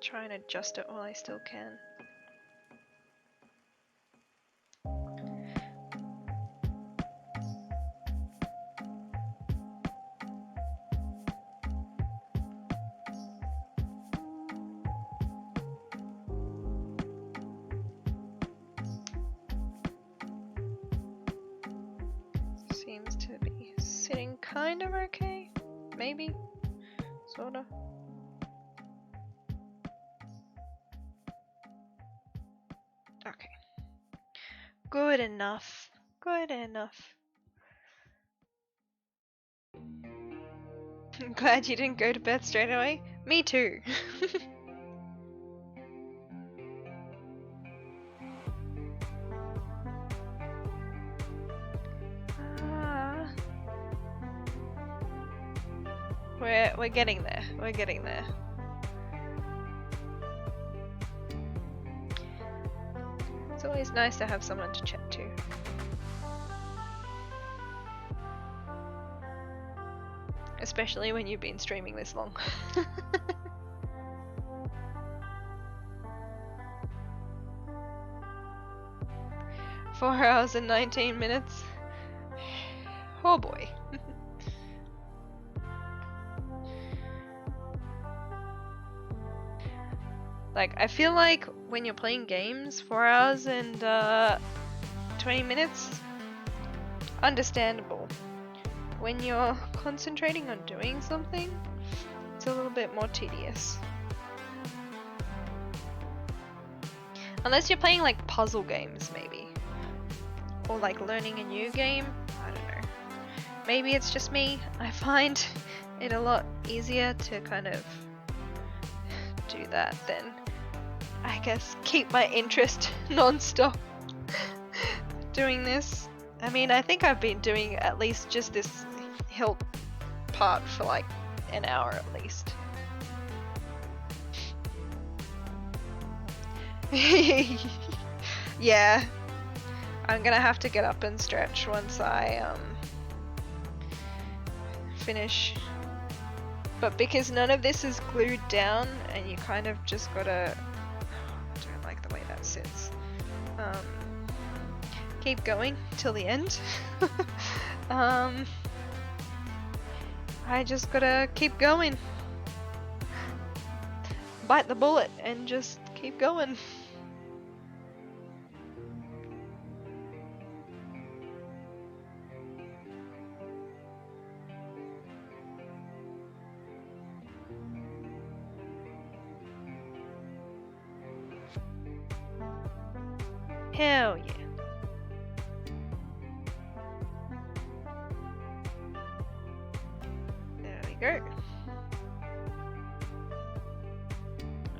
Try and adjust it while I still can. Seems to be sitting kind of okay. Maybe. Sorta. Okay. Good enough. Good enough. I'm glad you didn't go to bed straight away. Me too. We're getting there. We're getting there. It's always nice to have someone to chat to. Especially when you've been streaming this long. 4 hours and 19 minutes. Oh boy. Like, I feel like when you're playing games, 4 hours and 20 minutes, understandable. When you're concentrating on doing something, it's a little bit more tedious. Unless you're playing like puzzle games, maybe. Or like learning a new game, I don't know. Maybe it's just me, I find it a lot easier to kind of do that than, I guess, keep my interest non-stop doing this. I mean, I think I've been doing at least just this hill part for like an hour at least. Yeah, I'm gonna have to get up and stretch once I finish. But because none of this is glued down and you kind of just gotta, I don't like the way that sits. Keep going till the end. I just gotta keep going. Bite the bullet and just keep going. Hell yeah. There we go.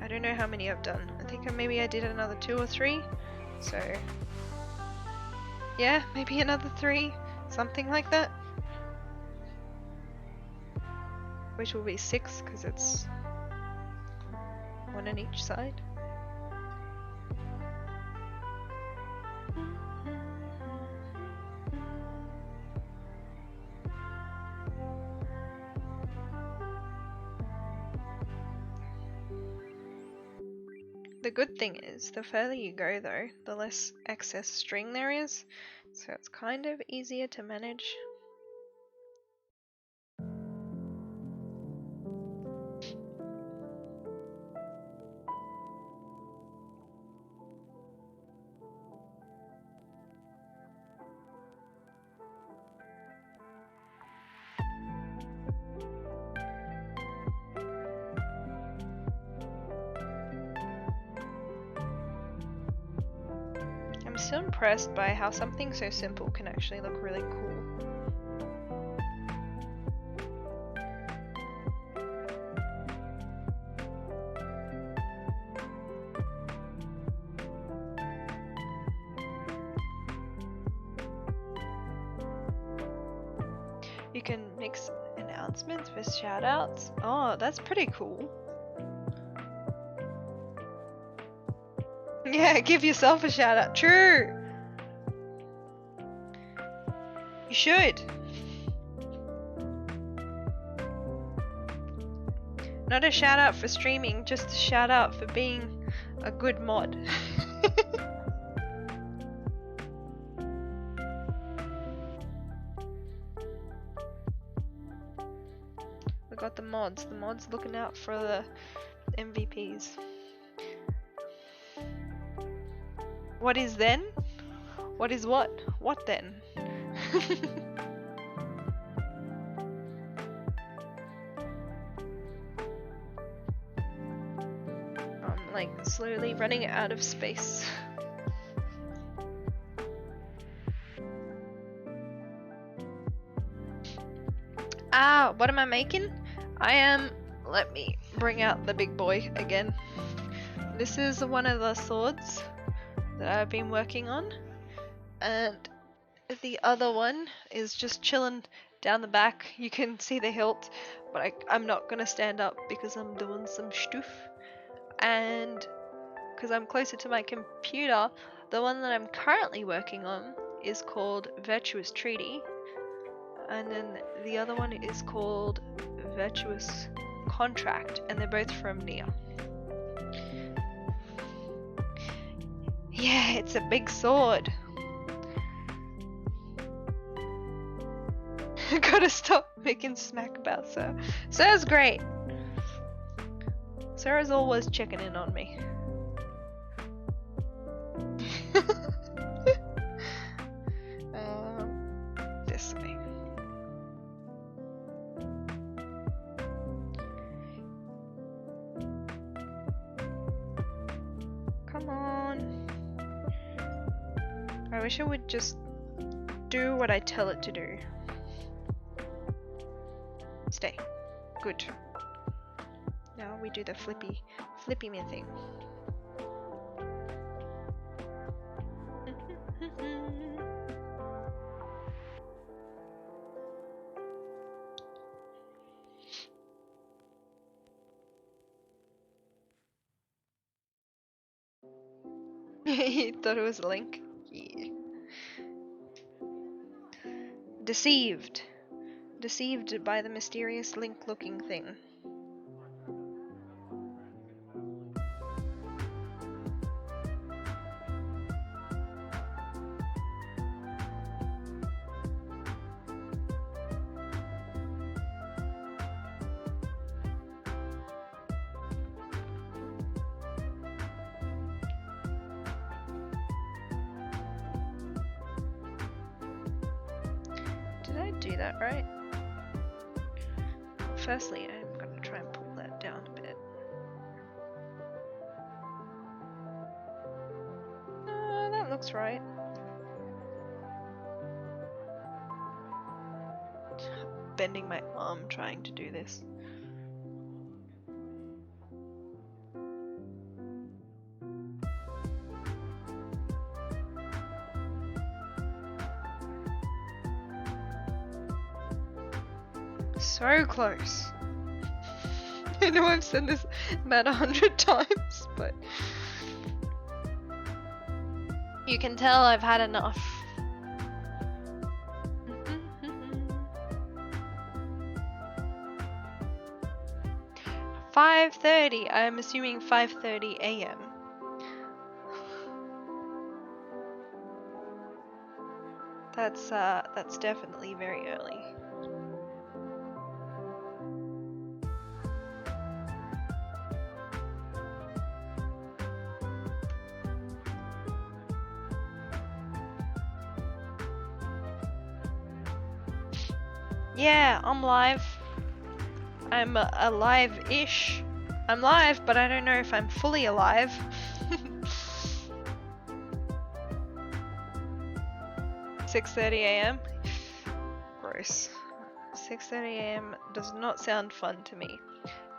I don't know how many I've done. I think maybe I did another 2 or 3. So yeah, maybe another 3. Something like that. Which will be 6 because it's 1 on each side. The good thing is, the further you go though, the less excess string there is, so it's kind of easier to manage. I'm still impressed by how something so simple can actually look really cool. You can mix announcements with shoutouts. Oh, that's pretty cool. Yeah, give yourself a shout out. True. You should. Not a shout out for streaming, just a shout out for being a good mod. We got the mods looking out for the MVPs. What is then? What is what? What then? I'm like slowly running out of space. Ah, what am I making? Let me bring out the big boy again. This is one of the swords that I've been working on, and the other one is just chilling down the back. You can see the hilt, but I'm not gonna stand up because I'm doing some stuff. And because I'm closer to my computer, the one that I'm currently working on is called Virtuous Treaty, and then the other one is called Virtuous Contract, and they're both from Nier. Yeah, it's a big sword. Gotta stop making smack about Sir. Sir's great. Sir is always checking in on me. This way. Come on. I wish it would just do what I tell it to do. Stay. Good. Now we do the flippy me thing. You thought it was a link? Yeah. Deceived. Deceived by the mysterious link-looking thing. Did I do that right? Firstly, I'm gonna try and pull that down a bit. That looks right. Bending my arm trying to do this. So close. I know I've said this about 100 times, but you can tell I've had enough. 5:30. I'm assuming 5:30 a.m. That's definitely very early. Yeah, I'm live. I'm alive-ish. I'm live, but I don't know if I'm fully alive. 6:30 a.m. Gross. 6:30 a.m. does not sound fun to me.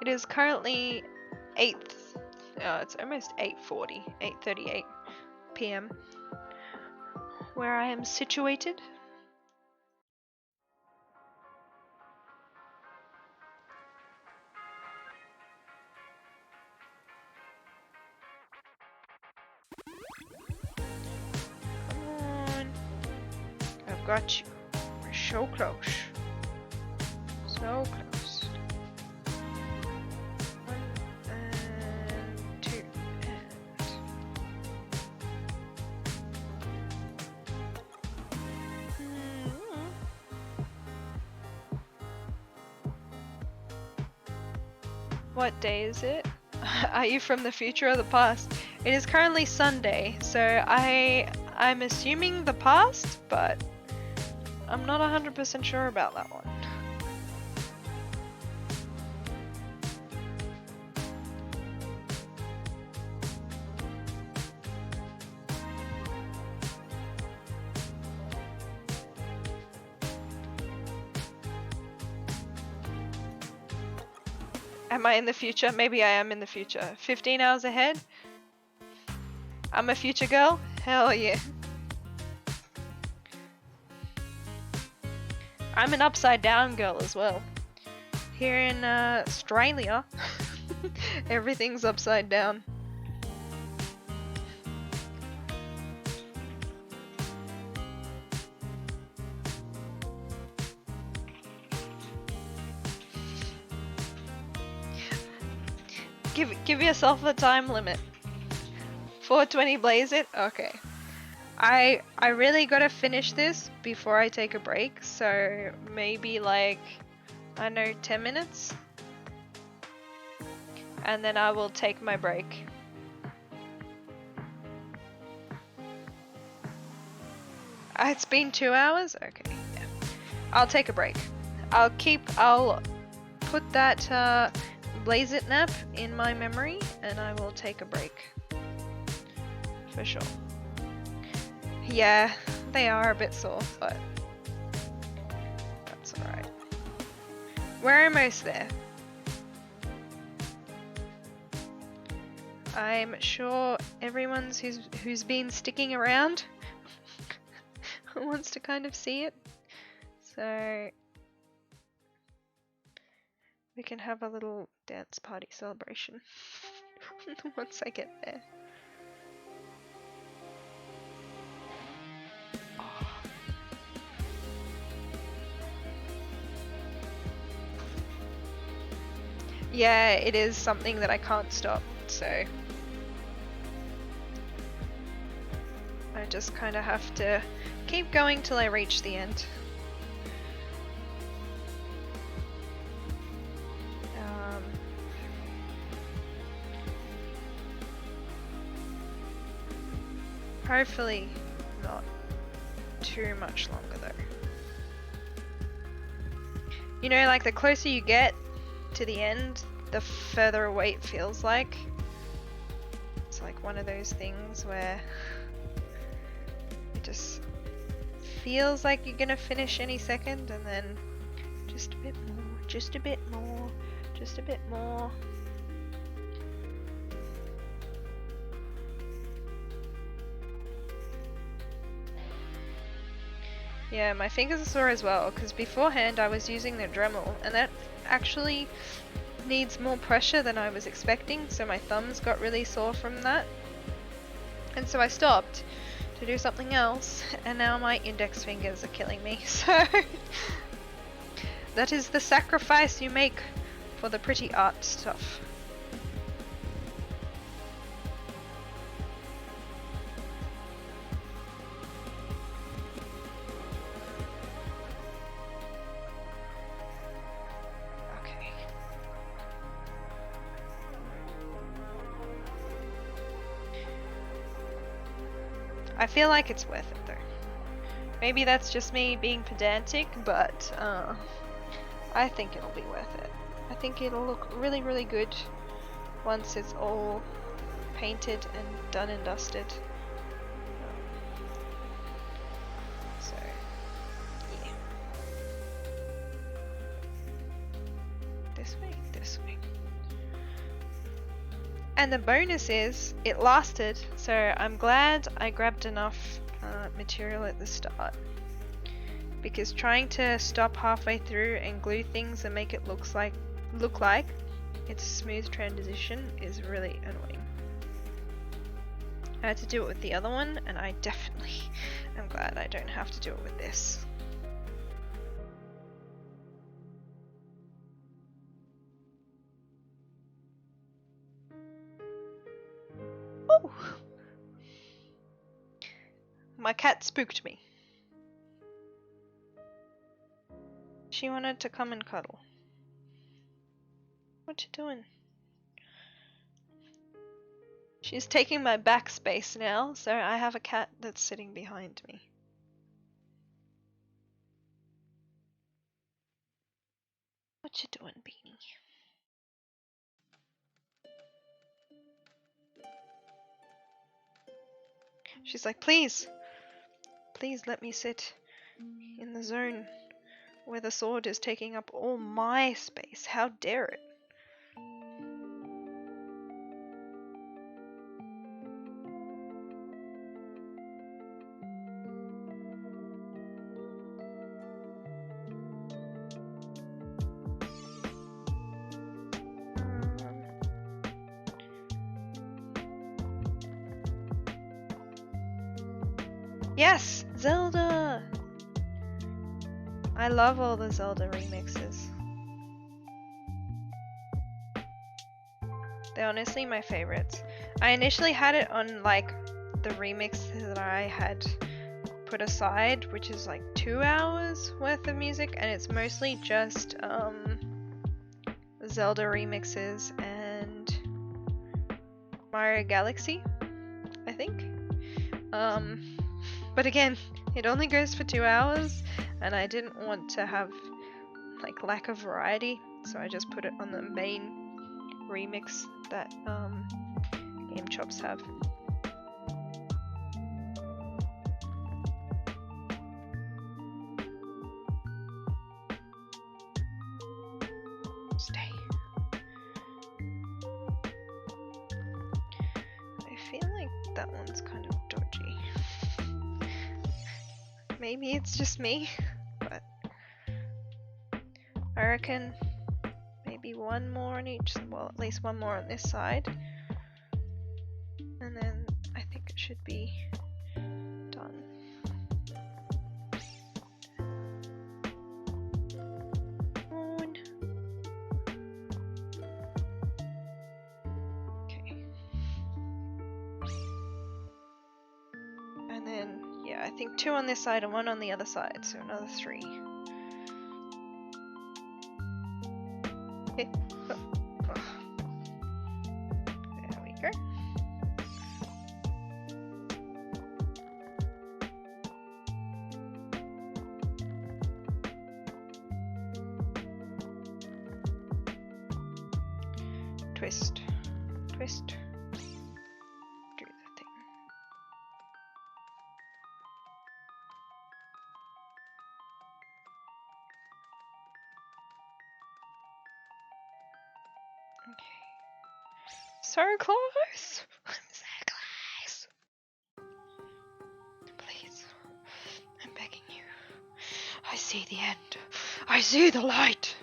It is currently it's almost 8:38 p.m. where I am situated. I've got you. We're so close. So close. 1 and 2 and... What day is it? Are you from the future or the past? It is currently Sunday, so I'm assuming the past, but I'm not 100% sure about that one. Am I in the future? Maybe I am in the future. 15 hours ahead? I'm a future girl? Hell yeah. I'm an upside down girl as well. Here in Australia, everything's upside down. Give yourself a time limit. 4:20 blaze it? Okay. I really gotta finish this before I take a break, so maybe like, I don't know, 10 minutes? And then I will take my break. It's been 2 hours? Okay, yeah. I'll take a break. I'll put that blaze it nap in my memory and I will take a break. For sure. Yeah, they are a bit sore, but that's alright. We're almost there. I'm sure everyone who's been sticking around wants to kind of see it. So we can have a little dance party celebration once I get there. Yeah, it is something that I can't stop, so I just kind of have to keep going till I reach the end. Hopefully not too much longer though. You know, like the closer you get to the end, the further away it feels like. It's like one of those things where it just feels like you're gonna finish any second, and then just a bit more, just a bit more, just a bit more. Yeah, my fingers are sore as well, because beforehand I was using the Dremel, and that actually needs more pressure than I was expecting, so my thumbs got really sore from that. And so I stopped to do something else, and now my index fingers are killing me, so that is the sacrifice you make for the pretty art stuff. I feel like it's worth it though. Maybe that's just me being pedantic, but I think it'll be worth it. I think it'll look really, really good once it's all painted and done and dusted. So, yeah. This way, this way. And the bonus is, it lasted, so I'm glad I grabbed enough material at the start. Because trying to stop halfway through and glue things and make it look like it's a smooth transition is really annoying. I had to do it with the other one, and I definitely am glad I don't have to do it with this. Oh! My cat spooked me. She wanted to come and cuddle. What you doing? She's taking my back space now, so I have a cat that's sitting behind me. What you doing, Beanie? She's like, please let me sit in the zone where the sword is taking up all my space. How dare it? Yes! Zelda! I love all the Zelda remixes. They're honestly my favorites. I initially had it on like the remix that I had put aside, which is like 2 hours worth of music, and it's mostly just Zelda remixes and Mario Galaxy, I think. But again, it only goes for 2 hours, and I didn't want to have like lack of variety, so I just put it on the main remix that Game Chops have. Stay. I feel like that one's kind of dodgy. Maybe it's just me, but I reckon maybe one more on each, well, at least one more on this side, and then I think it should be done. Okay. And then, yeah, I think 2 on this side and 1 on the other side, so another 3. Okay. Oh. Oh. There we go. Twist. Twist. Do the thing. Okay. So close! I'm so close! Please. I'm begging you. I see the end. I see the light!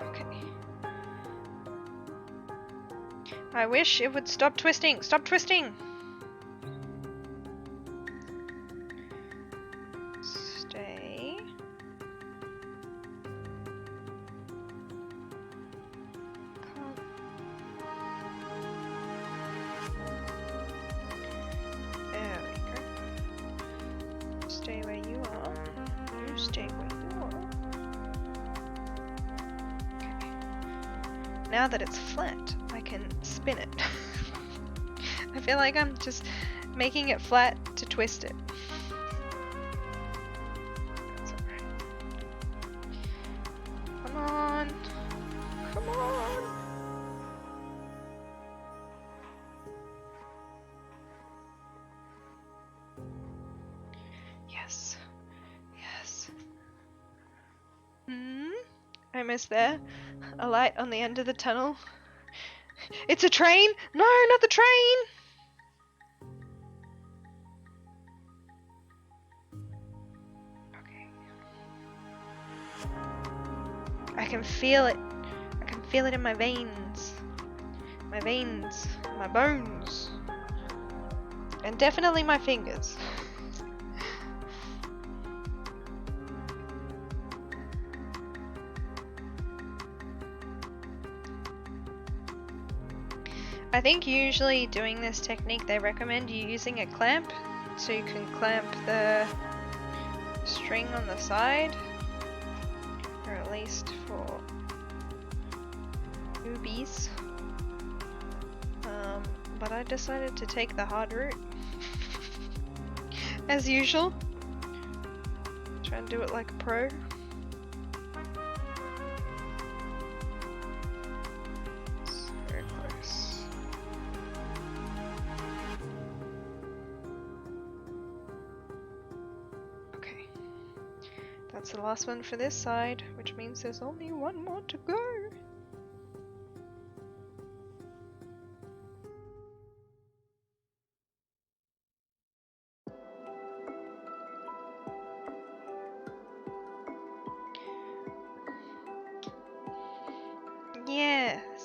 Okay. I wish it would stop twisting! Stop twisting! Stay. Come. There we go. Stay where you are. You stay where you are. Okay. Now that it's flat, I can spin it. I feel like I'm just making it flat to twist it. That's alright. Come on. Come on. Yes. Yes. Almost there. A light on the end of the tunnel. It's a train! No, not the train! Okay. I can feel it. I can feel it in my veins. My veins. My bones. And definitely my fingers. I think usually doing this technique they recommend you using a clamp, so you can clamp the string on the side, or at least for newbies. But I decided to take the hard route, as usual. Try and do it like a pro. That's the last one for this side, which means there's only one more to go.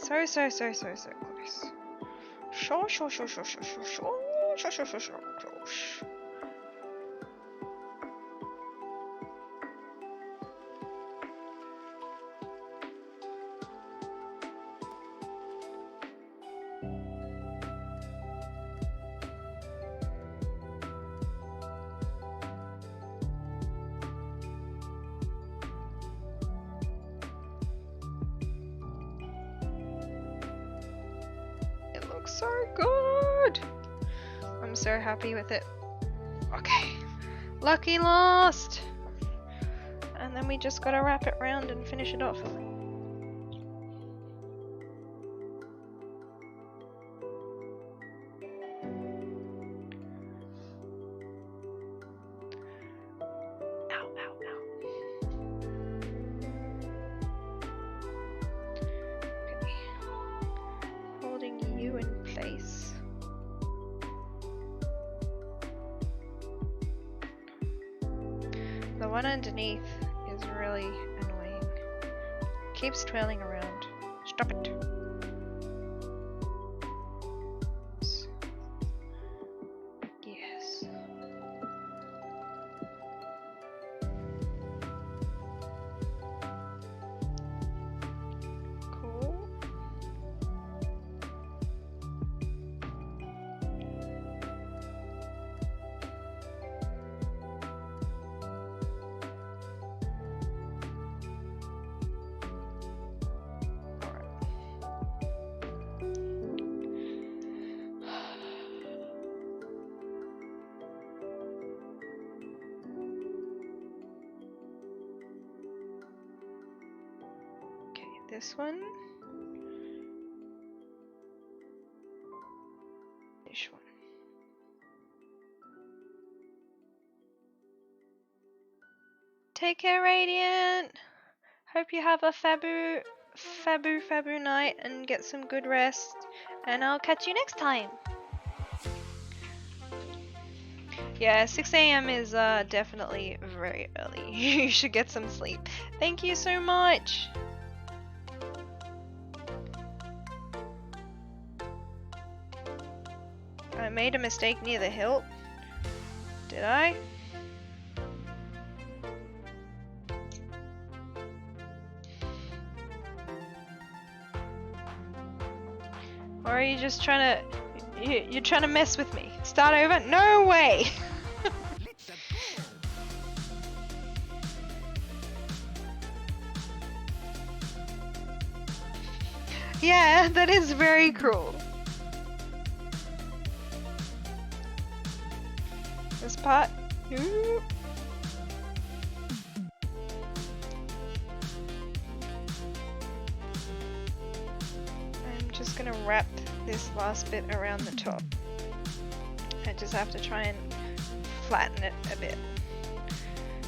So close. Sure. It looks so good. I'm so happy with it. Okay. Lucky last. And then we just gotta wrap it round and finish it off. The one underneath is really annoying. Keeps twirling around. Stop it. Yes. Cool. This one. This one. Take care, Radiant. Hope you have a fabu night and get some good rest. And I'll catch you next time. Yeah, 6 AM is definitely very early. You should get some sleep. Thank you so much. I made a mistake near the hilt. Did I? Or are you just trying to... You're trying to mess with me? Start over? No way! Yeah, that is very cruel. This part. Ooh. I'm just gonna wrap this last bit around the top. I just have to try and flatten it a bit.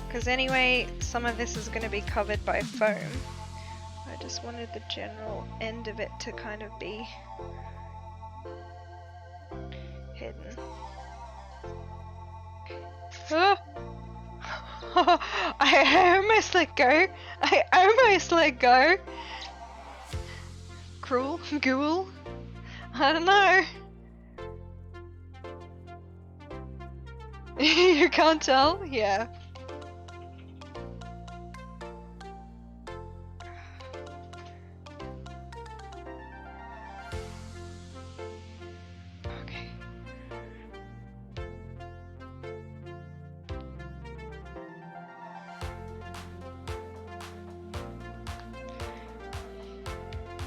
Because anyway, some of this is going to be covered by foam. I just wanted the general end of it to kind of be hidden. Ah! I almost let go. I almost let go. Cruel? Ghoul? I don't know. You can't tell? Yeah. Okay.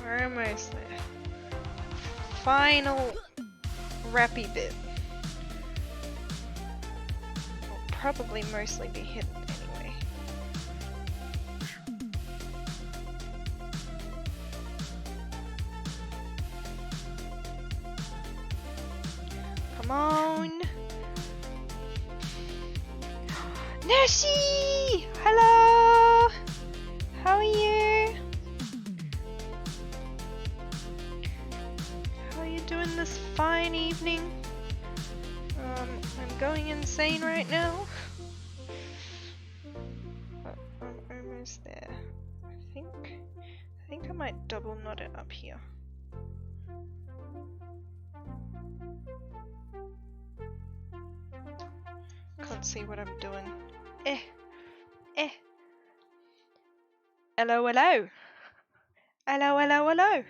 We're almost there. Final wrappy bit. Will probably mostly be hidden anyway. Come on! Nessie! Hello! How are you? How are you doing this fine evening? I'm going insane right now. But I'm almost there. I think I might double knot it up here. can't see what I'm doing. Eh. Hello, hello. Hello, hello, hello.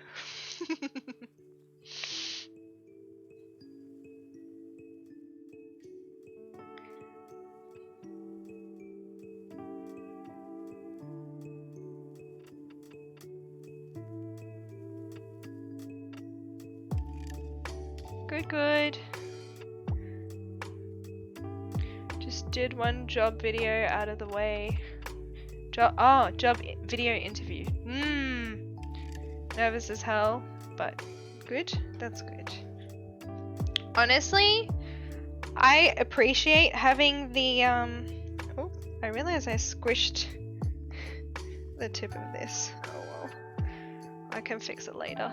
Good. Just did one job video out of the way. Job video interview. Nervous as hell, but good. That's good. Honestly, I appreciate having the oh, I realize I squished the tip of this. Oh well. I can fix it later.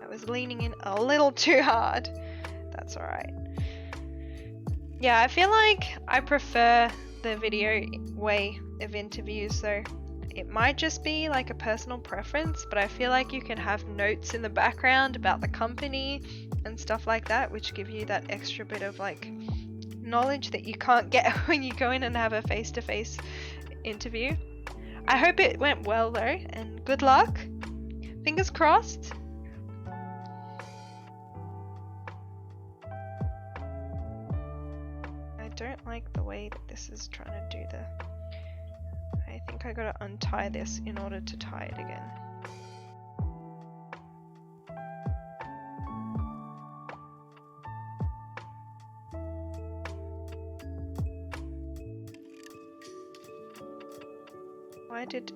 I was leaning in a little too hard. That's alright. Yeah, I feel like I prefer the video way of interviews though. It might just be like a personal preference, but I feel like you can have notes in the background about the company and stuff like that, which give you that extra bit of like knowledge that you can't get when you go in and have a face-to-face interview. I hope it went well though, and good luck. Fingers crossed. I don't like the way that this is trying to do the... I think I gotta untie this in order to tie it again. Why did...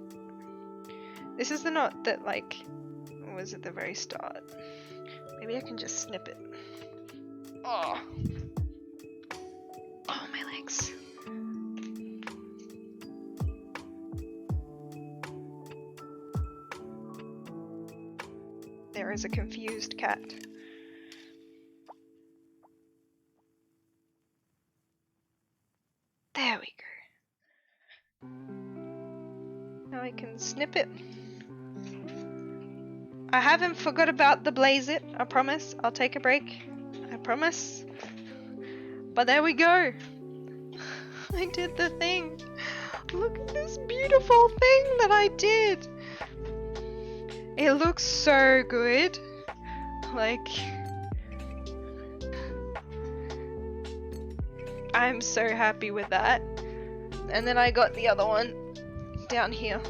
This is the knot that like was at the very start. Maybe I can just snip it. Oh, my legs. There is a confused cat. There we go. Now I can snip it. I haven't forgot about the blaze it. I promise. I'll take a break. I promise. But there we go. I did the thing. Look at this beautiful thing that I did. It looks so good. Like, I'm so happy with that. And then I got the other one down here.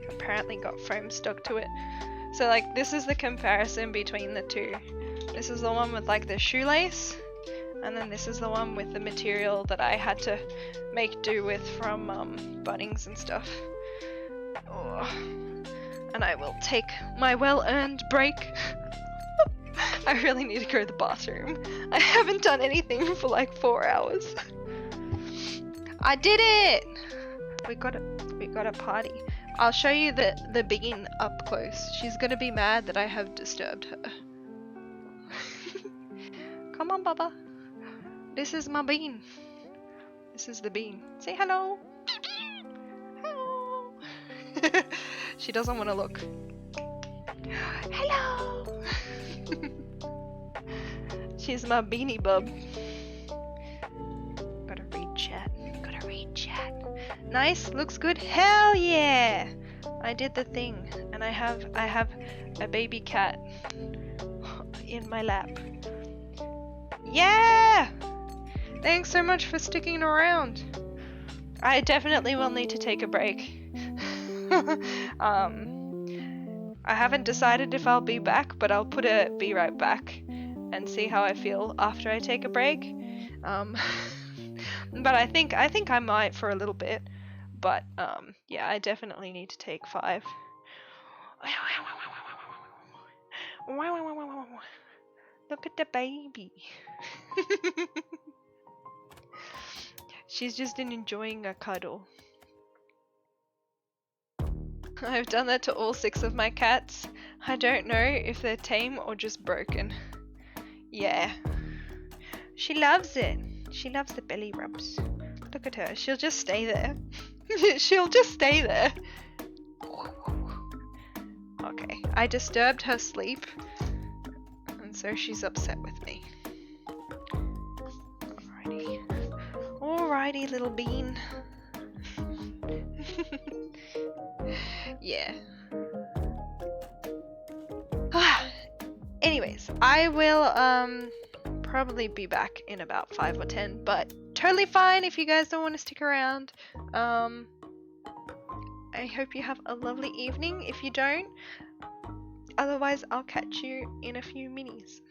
Apparently got foam stuck to it. So like, this is the comparison between the two. This is the one with like the shoelace, and then this is the one with the material that I had to make do with from Bunnings and stuff. Oh. And I will take my well-earned break. I really need to go to the bathroom. I haven't done anything for like 4 hours. I did it! We got a party. I'll show you the bean up close. She's gonna be mad that I have disturbed her. Come on, Baba. This is my bean. This is the bean. Say hello. Hello. She doesn't want to look. Hello. She's my beanie bub. Gotta read chat. Nice, looks good. Hell yeah! I did the thing, and I have a baby cat in my lap. Yeah! Thanks so much for sticking around. I definitely will need to take a break. I haven't decided if I'll be back, but I'll put a be right back and see how I feel after I take a break. But I think I might for a little bit. But yeah, I definitely need to take 5. Look at the baby. She's just enjoying a cuddle. I've done that to all 6 of my cats. I don't know if they're tame or just broken. Yeah. She loves it. She loves the belly rubs. Look at her. She'll just stay there. She'll just stay there. Okay. I disturbed her sleep. And so she's upset with me. Alrighty, little bean. Yeah. Anyways, I will probably be back in about 5 or 10, but totally fine if you guys don't want to stick around. I hope you have a lovely evening if you don't. Otherwise, I'll catch you in a few minis.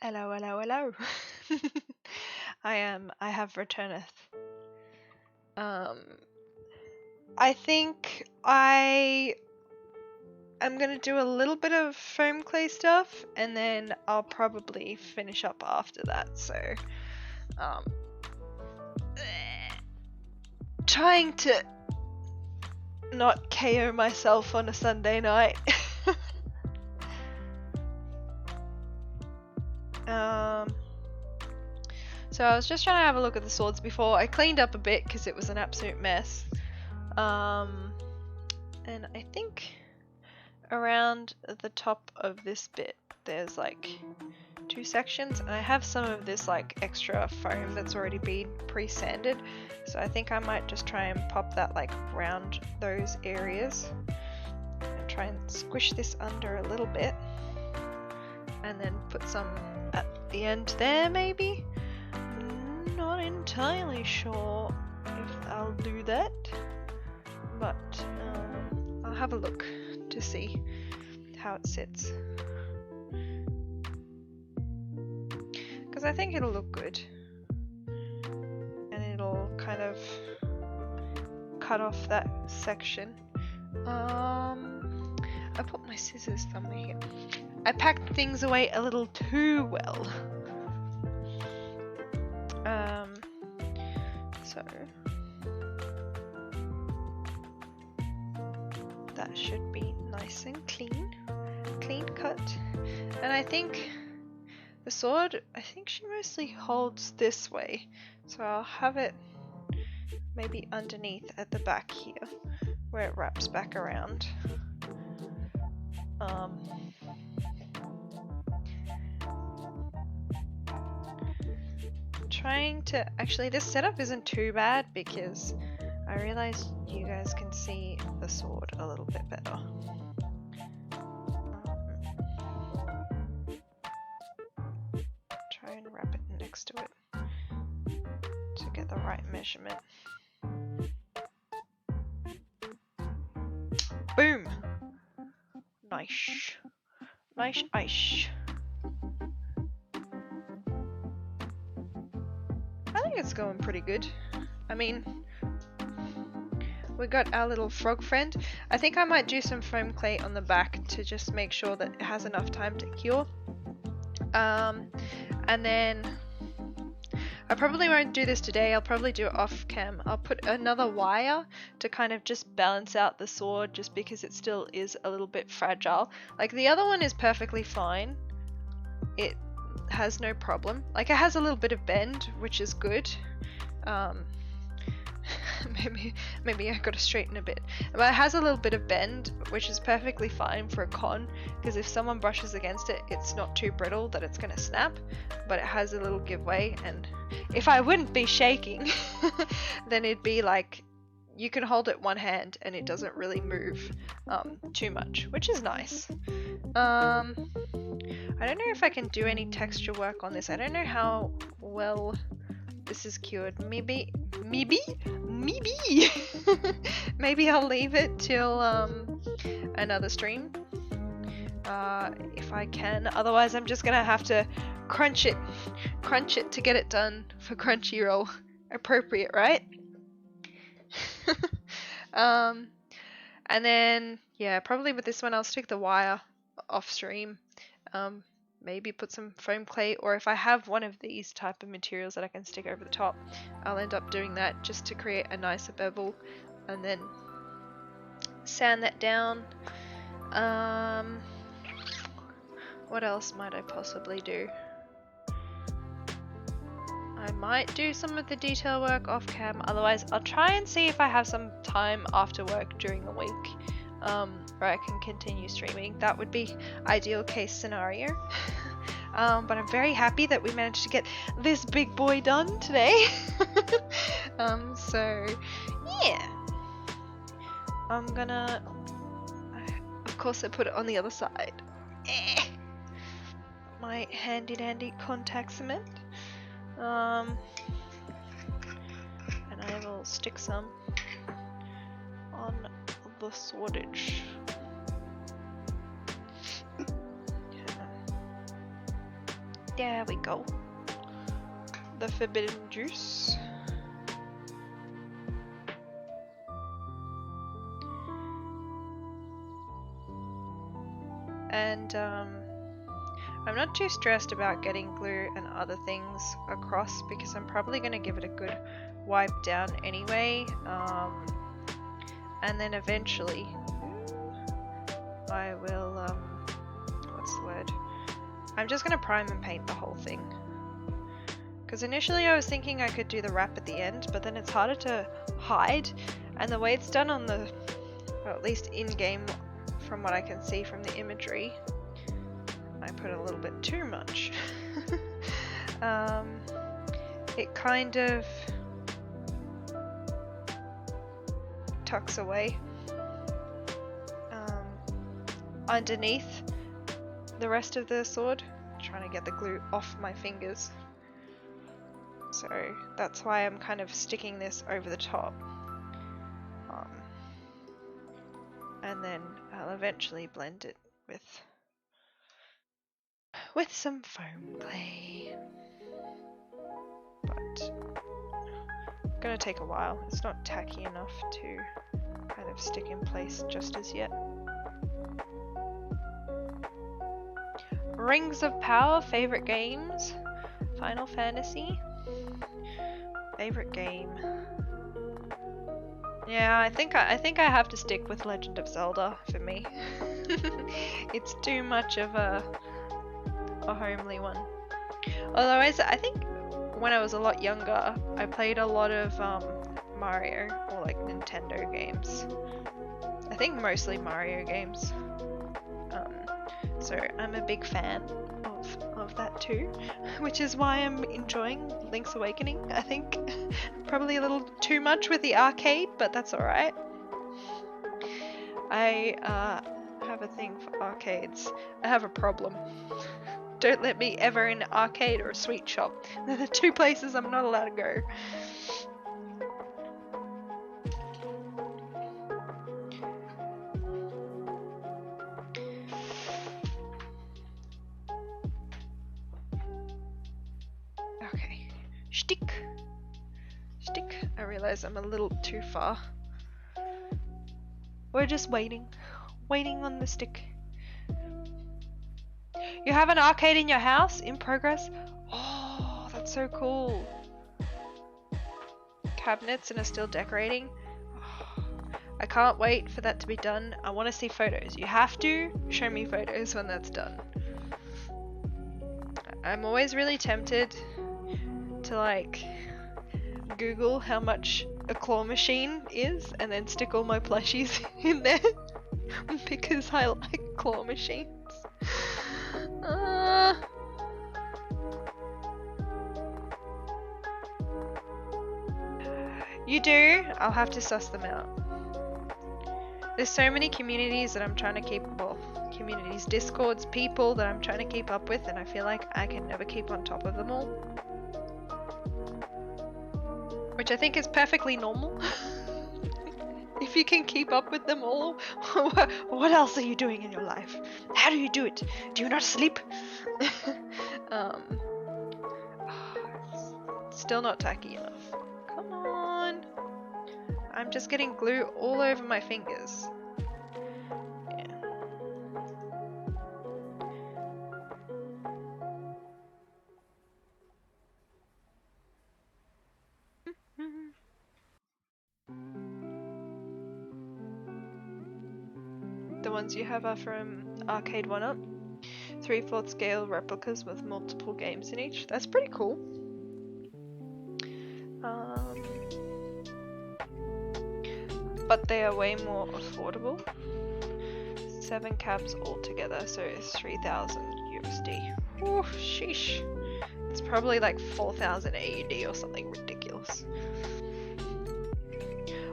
Hello, hello, hello. I have returneth. Um, I think I am gonna do a little bit of foam clay stuff, and then I'll probably finish up after that. So, um, trying to not KO myself on a Sunday night. So I was just trying to have a look at the swords before. I cleaned up a bit because it was an absolute mess. And I think around the top of this bit there's like 2 sections, and I have some of this like extra foam that's already been pre-sanded, so I think I might just try and pop that like around those areas and try and squish this under a little bit, and then put some at the end there maybe. Not entirely sure if I'll do that, but I'll have a look to see how it sits, because I think it'll look good and it'll kind of cut off that section. I put my scissors somewhere here. I packed things away a little too well. So that should be nice and clean cut. And I think the sword, I think she mostly holds this way, so I'll have it maybe underneath at the back here where it wraps back around. Trying to, actually this setup isn't too bad because I realized you guys can see the sword a little bit better. Try and wrap it next to it to get the right measurement. Boom! Nice. Nice ice. I think it's going pretty good. I mean, we got our little frog friend. I think I might do some foam clay on the back to just make sure that it has enough time to cure. And then I probably won't do this today. I'll probably do it off cam. I'll put another wire to kind of just balance out the sword, just because it still is a little bit fragile. Like the other one is perfectly fine. It has no problem. Like it has a little bit of bend, which is good. Maybe I gotta straighten a bit. But it has a little bit of bend, which is perfectly fine for a con, because if someone brushes against it, it's not too brittle that it's gonna snap, but it has a little give way. And if I wouldn't be shaking, then it'd be like, you can hold it one hand and it doesn't really move too much, which is nice. I don't know if I can do any texture work on this. I don't know how well this is cured. Maybe maybe I'll leave it till another stream if I can. Otherwise I'm just gonna have to crunch it to get it done for Crunchyroll. Appropriate, right? And then yeah, probably with this one I'll stick the wire off stream. Maybe put some foam clay, or if I have one of these type of materials that I can stick over the top, I'll end up doing that just to create a nicer bevel, and then sand that down. What else might I possibly do? I might do some of the detail work off cam. Otherwise I'll try and see if I have some time after work during the week where I can continue streaming. That would be ideal case scenario. But I'm very happy that we managed to get this big boy done today. So yeah, I'm gonna, of course I put it on the other side. My handy dandy contact cement. And I will stick some on the swordage. There we go. The forbidden juice. And I'm not too stressed about getting glue and other things across because I'm probably going to give it a good wipe down anyway. And then eventually I will, what's the word? I'm just going to prime and paint the whole thing. Because initially I was thinking I could do the wrap at the end, but then it's harder to hide. And the way it's done on the, well, at least in-game from what I can see from the imagery, I put a little bit too much. It kind of tucks away underneath the rest of the sword, trying to get the glue off my fingers. So that's why I'm kind of sticking this over the top. And then I'll eventually blend it with some foam clay. But it's gonna take a while. It's not tacky enough to kind of stick in place just as yet. Rings of Power, favorite games. Final Fantasy. Favorite game. Yeah, I think I have to stick with Legend of Zelda for me. It's too much of a homely one. Although I think when I was a lot younger, I played a lot of Mario or like Nintendo games. I think mostly Mario games. So I'm a big fan of that too, which is why I'm enjoying Link's Awakening. I think probably a little too much with the arcade, but that's alright. I have a thing for arcades. I have a problem. Don't let me ever in an arcade or a sweet shop. They're the two places I'm not allowed to go. Okay. Stick. I realize I'm a little too far. We're just waiting on the stick. You have an arcade in your house? In progress? Oh, that's so cool. Cabinets and are still decorating. Oh, I can't wait for that to be done. I want to see photos. You have to show me photos when that's done. I'm always really tempted to like Google how much a claw machine is and then stick all my plushies in there because I like claw machines. You do? I'll have to suss them out. There's so many communities that I'm trying to keep, well, communities, discords, people that I'm trying to keep up with, and I feel like I can never keep on top of them all. Which I think is perfectly normal. If you can keep up with them all, what else are you doing in your life? How do you do it? Do you not sleep? Still not tacky enough. Come on. I'm just getting glue all over my fingers. Yeah. The ones you have are from Arcade 1-Up. 3/4 scale replicas with multiple games in each. That's pretty cool. But they are way more affordable. 7 cabs altogether, so it's 3,000 USD. Ooh, sheesh. It's probably like 4,000 AUD or something ridiculous.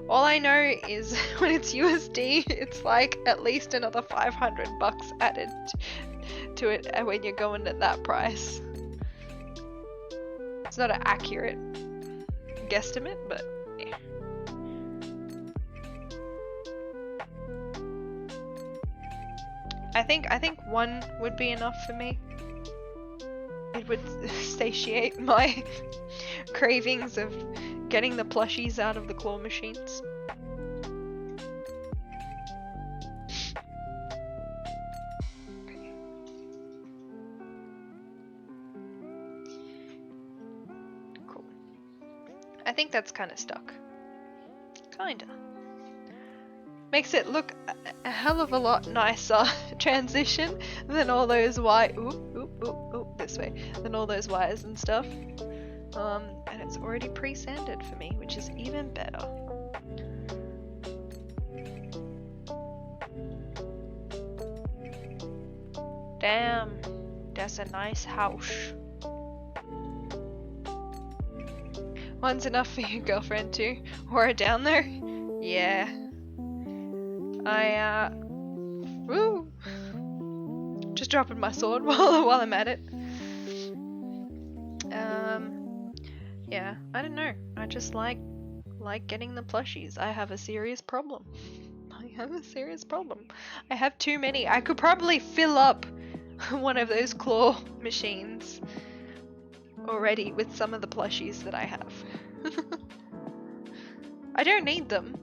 All I know is when it's USD, it's like at least another 500 bucks added to it when you're going at that price. It's not an accurate guesstimate, but yeah. I think one would be enough for me. it would satiate my cravings of getting the plushies out of the claw machines. Cool. I think that's kind of stuck. Kinda. Makes it look a hell of a lot nicer transition than all those this way, than all those wires and stuff. And it's already pre-sanded for me, which is even better. Damn, that's a nice house. One's enough for your girlfriend too? Or down there? Yeah. Woo! Just dropping my sword while I'm at it. Yeah, I don't know. I just like getting the plushies. I have a serious problem. I have too many. I could probably fill up one of those claw machines already with some of the plushies that I have. I don't need them.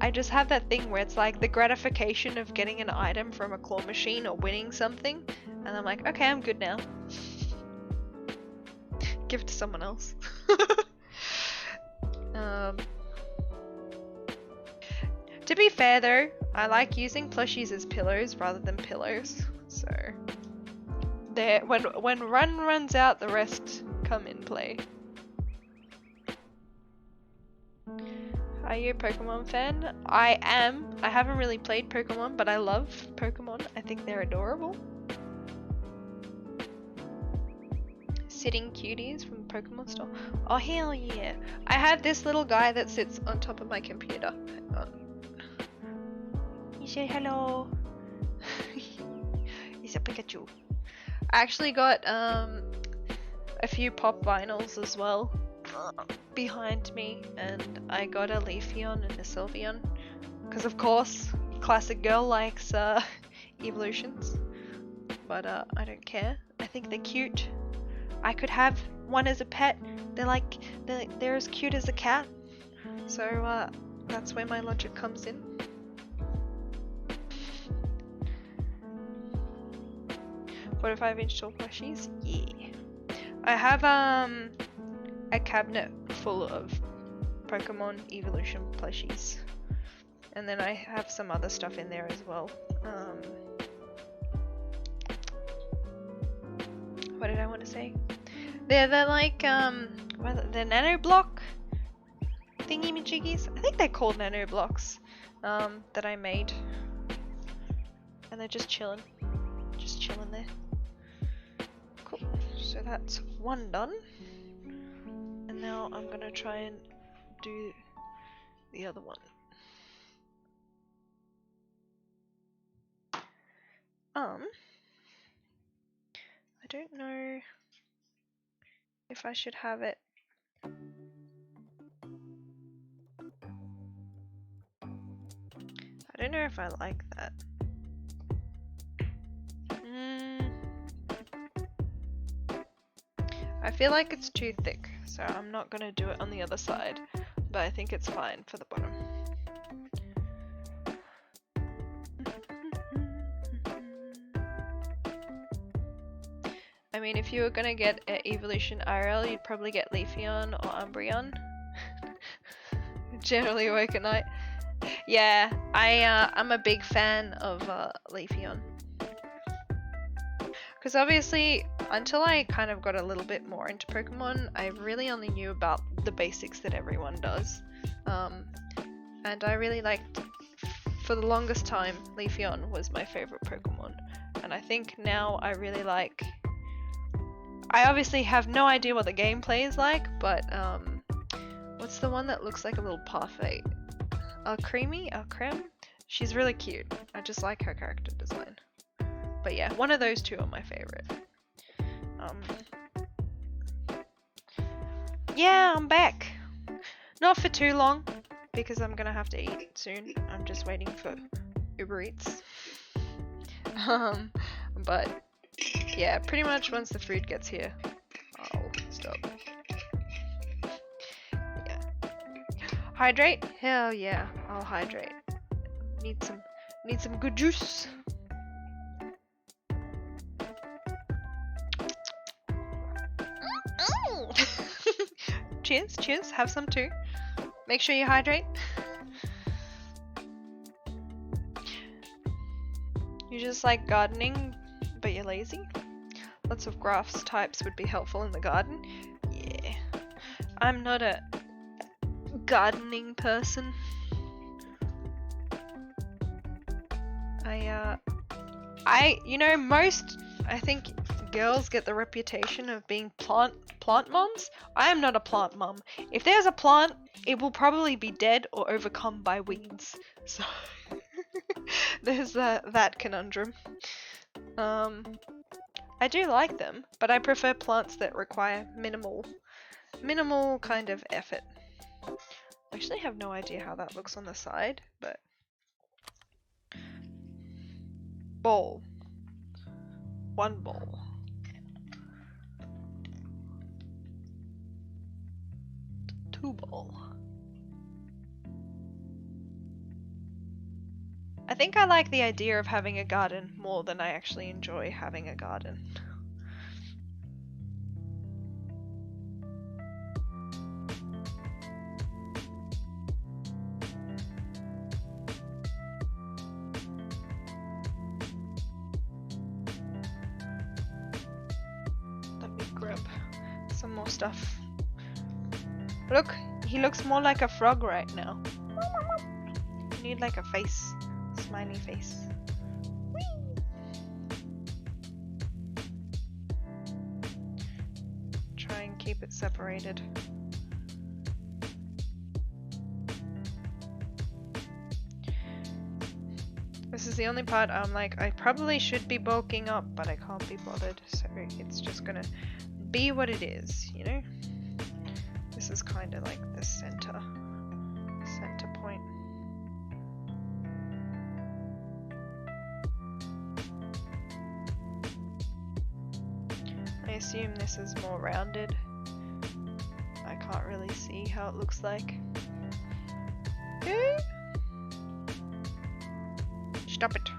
I just have that thing where it's like the gratification of getting an item from a claw machine or winning something, and I'm like, okay, I'm good now. Give it to someone else. To be fair though, I like using plushies as pillows rather than pillows. So when run runs out, the rest come in play. Are you a Pokemon fan? I am. I haven't really played Pokemon, but I love Pokemon. I think they're adorable. Sitting cuties from the Pokemon store. Oh hell yeah. I have this little guy that sits on top of my computer. Hang on. You say hello. He's a Pikachu. I actually got a few pop vinyls as well behind me, and I got a Leafeon and a Sylveon because of course classic girl likes evolutions, but I don't care. I think they're cute. I could have one as a pet. They're as cute as a cat, so that's where my logic comes in. 45-inch tall plushies? Yeah. I have a cabinet full of Pokemon evolution plushies, and then I have some other stuff in there as well. What did I want to say? They're like the nano block thingy-majiggies. I think they're called nano blocks that I made, and they're just chilling there. Cool. So that's one done. And now I'm gonna try and do the other one. I don't know if I should have it. I don't know if I like that. I feel like it's too thick, so I'm not gonna do it on the other side, but I think it's fine for the bottom. I mean, if you were gonna get an Evolution IRL, you'd probably get Leafeon or Umbreon. Generally Awakenite. Yeah, I'm a big fan of Leafeon. Because obviously, until I kind of got a little bit more into Pokemon, I really only knew about the basics that everyone does. And I really liked, for the longest time, Leafeon was my favorite Pokemon. And I think now I really like... I obviously have no idea what the gameplay is like, but what's the one that looks like a little parfait? Creme? She's really cute. I just like her character design. But yeah, one of those two are my favorite. Yeah, I'm back. Not for too long, because I'm gonna have to eat soon. I'm just waiting for Uber Eats. But Yeah, pretty much once the food gets here, I'll stop. Yeah. Hydrate? Hell yeah, I'll hydrate. Need some good juice. Cheers, cheers. Have some too. Make sure you hydrate. You just like gardening, but you're lazy? Lots of grass types would be helpful in the garden. Yeah. I'm not a gardening person. I think girls get the reputation of being plant moms. I am not a plant mom. If there's a plant, it will probably be dead or overcome by weeds. So there's that conundrum. I do like them, but I prefer plants that require minimal kind of effort. I actually have no idea how that looks on the side, but bowl. 1 bowl. 2 bowl. I think I like the idea of having a garden more than I actually enjoy having a garden. Let me grab some more stuff. Look, he looks more like a frog right now. You need like a face. Smiley face. Whee! Try and keep it separated. This is the only part I'm like, I probably should be bulking up, but I can't be bothered, so it's just gonna be what it is, you know? This is kind of like the center point. I assume this is more rounded. I can't really see how it looks like. Stop it.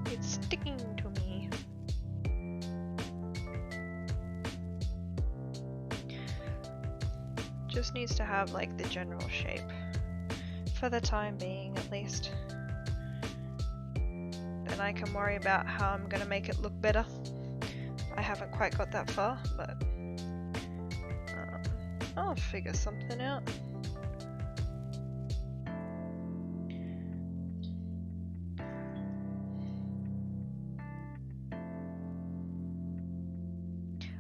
It's sticking to me. Just needs to have like the general shape. For the time being, at least. Then I can worry about how I'm gonna make it look better. I haven't quite got that far, but I'll figure something out.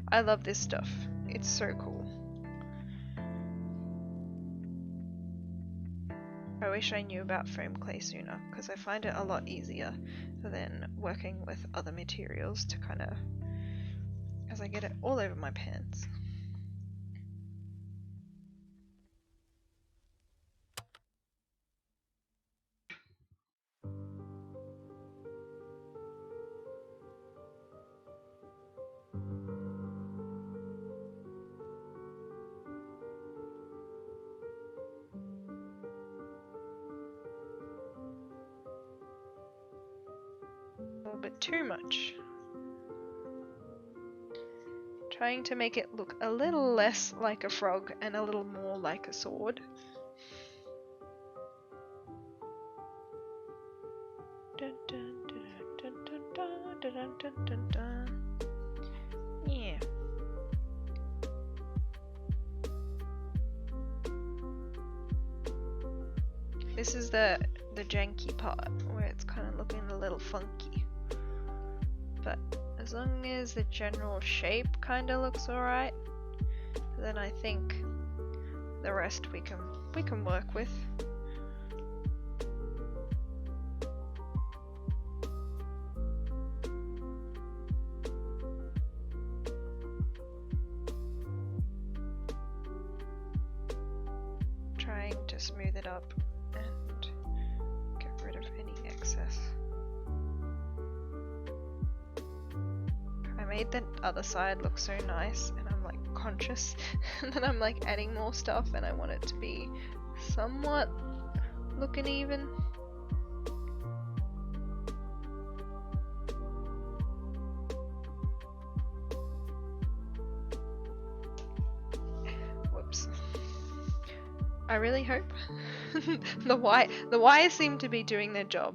I love this stuff. It's so cool. I wish I knew about foam clay sooner, because I find it a lot easier than working with other materials to kind of, as I get it all over my pants. A little bit too much. Trying to make it look a little less like a frog and a little more like a sword. Yeah. This is the janky part where it's kind of looking a little funky. But as long as the general shape kind of looks alright, then I think the rest we can work with. Trying to smooth it up and get rid of any excess. made the other side look so nice, and I'm like conscious, and then I'm like adding more stuff, and I want it to be somewhat looking even. Whoops. I really hope the wires seem to be doing their job,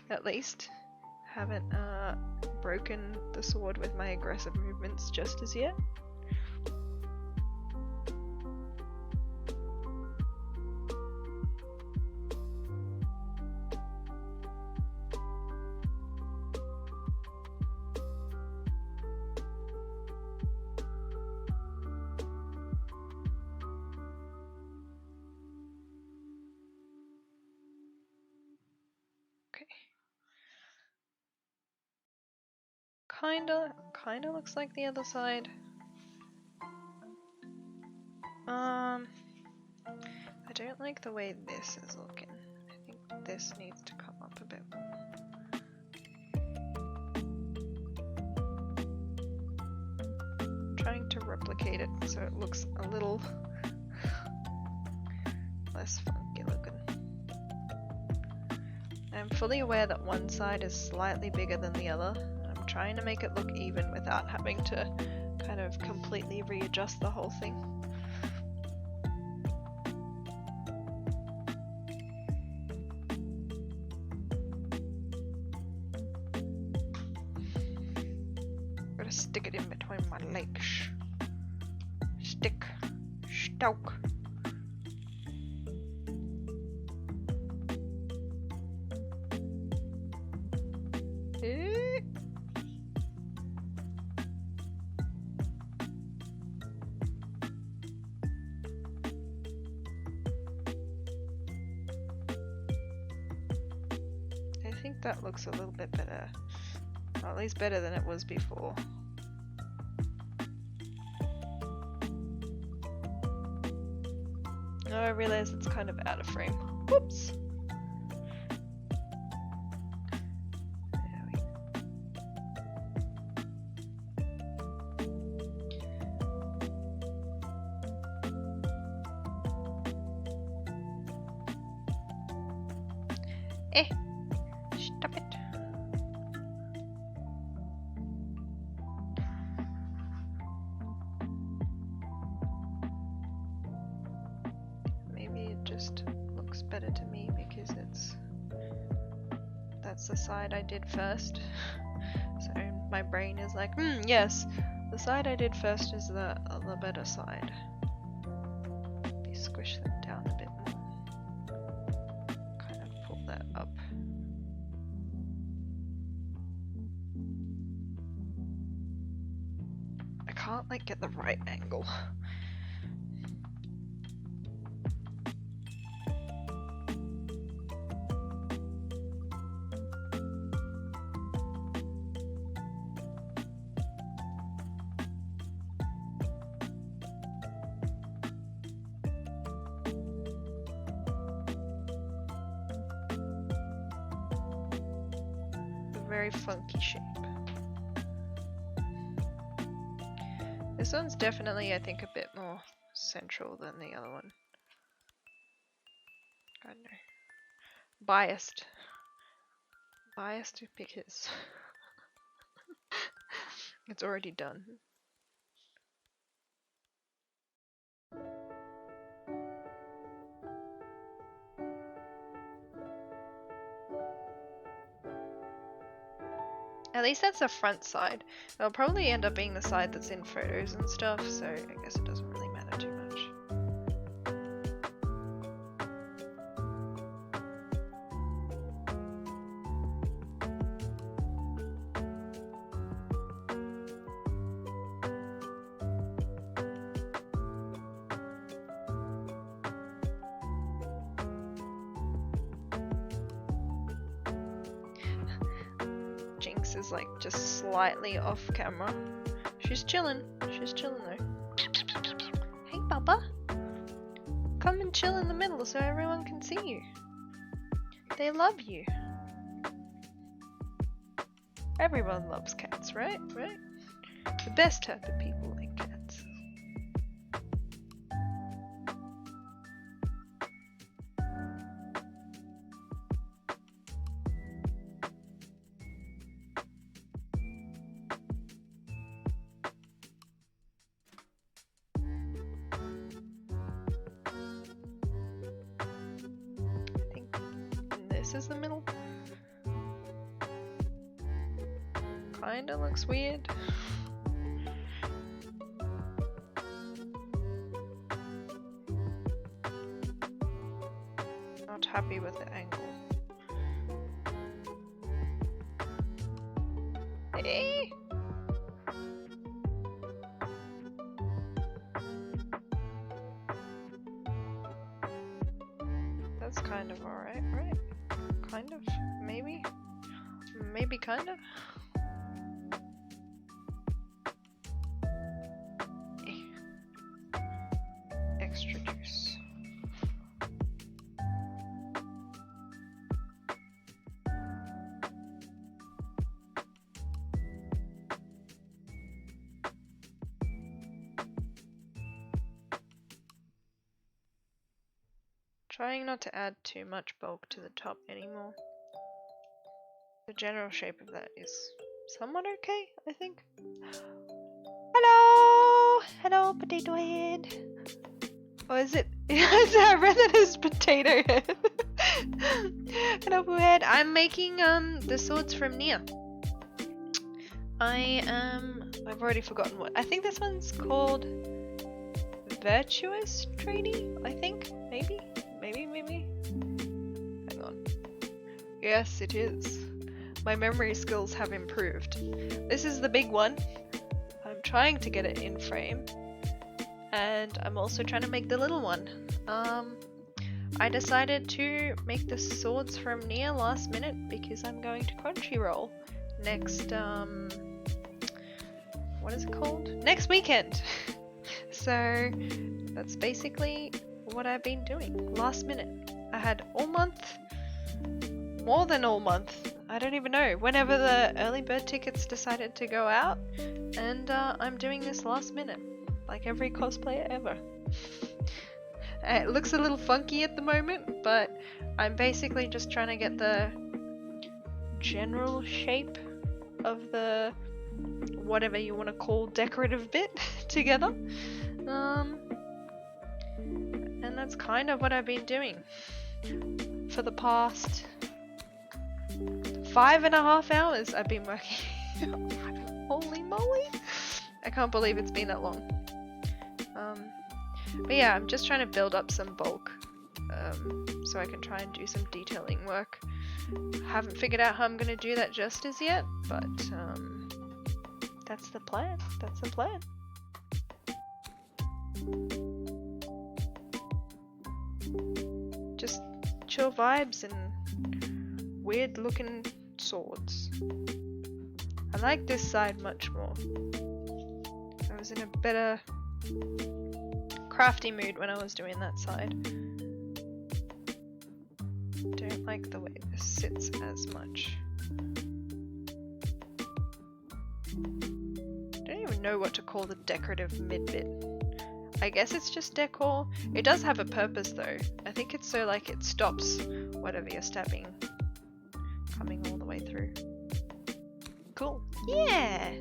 at least. Haven't broken the sword with my aggressive movements just as yet. Kinda looks like the other side. I don't like the way this is looking. I think this needs to come up a bit more. Trying to replicate it so it looks a little less funky looking. I'm fully aware that one side is slightly bigger than the other. I'm trying to make it look even without having to kind of completely readjust the whole thing. Gotta stick it in between my legs. Stick. Stoke. I think that looks a little bit better, or at least better than it was before. Oh, I realize it's kind of out of frame. Whoops! There we go. Stop it. Maybe it just looks better to me because that's the side I did first. So my brain is like, yes, the side I did first is the better side. Maybe squish them down a bit more. Kind of pull that up. I can't like get the right angle. Very funky shape. This one's definitely, I think, a bit more central than the other one. I don't know. Biased. Biased because it's already done. At least that's the front side. It'll probably end up being the side that's in photos and stuff, so I guess it doesn't really matter too much. Jinx is like just slightly off camera. She's chilling. She's chilling though. Hey Bubba! Come and chill in the middle so everyone can see you. They love you. Everyone loves cats, right? Right? The best type of people like cats. I think this is the middle. Kinda looks weird. Not happy with the angle. Hey! That's kind of alright, right? Kind of? Maybe? Maybe kind of? Extra juice. Trying not to add too much bulk to the top anymore. The general shape of that is somewhat okay, I think. Hello! Hello, potato head. Or is it? I read it as potato head. Hello, Pooh head. I'm making the swords from Nier. I've already forgotten what. I think this one's called Virtuous Trading. I think maybe. Hang on. Yes, it is. My memory skills have improved. This is the big one. I'm trying to get it in frame. And I'm also trying to make the little one. I decided to make the swords from Nier last minute because I'm going to Crunchyroll next, what is it called? Next weekend! So, that's basically what I've been doing. Last minute. I had all month, more than all month, I don't even know, whenever the early bird tickets decided to go out, and I'm doing this last minute, like every cosplayer ever. It looks a little funky at the moment, but I'm basically just trying to get the general shape of the whatever you want to call decorative bit together. And that's kind of what I've been doing for the past 5.5 hours. I've been working. Holy moly! I can't believe it's been that long. But yeah, I'm just trying to build up some bulk so I can try and do some detailing work. Haven't figured out how I'm going to do that just as yet, but that's the plan. That's the plan. Just chill vibes and weird looking swords. I like this side much more. I was in a better crafty mood when I was doing that side. Don't like the way this sits as much. Don't even know what to call the decorative mid bit. I guess it's just decor. It does have a purpose though. I think it's so like it stops whatever you're stabbing coming all the way through. Cool. Yeah!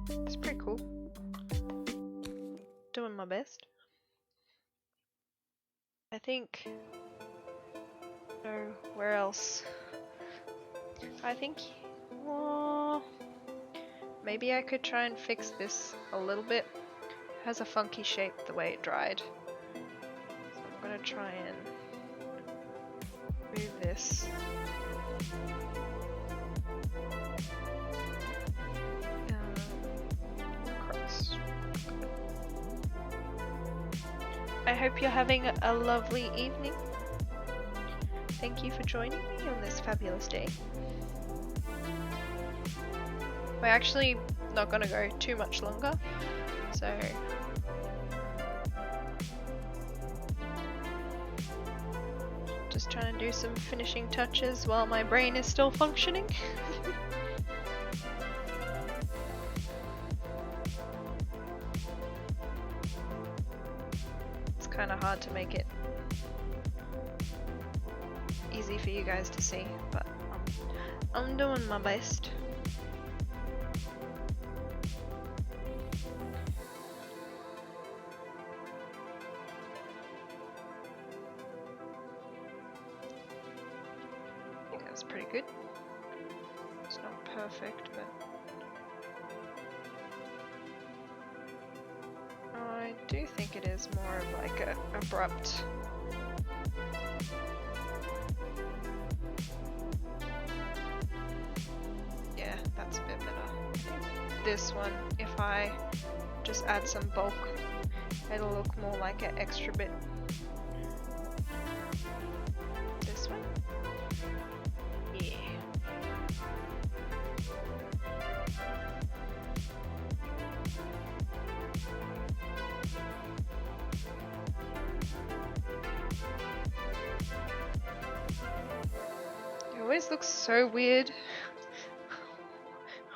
It's pretty cool. Doing my best. I think... No, where else? I think... maybe I could try and fix this a little bit. It has a funky shape the way it dried. So I'm gonna try and move this. Across. I hope you're having a lovely evening. Thank you for joining me on this fabulous day. We're actually not gonna go too much longer, so just trying to do some finishing touches while my brain is still functioning. kind of hard to make it easy for you guys to see, but I'm doing my best. I think that's pretty good. It's not perfect, but I do think it is more of like a abrupt. Yeah, that's a bit better. This one, if I just add some bulk, it'll look more like an extra bit. This one. Yeah. It always looks so weird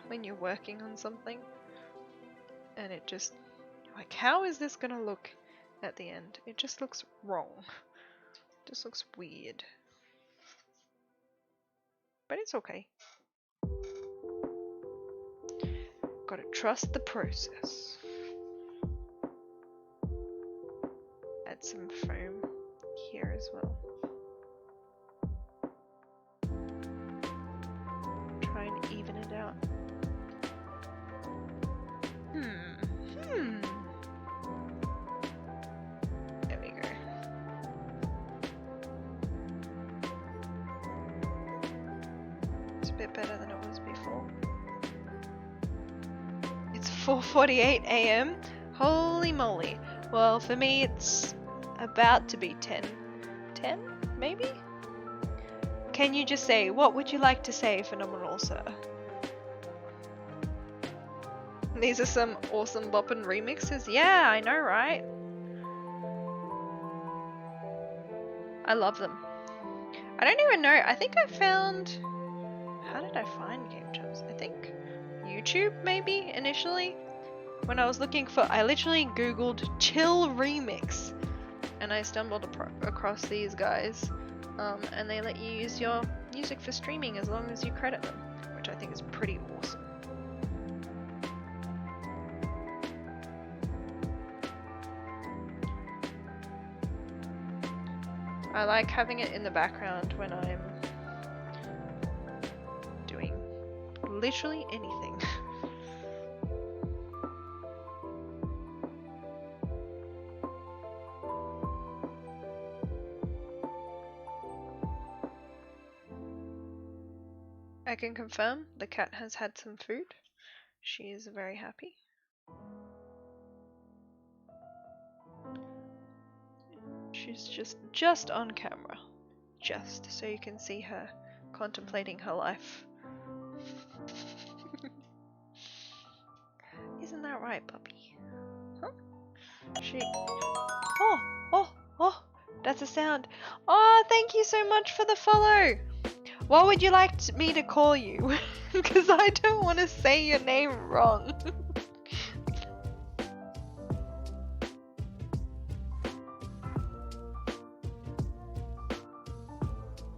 when you're working on something and it just, like, how is this gonna look at the end? It just looks wrong. It just looks weird. But it's okay. Gotta trust the process. Add some foam here as well. Try and even it out. There we go. It's a bit better than it was before. It's 4:48 AM. Holy moly. Well, for me it's about to be 10. 10? Maybe? Can you just say, what would you like to say, phenomenal sir? These are some awesome boppin' remixes. Yeah, I know, right? I love them. I don't even know. I think I found... How did I find Game Jams? I think YouTube, maybe, initially. When I was looking for... I literally googled chill remix. And I stumbled across these guys. And they let you use your music for streaming as long as you credit them. Which I think is pretty awesome. I like having it in the background when I'm doing literally anything. I can confirm the cat has had some food. She is very happy. She's just on camera. Just so you can see her contemplating her life. Isn't that right, puppy? Huh? She... Oh! That's a sound. Oh, thank you so much for the follow! What would you like me to call you? Because I don't want to say your name wrong.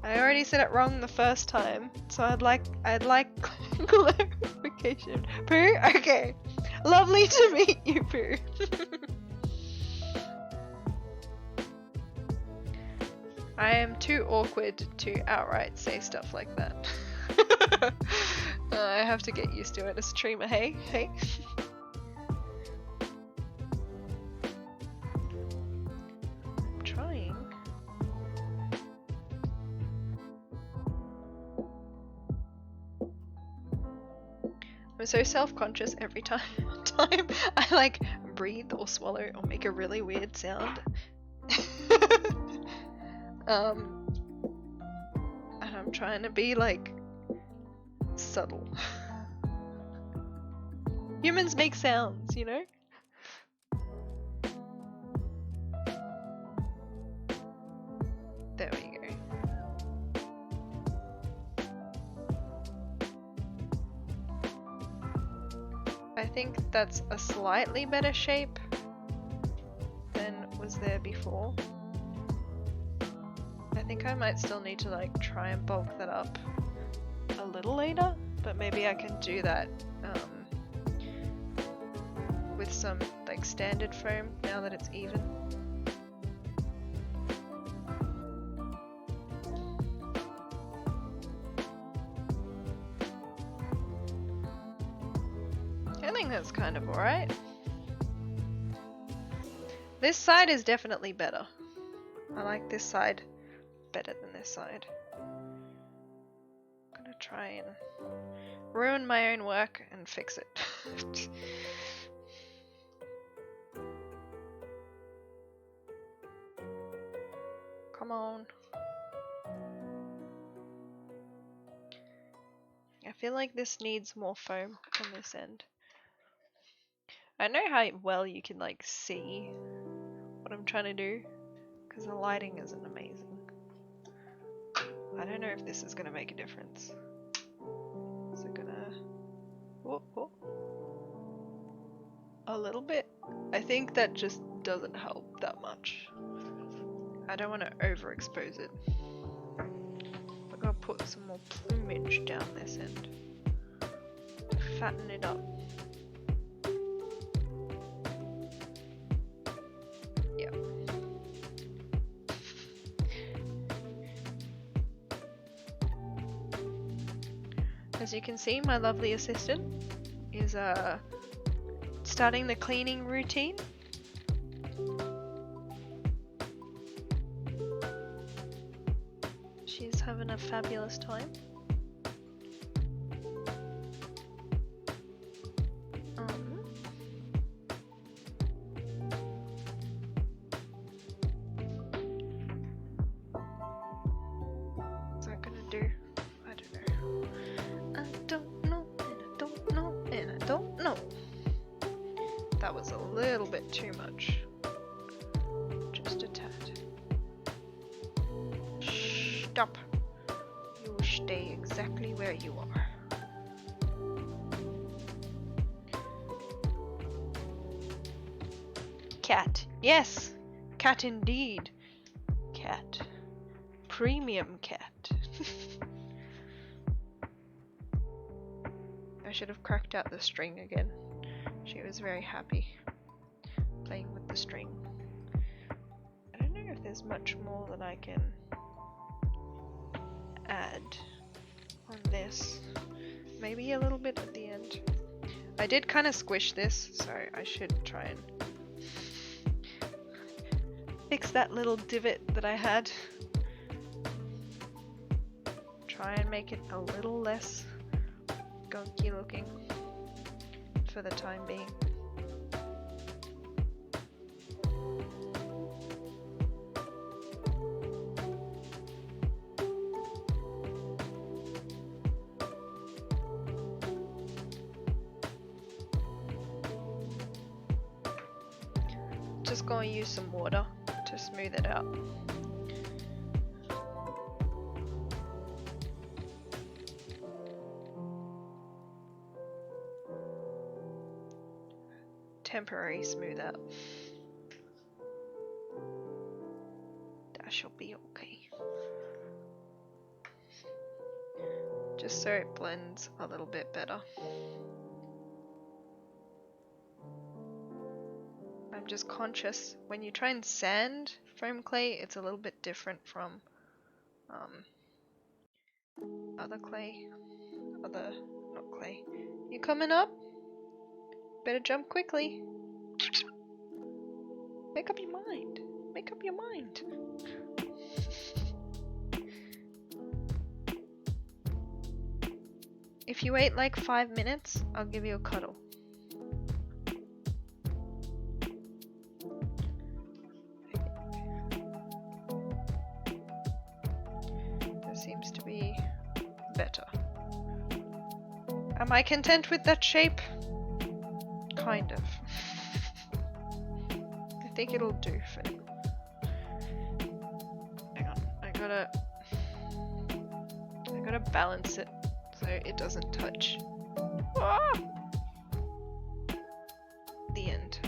I already said it wrong the first time, so I'd like clarification. Pooh? Okay. Lovely to meet you, Pooh. I am too awkward to outright say stuff like that. I have to get used to it as a streamer, hey? I'm trying. I'm so self-conscious every time I like breathe or swallow or make a really weird sound. And I'm trying to be like subtle. Humans make sounds, you know? There we go. I think that's a slightly better shape than was was there before. I think I might still need to like try and bulk that up a little later, but maybe I can do that with some like standard foam now that it's even. I think that's kind of alright. This side is definitely better. I like this side better than this side. I'm gonna try and ruin my own work and fix it. Come on. I feel like this needs more foam on this end. I know how well you can like see what I'm trying to do because the lighting isn't amazing. I don't know if this is gonna make a difference. Is it gonna... Whoop, whoop. A little bit? I think that just doesn't help that much. I don't want to overexpose it. I'm gonna put some more plumage down this end. Fatten it up. Yeah. As you can see, my lovely assistant is starting the cleaning routine. She's having a fabulous time. What's that gonna do? I don't know. I don't know, and I don't know, and I don't know. That was a little bit too much. Just a tad. Stop. You stay exactly where you are. Cat. Yes! Cat indeed. Cat. Premium cat. I should have cracked out the string again. She was very happy playing with the string. I don't know if there's much more that I can add on this. Maybe a little bit at the end. I did kind of squish this, so I should try and fix that little divot that I had. Try and make it a little less gunky looking for the time being. Just gonna use some water to smooth it out. Temporary smooth out. That shall be okay. Just so it blends a little bit better. I'm just conscious when you try and sand foam clay, it's a little bit different from other clay. Not clay. You coming up? Better jump quickly. Make up your mind. Make up your mind. If you wait like 5 minutes, I'll give you a cuddle. This seems to be better. Am I content with that shape? Kind of. I think it'll do for now. Hang on, I gotta balance it so it doesn't touch. Ah! The end.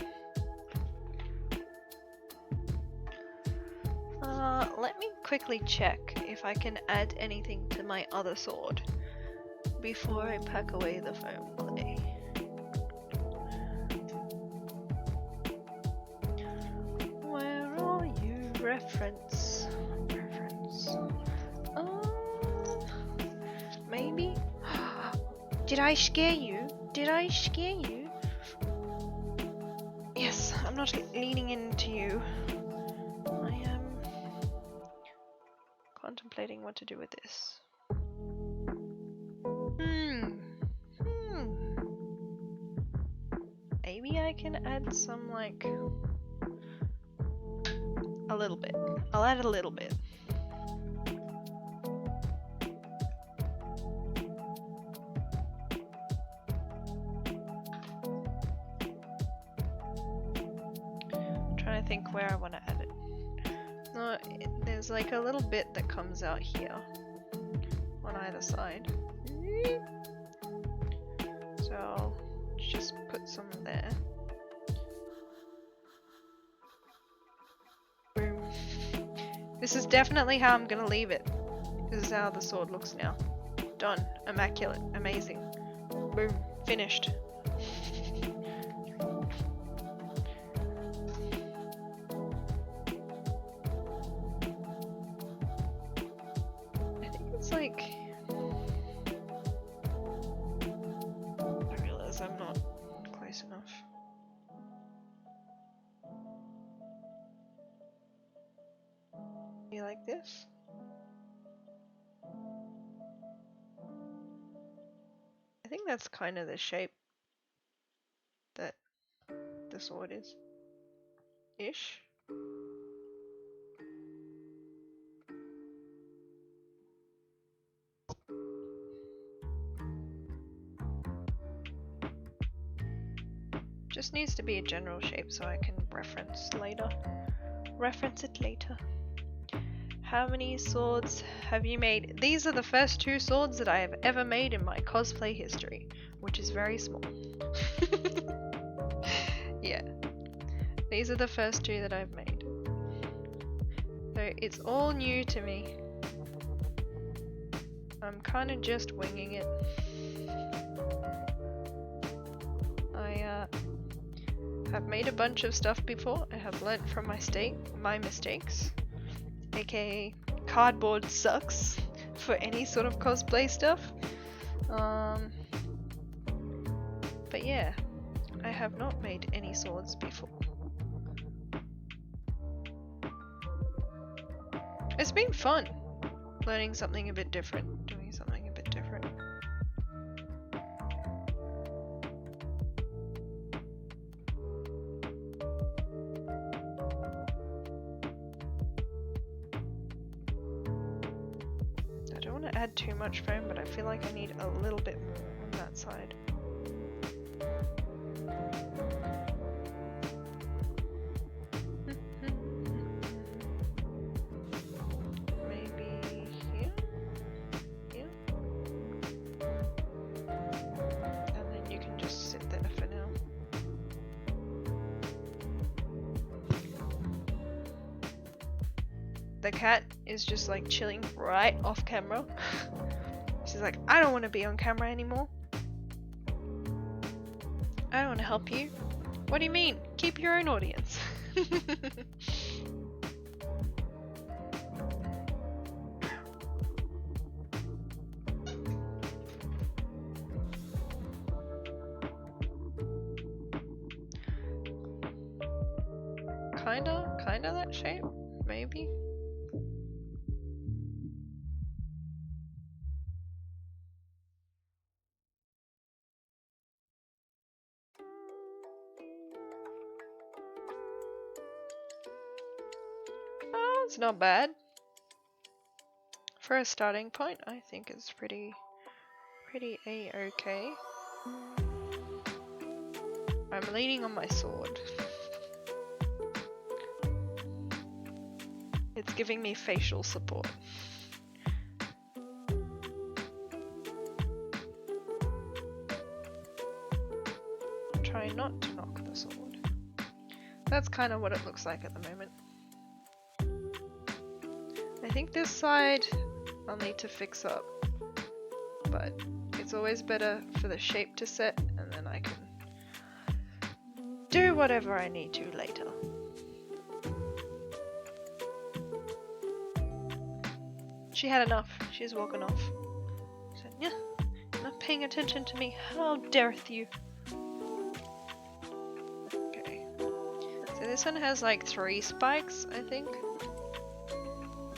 quickly check if I can add anything to my other sword before I pack away the foam clay. Where are you? Reference. Maybe? Did I scare you? Did I scare you? Yes, I'm not leaning into you. I am contemplating what to do with this. Maybe I can add some, like, a little bit. I'll add a little bit. I'm trying to think where I want to add it. No, there's like a little bit that comes out here on either side. So I'll just put some there. Boom. This is definitely how I'm gonna leave it. This is how the sword looks now. Done. Immaculate. Amazing. Boom. Finished. I think it's like... I realize I'm not close enough. You like this? I think that's kind of the shape that the sword is. Ish. Just needs to be a general shape so I can reference later. Reference it later. How many swords have you made? These are the first 2 swords that I have ever made in my cosplay history, which is very small. Yeah. These are the first 2 that I've made. So it's all new to me. I'm kind of just winging it. I've made a bunch of stuff before. I have learnt from my mistakes. AKA cardboard sucks for any sort of cosplay stuff. But yeah, I have not made any swords before. It's been fun learning something a bit different, doing something a bit different. Add too much foam, but I feel like I need a little bit more on that side. Maybe here? Here? And then you can just sit there for now. The cat is just like chilling right off camera. She's like, I don't want to be on camera anymore. I don't want to help you. What do you mean? Keep your own audience. Kinda that shape, maybe. It's not bad. For a starting point, I think it's pretty a-okay. I'm leaning on my sword. It's giving me facial support. Try not to knock the sword. That's kind of what it looks like at the moment. I think this side I'll need to fix up, but it's always better for the shape to set and then I can do whatever I need to later. She had enough. She's walking off. She said, yeah, not paying attention to me. How dareth you? Okay. So this one has like 3 spikes, I think.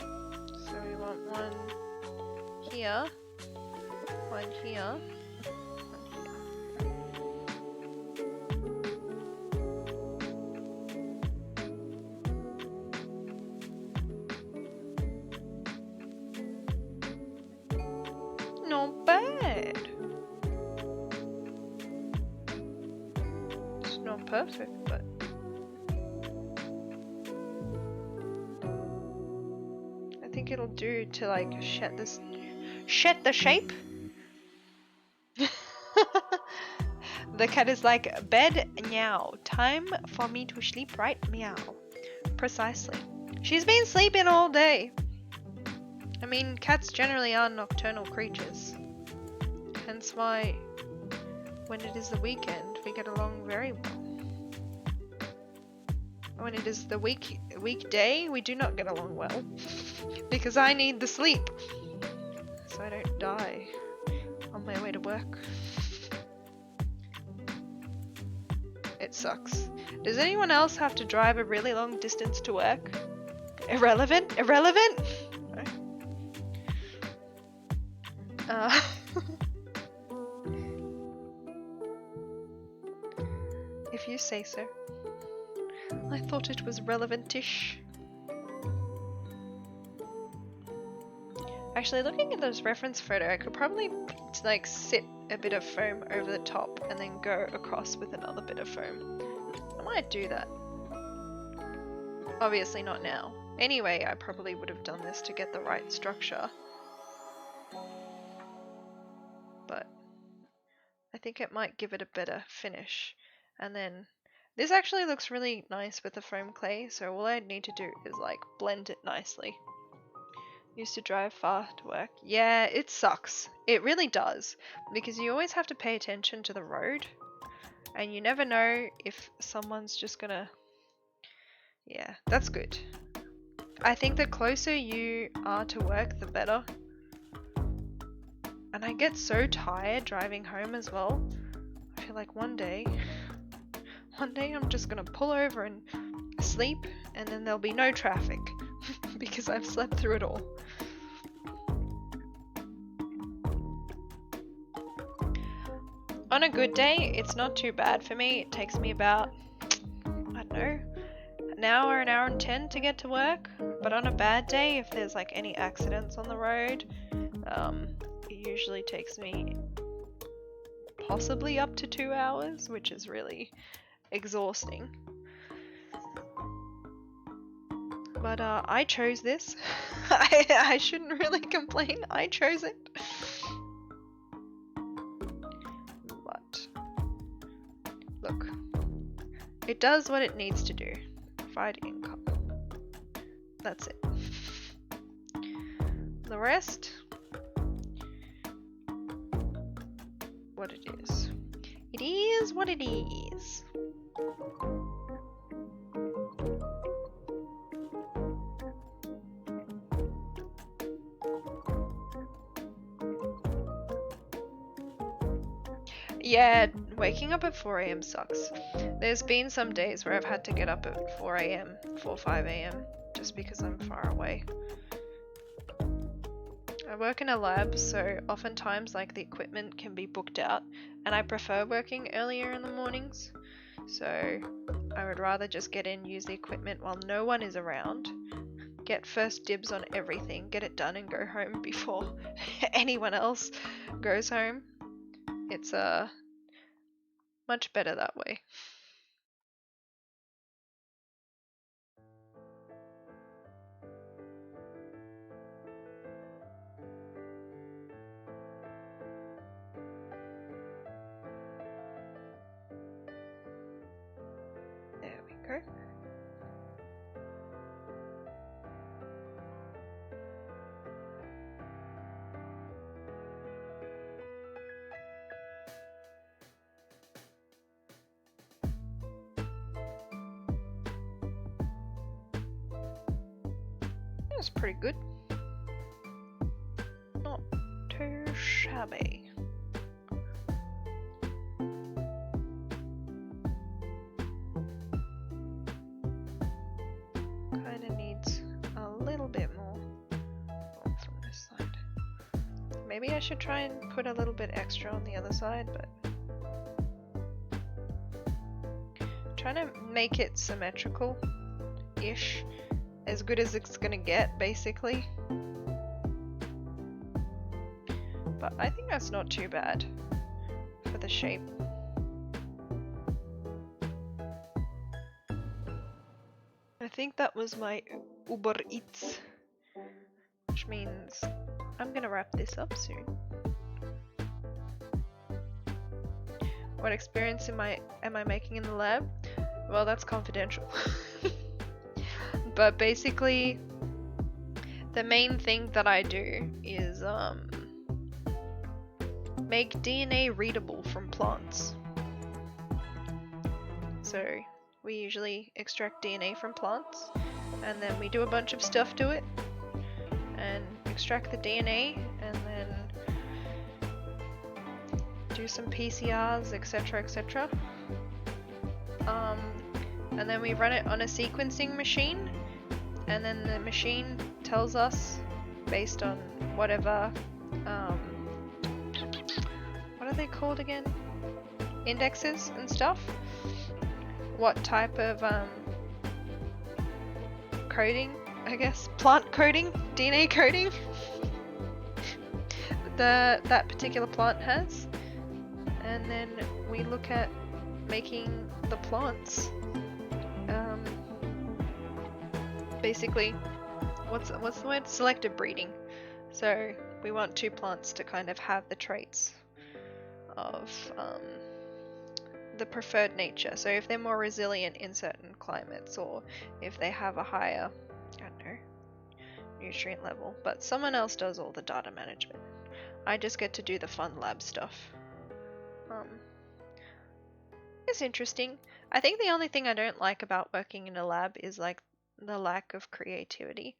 So we want one here, one here, one here. Not bad. It's not perfect, but I think it'll do to like shed the shape. The cat is like, bed meow. Time for me to sleep, right? Meow. Precisely. She's been sleeping all day. I mean, cats generally are nocturnal creatures. Hence why, when it is the weekend, we get along very well. When it is the weekday, we do not get along well. Because I need the sleep. So I don't die on my way to work. It sucks. Does anyone else have to drive a really long distance to work? Irrelevant? Irrelevant? If you say so. I thought it was relevant-ish. Actually, looking at this reference photo, I could probably like sit a bit of foam over the top and then go across with another bit of foam. I might do that. Obviously not now. Anyway, I probably would have done this to get the right structure. But I think it might give it a better finish. And then this actually looks really nice with the foam clay, so all I need to do is like blend it nicely. Used to drive far to work. Yeah, it sucks. It really does. Because you always have to pay attention to the road. And you never know if someone's just gonna... Yeah, that's good. I think the closer you are to work, the better. And I get so tired driving home as well. I feel like one day I'm just gonna pull over and sleep, and then there'll be no traffic. Because I've slept through it all. On a good day, it's not too bad for me. It takes me about, I don't know, an hour and 10 to get to work. But on a bad day, if there's like any accidents on the road, it usually takes me possibly up to 2 hours, which is really exhausting. But I chose this. I shouldn't really complain. I chose it. But look, it does what it needs to do. Provide income. That's it. The rest, what it is. It is what it is. Yeah, waking up at 4 AM sucks. There's been some days where I've had to get up at 4 AM, 5 AM, just because I'm far away. I work in a lab, so oftentimes like the equipment can be booked out, and I prefer working earlier in the mornings. So I would rather just get in, use the equipment while no one is around, get first dibs on everything, get it done and go home before anyone else goes home. It's much better that way. There we go. That's pretty good. Not too shabby. Kinda needs a little bit more from this side. Maybe I should try and put a little bit extra on the other side, but trying to make it symmetrical-ish, as good as it's gonna get, basically. But I think that's not too bad for the shape. I think that was my Uber Eats, which means I'm gonna wrap this up soon. What experience am I making in the lab? Well, that's confidential. But basically, the main thing that I do is make DNA readable from plants. So we usually extract DNA from plants, and then we do a bunch of stuff to it, and extract the DNA, and then do some PCRs, etc, etc. And then we run it on a sequencing machine, and then the machine tells us, based on whatever, what are they called again? Indexes and stuff, what type of coding, I guess, plant coding, DNA coding that particular plant has, and then we look at making the plants. Basically, what's the word? Selective breeding. So we want two plants to kind of have the traits of the preferred nature. So if they're more resilient in certain climates, or if they have a higher, I don't know, nutrient level. But someone else does all the data management. I just get to do the fun lab stuff. It's interesting. I think the only thing I don't like about working in a lab is like the lack of creativity.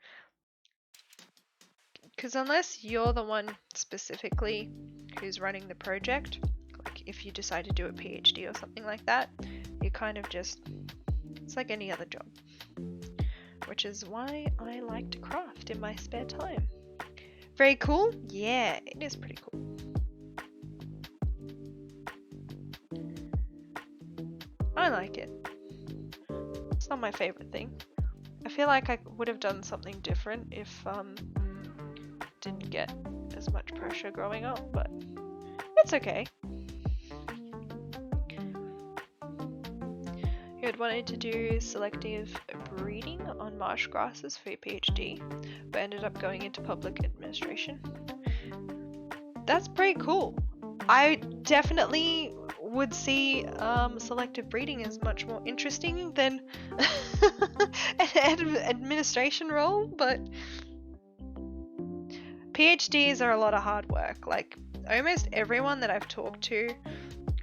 Because unless you're the one specifically who's running the project, like if you decide to do a PhD or something like that, you kind of just, it's like any other job. Which is why I like to craft in my spare time. Very cool? Yeah, it is pretty cool. I like it. It's not my favorite thing. I feel like I would have done something different if didn't get as much pressure growing up, but it's okay. You had wanted to do selective breeding on marsh grasses for your PhD, but ended up going into public administration. That's pretty cool. I definitely would see selective breeding as much more interesting than an administration role, but PhDs are a lot of hard work. Like almost everyone that I've talked to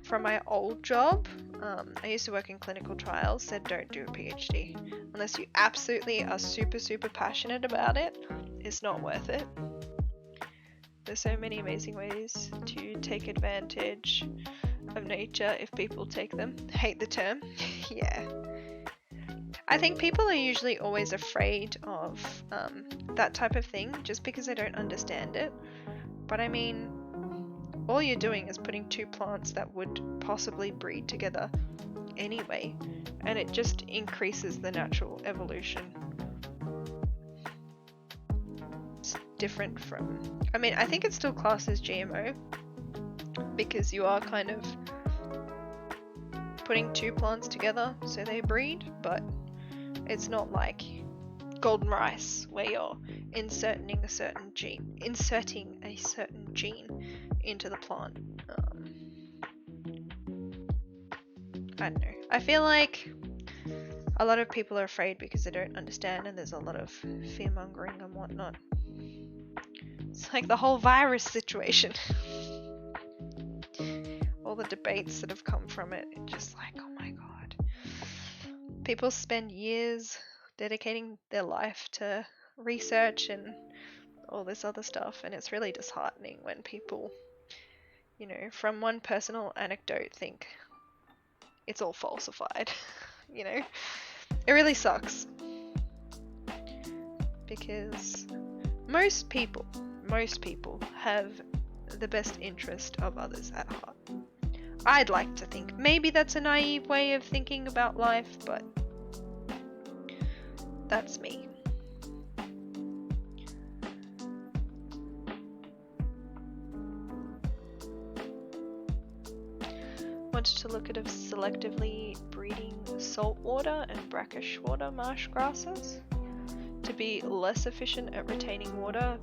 from my old job, I used to work in clinical trials, said don't do a PhD unless you absolutely are super passionate about it. It's not worth it. There's so many amazing ways to take advantage of nature if people take them. Hate the term. Yeah. I think people are usually always afraid of that type of thing just because they don't understand it. But I mean, all you're doing is putting two plants that would possibly breed together anyway, and it just increases the natural evolution. It's different from, I mean, I think it's still classed as GMO because you are kind of putting two plants together so they breed, but it's not like golden rice where you're inserting a certain gene into the plant. I don't know. I feel like a lot of people are afraid because they don't understand, and there's a lot of fear mongering and whatnot. It's like the whole virus situation. All the debates that have come from it, it's just like, oh my god. People spend years dedicating their life to research and all this other stuff, and it's really disheartening when people, you know, from one personal anecdote think it's all falsified. You know, it really sucks because most people have the best interest of others at heart. I'd like to think. Maybe that's a naive way of thinking about life, but that's me. Wanted to look at selectively breeding saltwater and brackish water marsh grasses to be less efficient at retaining water,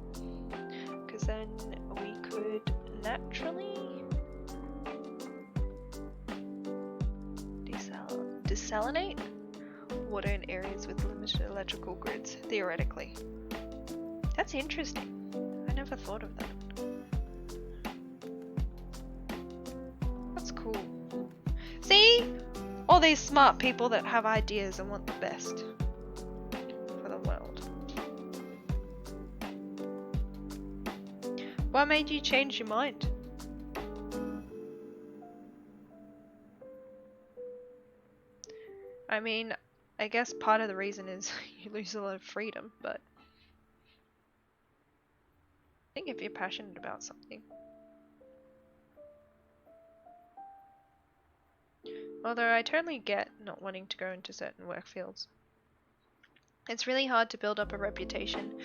because then we could naturally desalinate water in areas with limited electrical grids, theoretically. That's interesting. I never thought of that. That's cool. See? All these smart people that have ideas and want the best for the world. What made you change your mind? I mean, I guess part of the reason is you lose a lot of freedom, but I think if you're passionate about something. Although I totally get not wanting to go into certain work fields. It's really hard to build up a reputation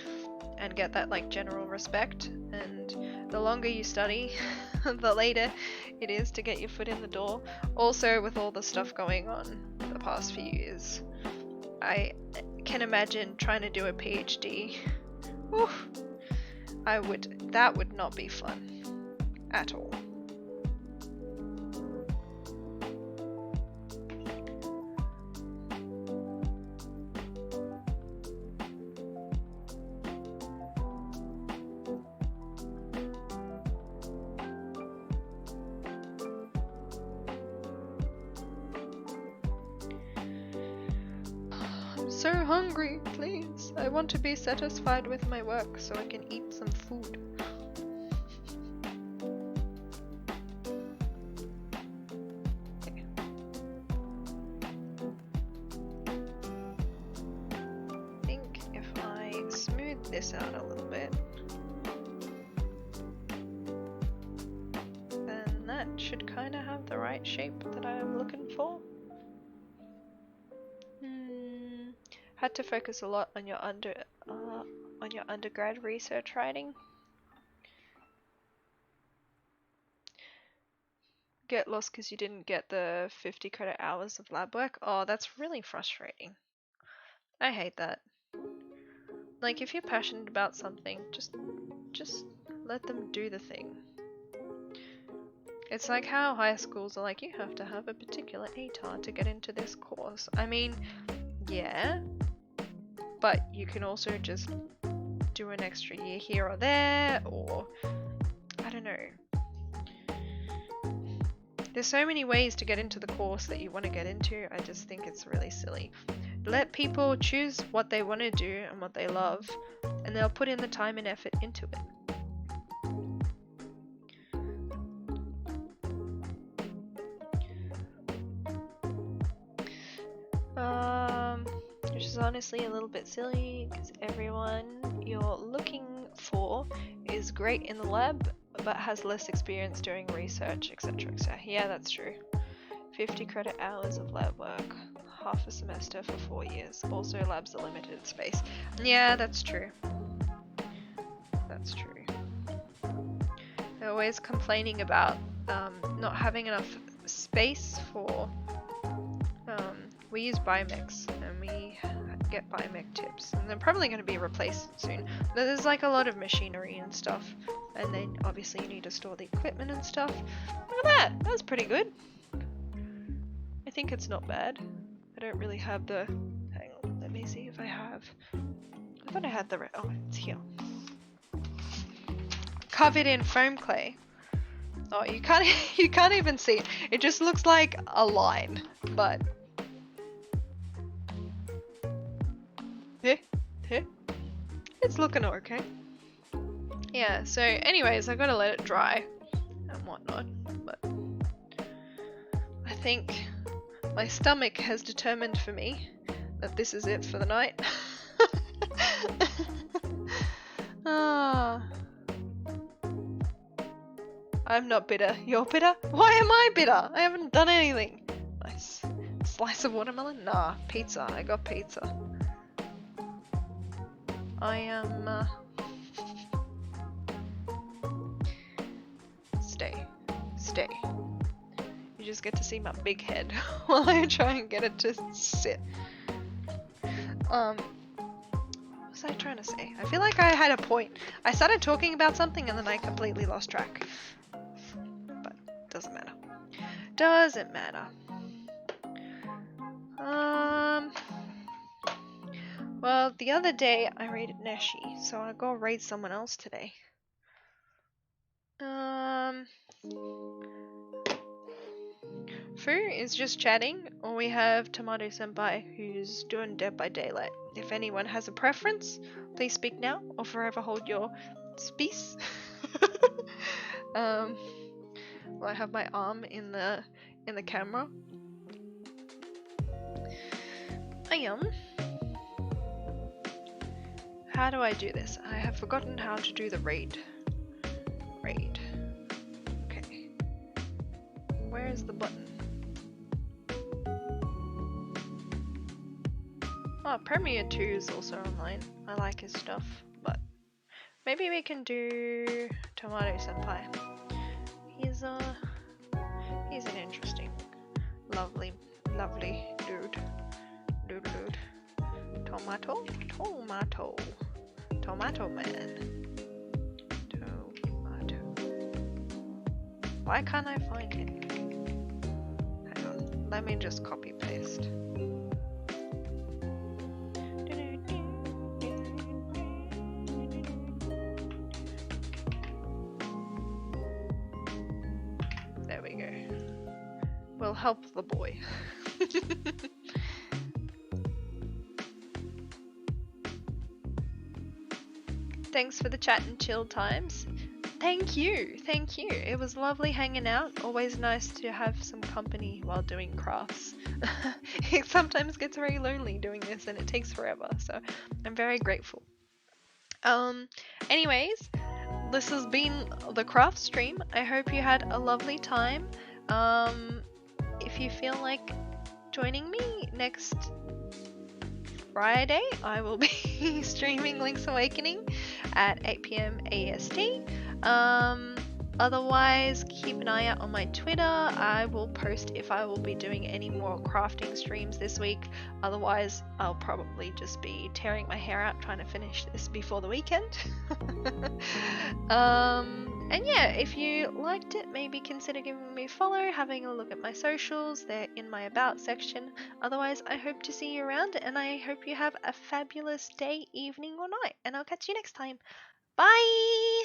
and get that like general respect, and the longer you study, the later it is to get your foot in the door. Also, with all the stuff going on the past few years, I can imagine trying to do a PhD. Whew, that would not be fun at all. So hungry, please. I want to be satisfied with my work so I can eat some food. Okay. I think if I smooth this out a little bit, then that should kind of have the right shape that I am looking for. Had to focus a lot on your undergrad research writing. Get lost because you didn't get the 50 credit hours of lab work. Oh, that's really frustrating. I hate that. Like, if you're passionate about something, just let them do the thing. It's like how high schools are like, you have to have a particular ATAR to get into this course. I mean, yeah. But you can also just do an extra year here or there, or I don't know. There's so many ways to get into the course that you want to get into. I just think it's really silly. Let people choose what they want to do and what they love, and they'll put in the time and effort into it. Which is honestly a little bit silly because everyone you're looking for is great in the lab but has less experience doing research, etc. etc. Yeah, that's true. 50 credit hours of lab work, half a semester for 4 years. Also, labs are limited space. Yeah, that's true. That's true. They're always complaining about not having enough space for. We use Biomex and we get Biomech tips, and they're probably going to be replaced soon. There's like a lot of machinery and stuff, and then obviously you need to store the equipment and stuff. Look at that! That's pretty good. I think it's not bad. I don't really have the. Hang on, let me see if I have. I thought I had the. Oh, it's here. Covered in foam clay. Oh, you can't even see it. It just looks like a line, but. It's looking okay. Yeah, so anyways, I gotta let it dry and whatnot, but I think my stomach has determined for me that this is it for the night. Ah, I'm not bitter. You're bitter? Why am I bitter? I haven't done anything. Nice. Slice of watermelon? Nah, pizza. I got pizza. I am, Stay. Stay. You just get to see my big head while I try and get it to sit. What was I trying to say? I feel like I had a point. I started talking about something and then I completely lost track. But doesn't matter. Doesn't matter. Well, the other day I raided Neshi, so I'll go raid someone else today. Fu is just chatting, or we have Tomato Senpai who's doing Dead by Daylight. If anyone has a preference, please speak now or forever hold your peace. Well, I have my arm in the camera. How do I do this? I have forgotten how to do the raid. Okay. Where is the button? Oh, Premiere 2 is also online. I like his stuff, but maybe we can do Tomato Senpai. He's an interesting, lovely dude. Tomato man. Tomato. Why can't I find him? Hang on, let me just copy paste. There we go. We'll help the boy. Thanks for the chat and chill times. Thank you. It was lovely hanging out. Always nice to have some company while doing crafts. It sometimes gets very lonely doing this and it takes forever, so I'm very grateful. Anyways, this has been the craft stream. I hope you had a lovely time. If you feel like joining me next Friday, I will be streaming Link's Awakening at 8 PM AST. Otherwise, keep an eye out on my Twitter. I will post if I will be doing any more crafting streams this week. Otherwise, I'll probably just be tearing my hair out trying to finish this before the weekend. And yeah, if you liked it, maybe consider giving me a follow, having a look at my socials. They're in my About section. Otherwise, I hope to see you around, and I hope you have a fabulous day, evening, or night. And I'll catch you next time. Bye!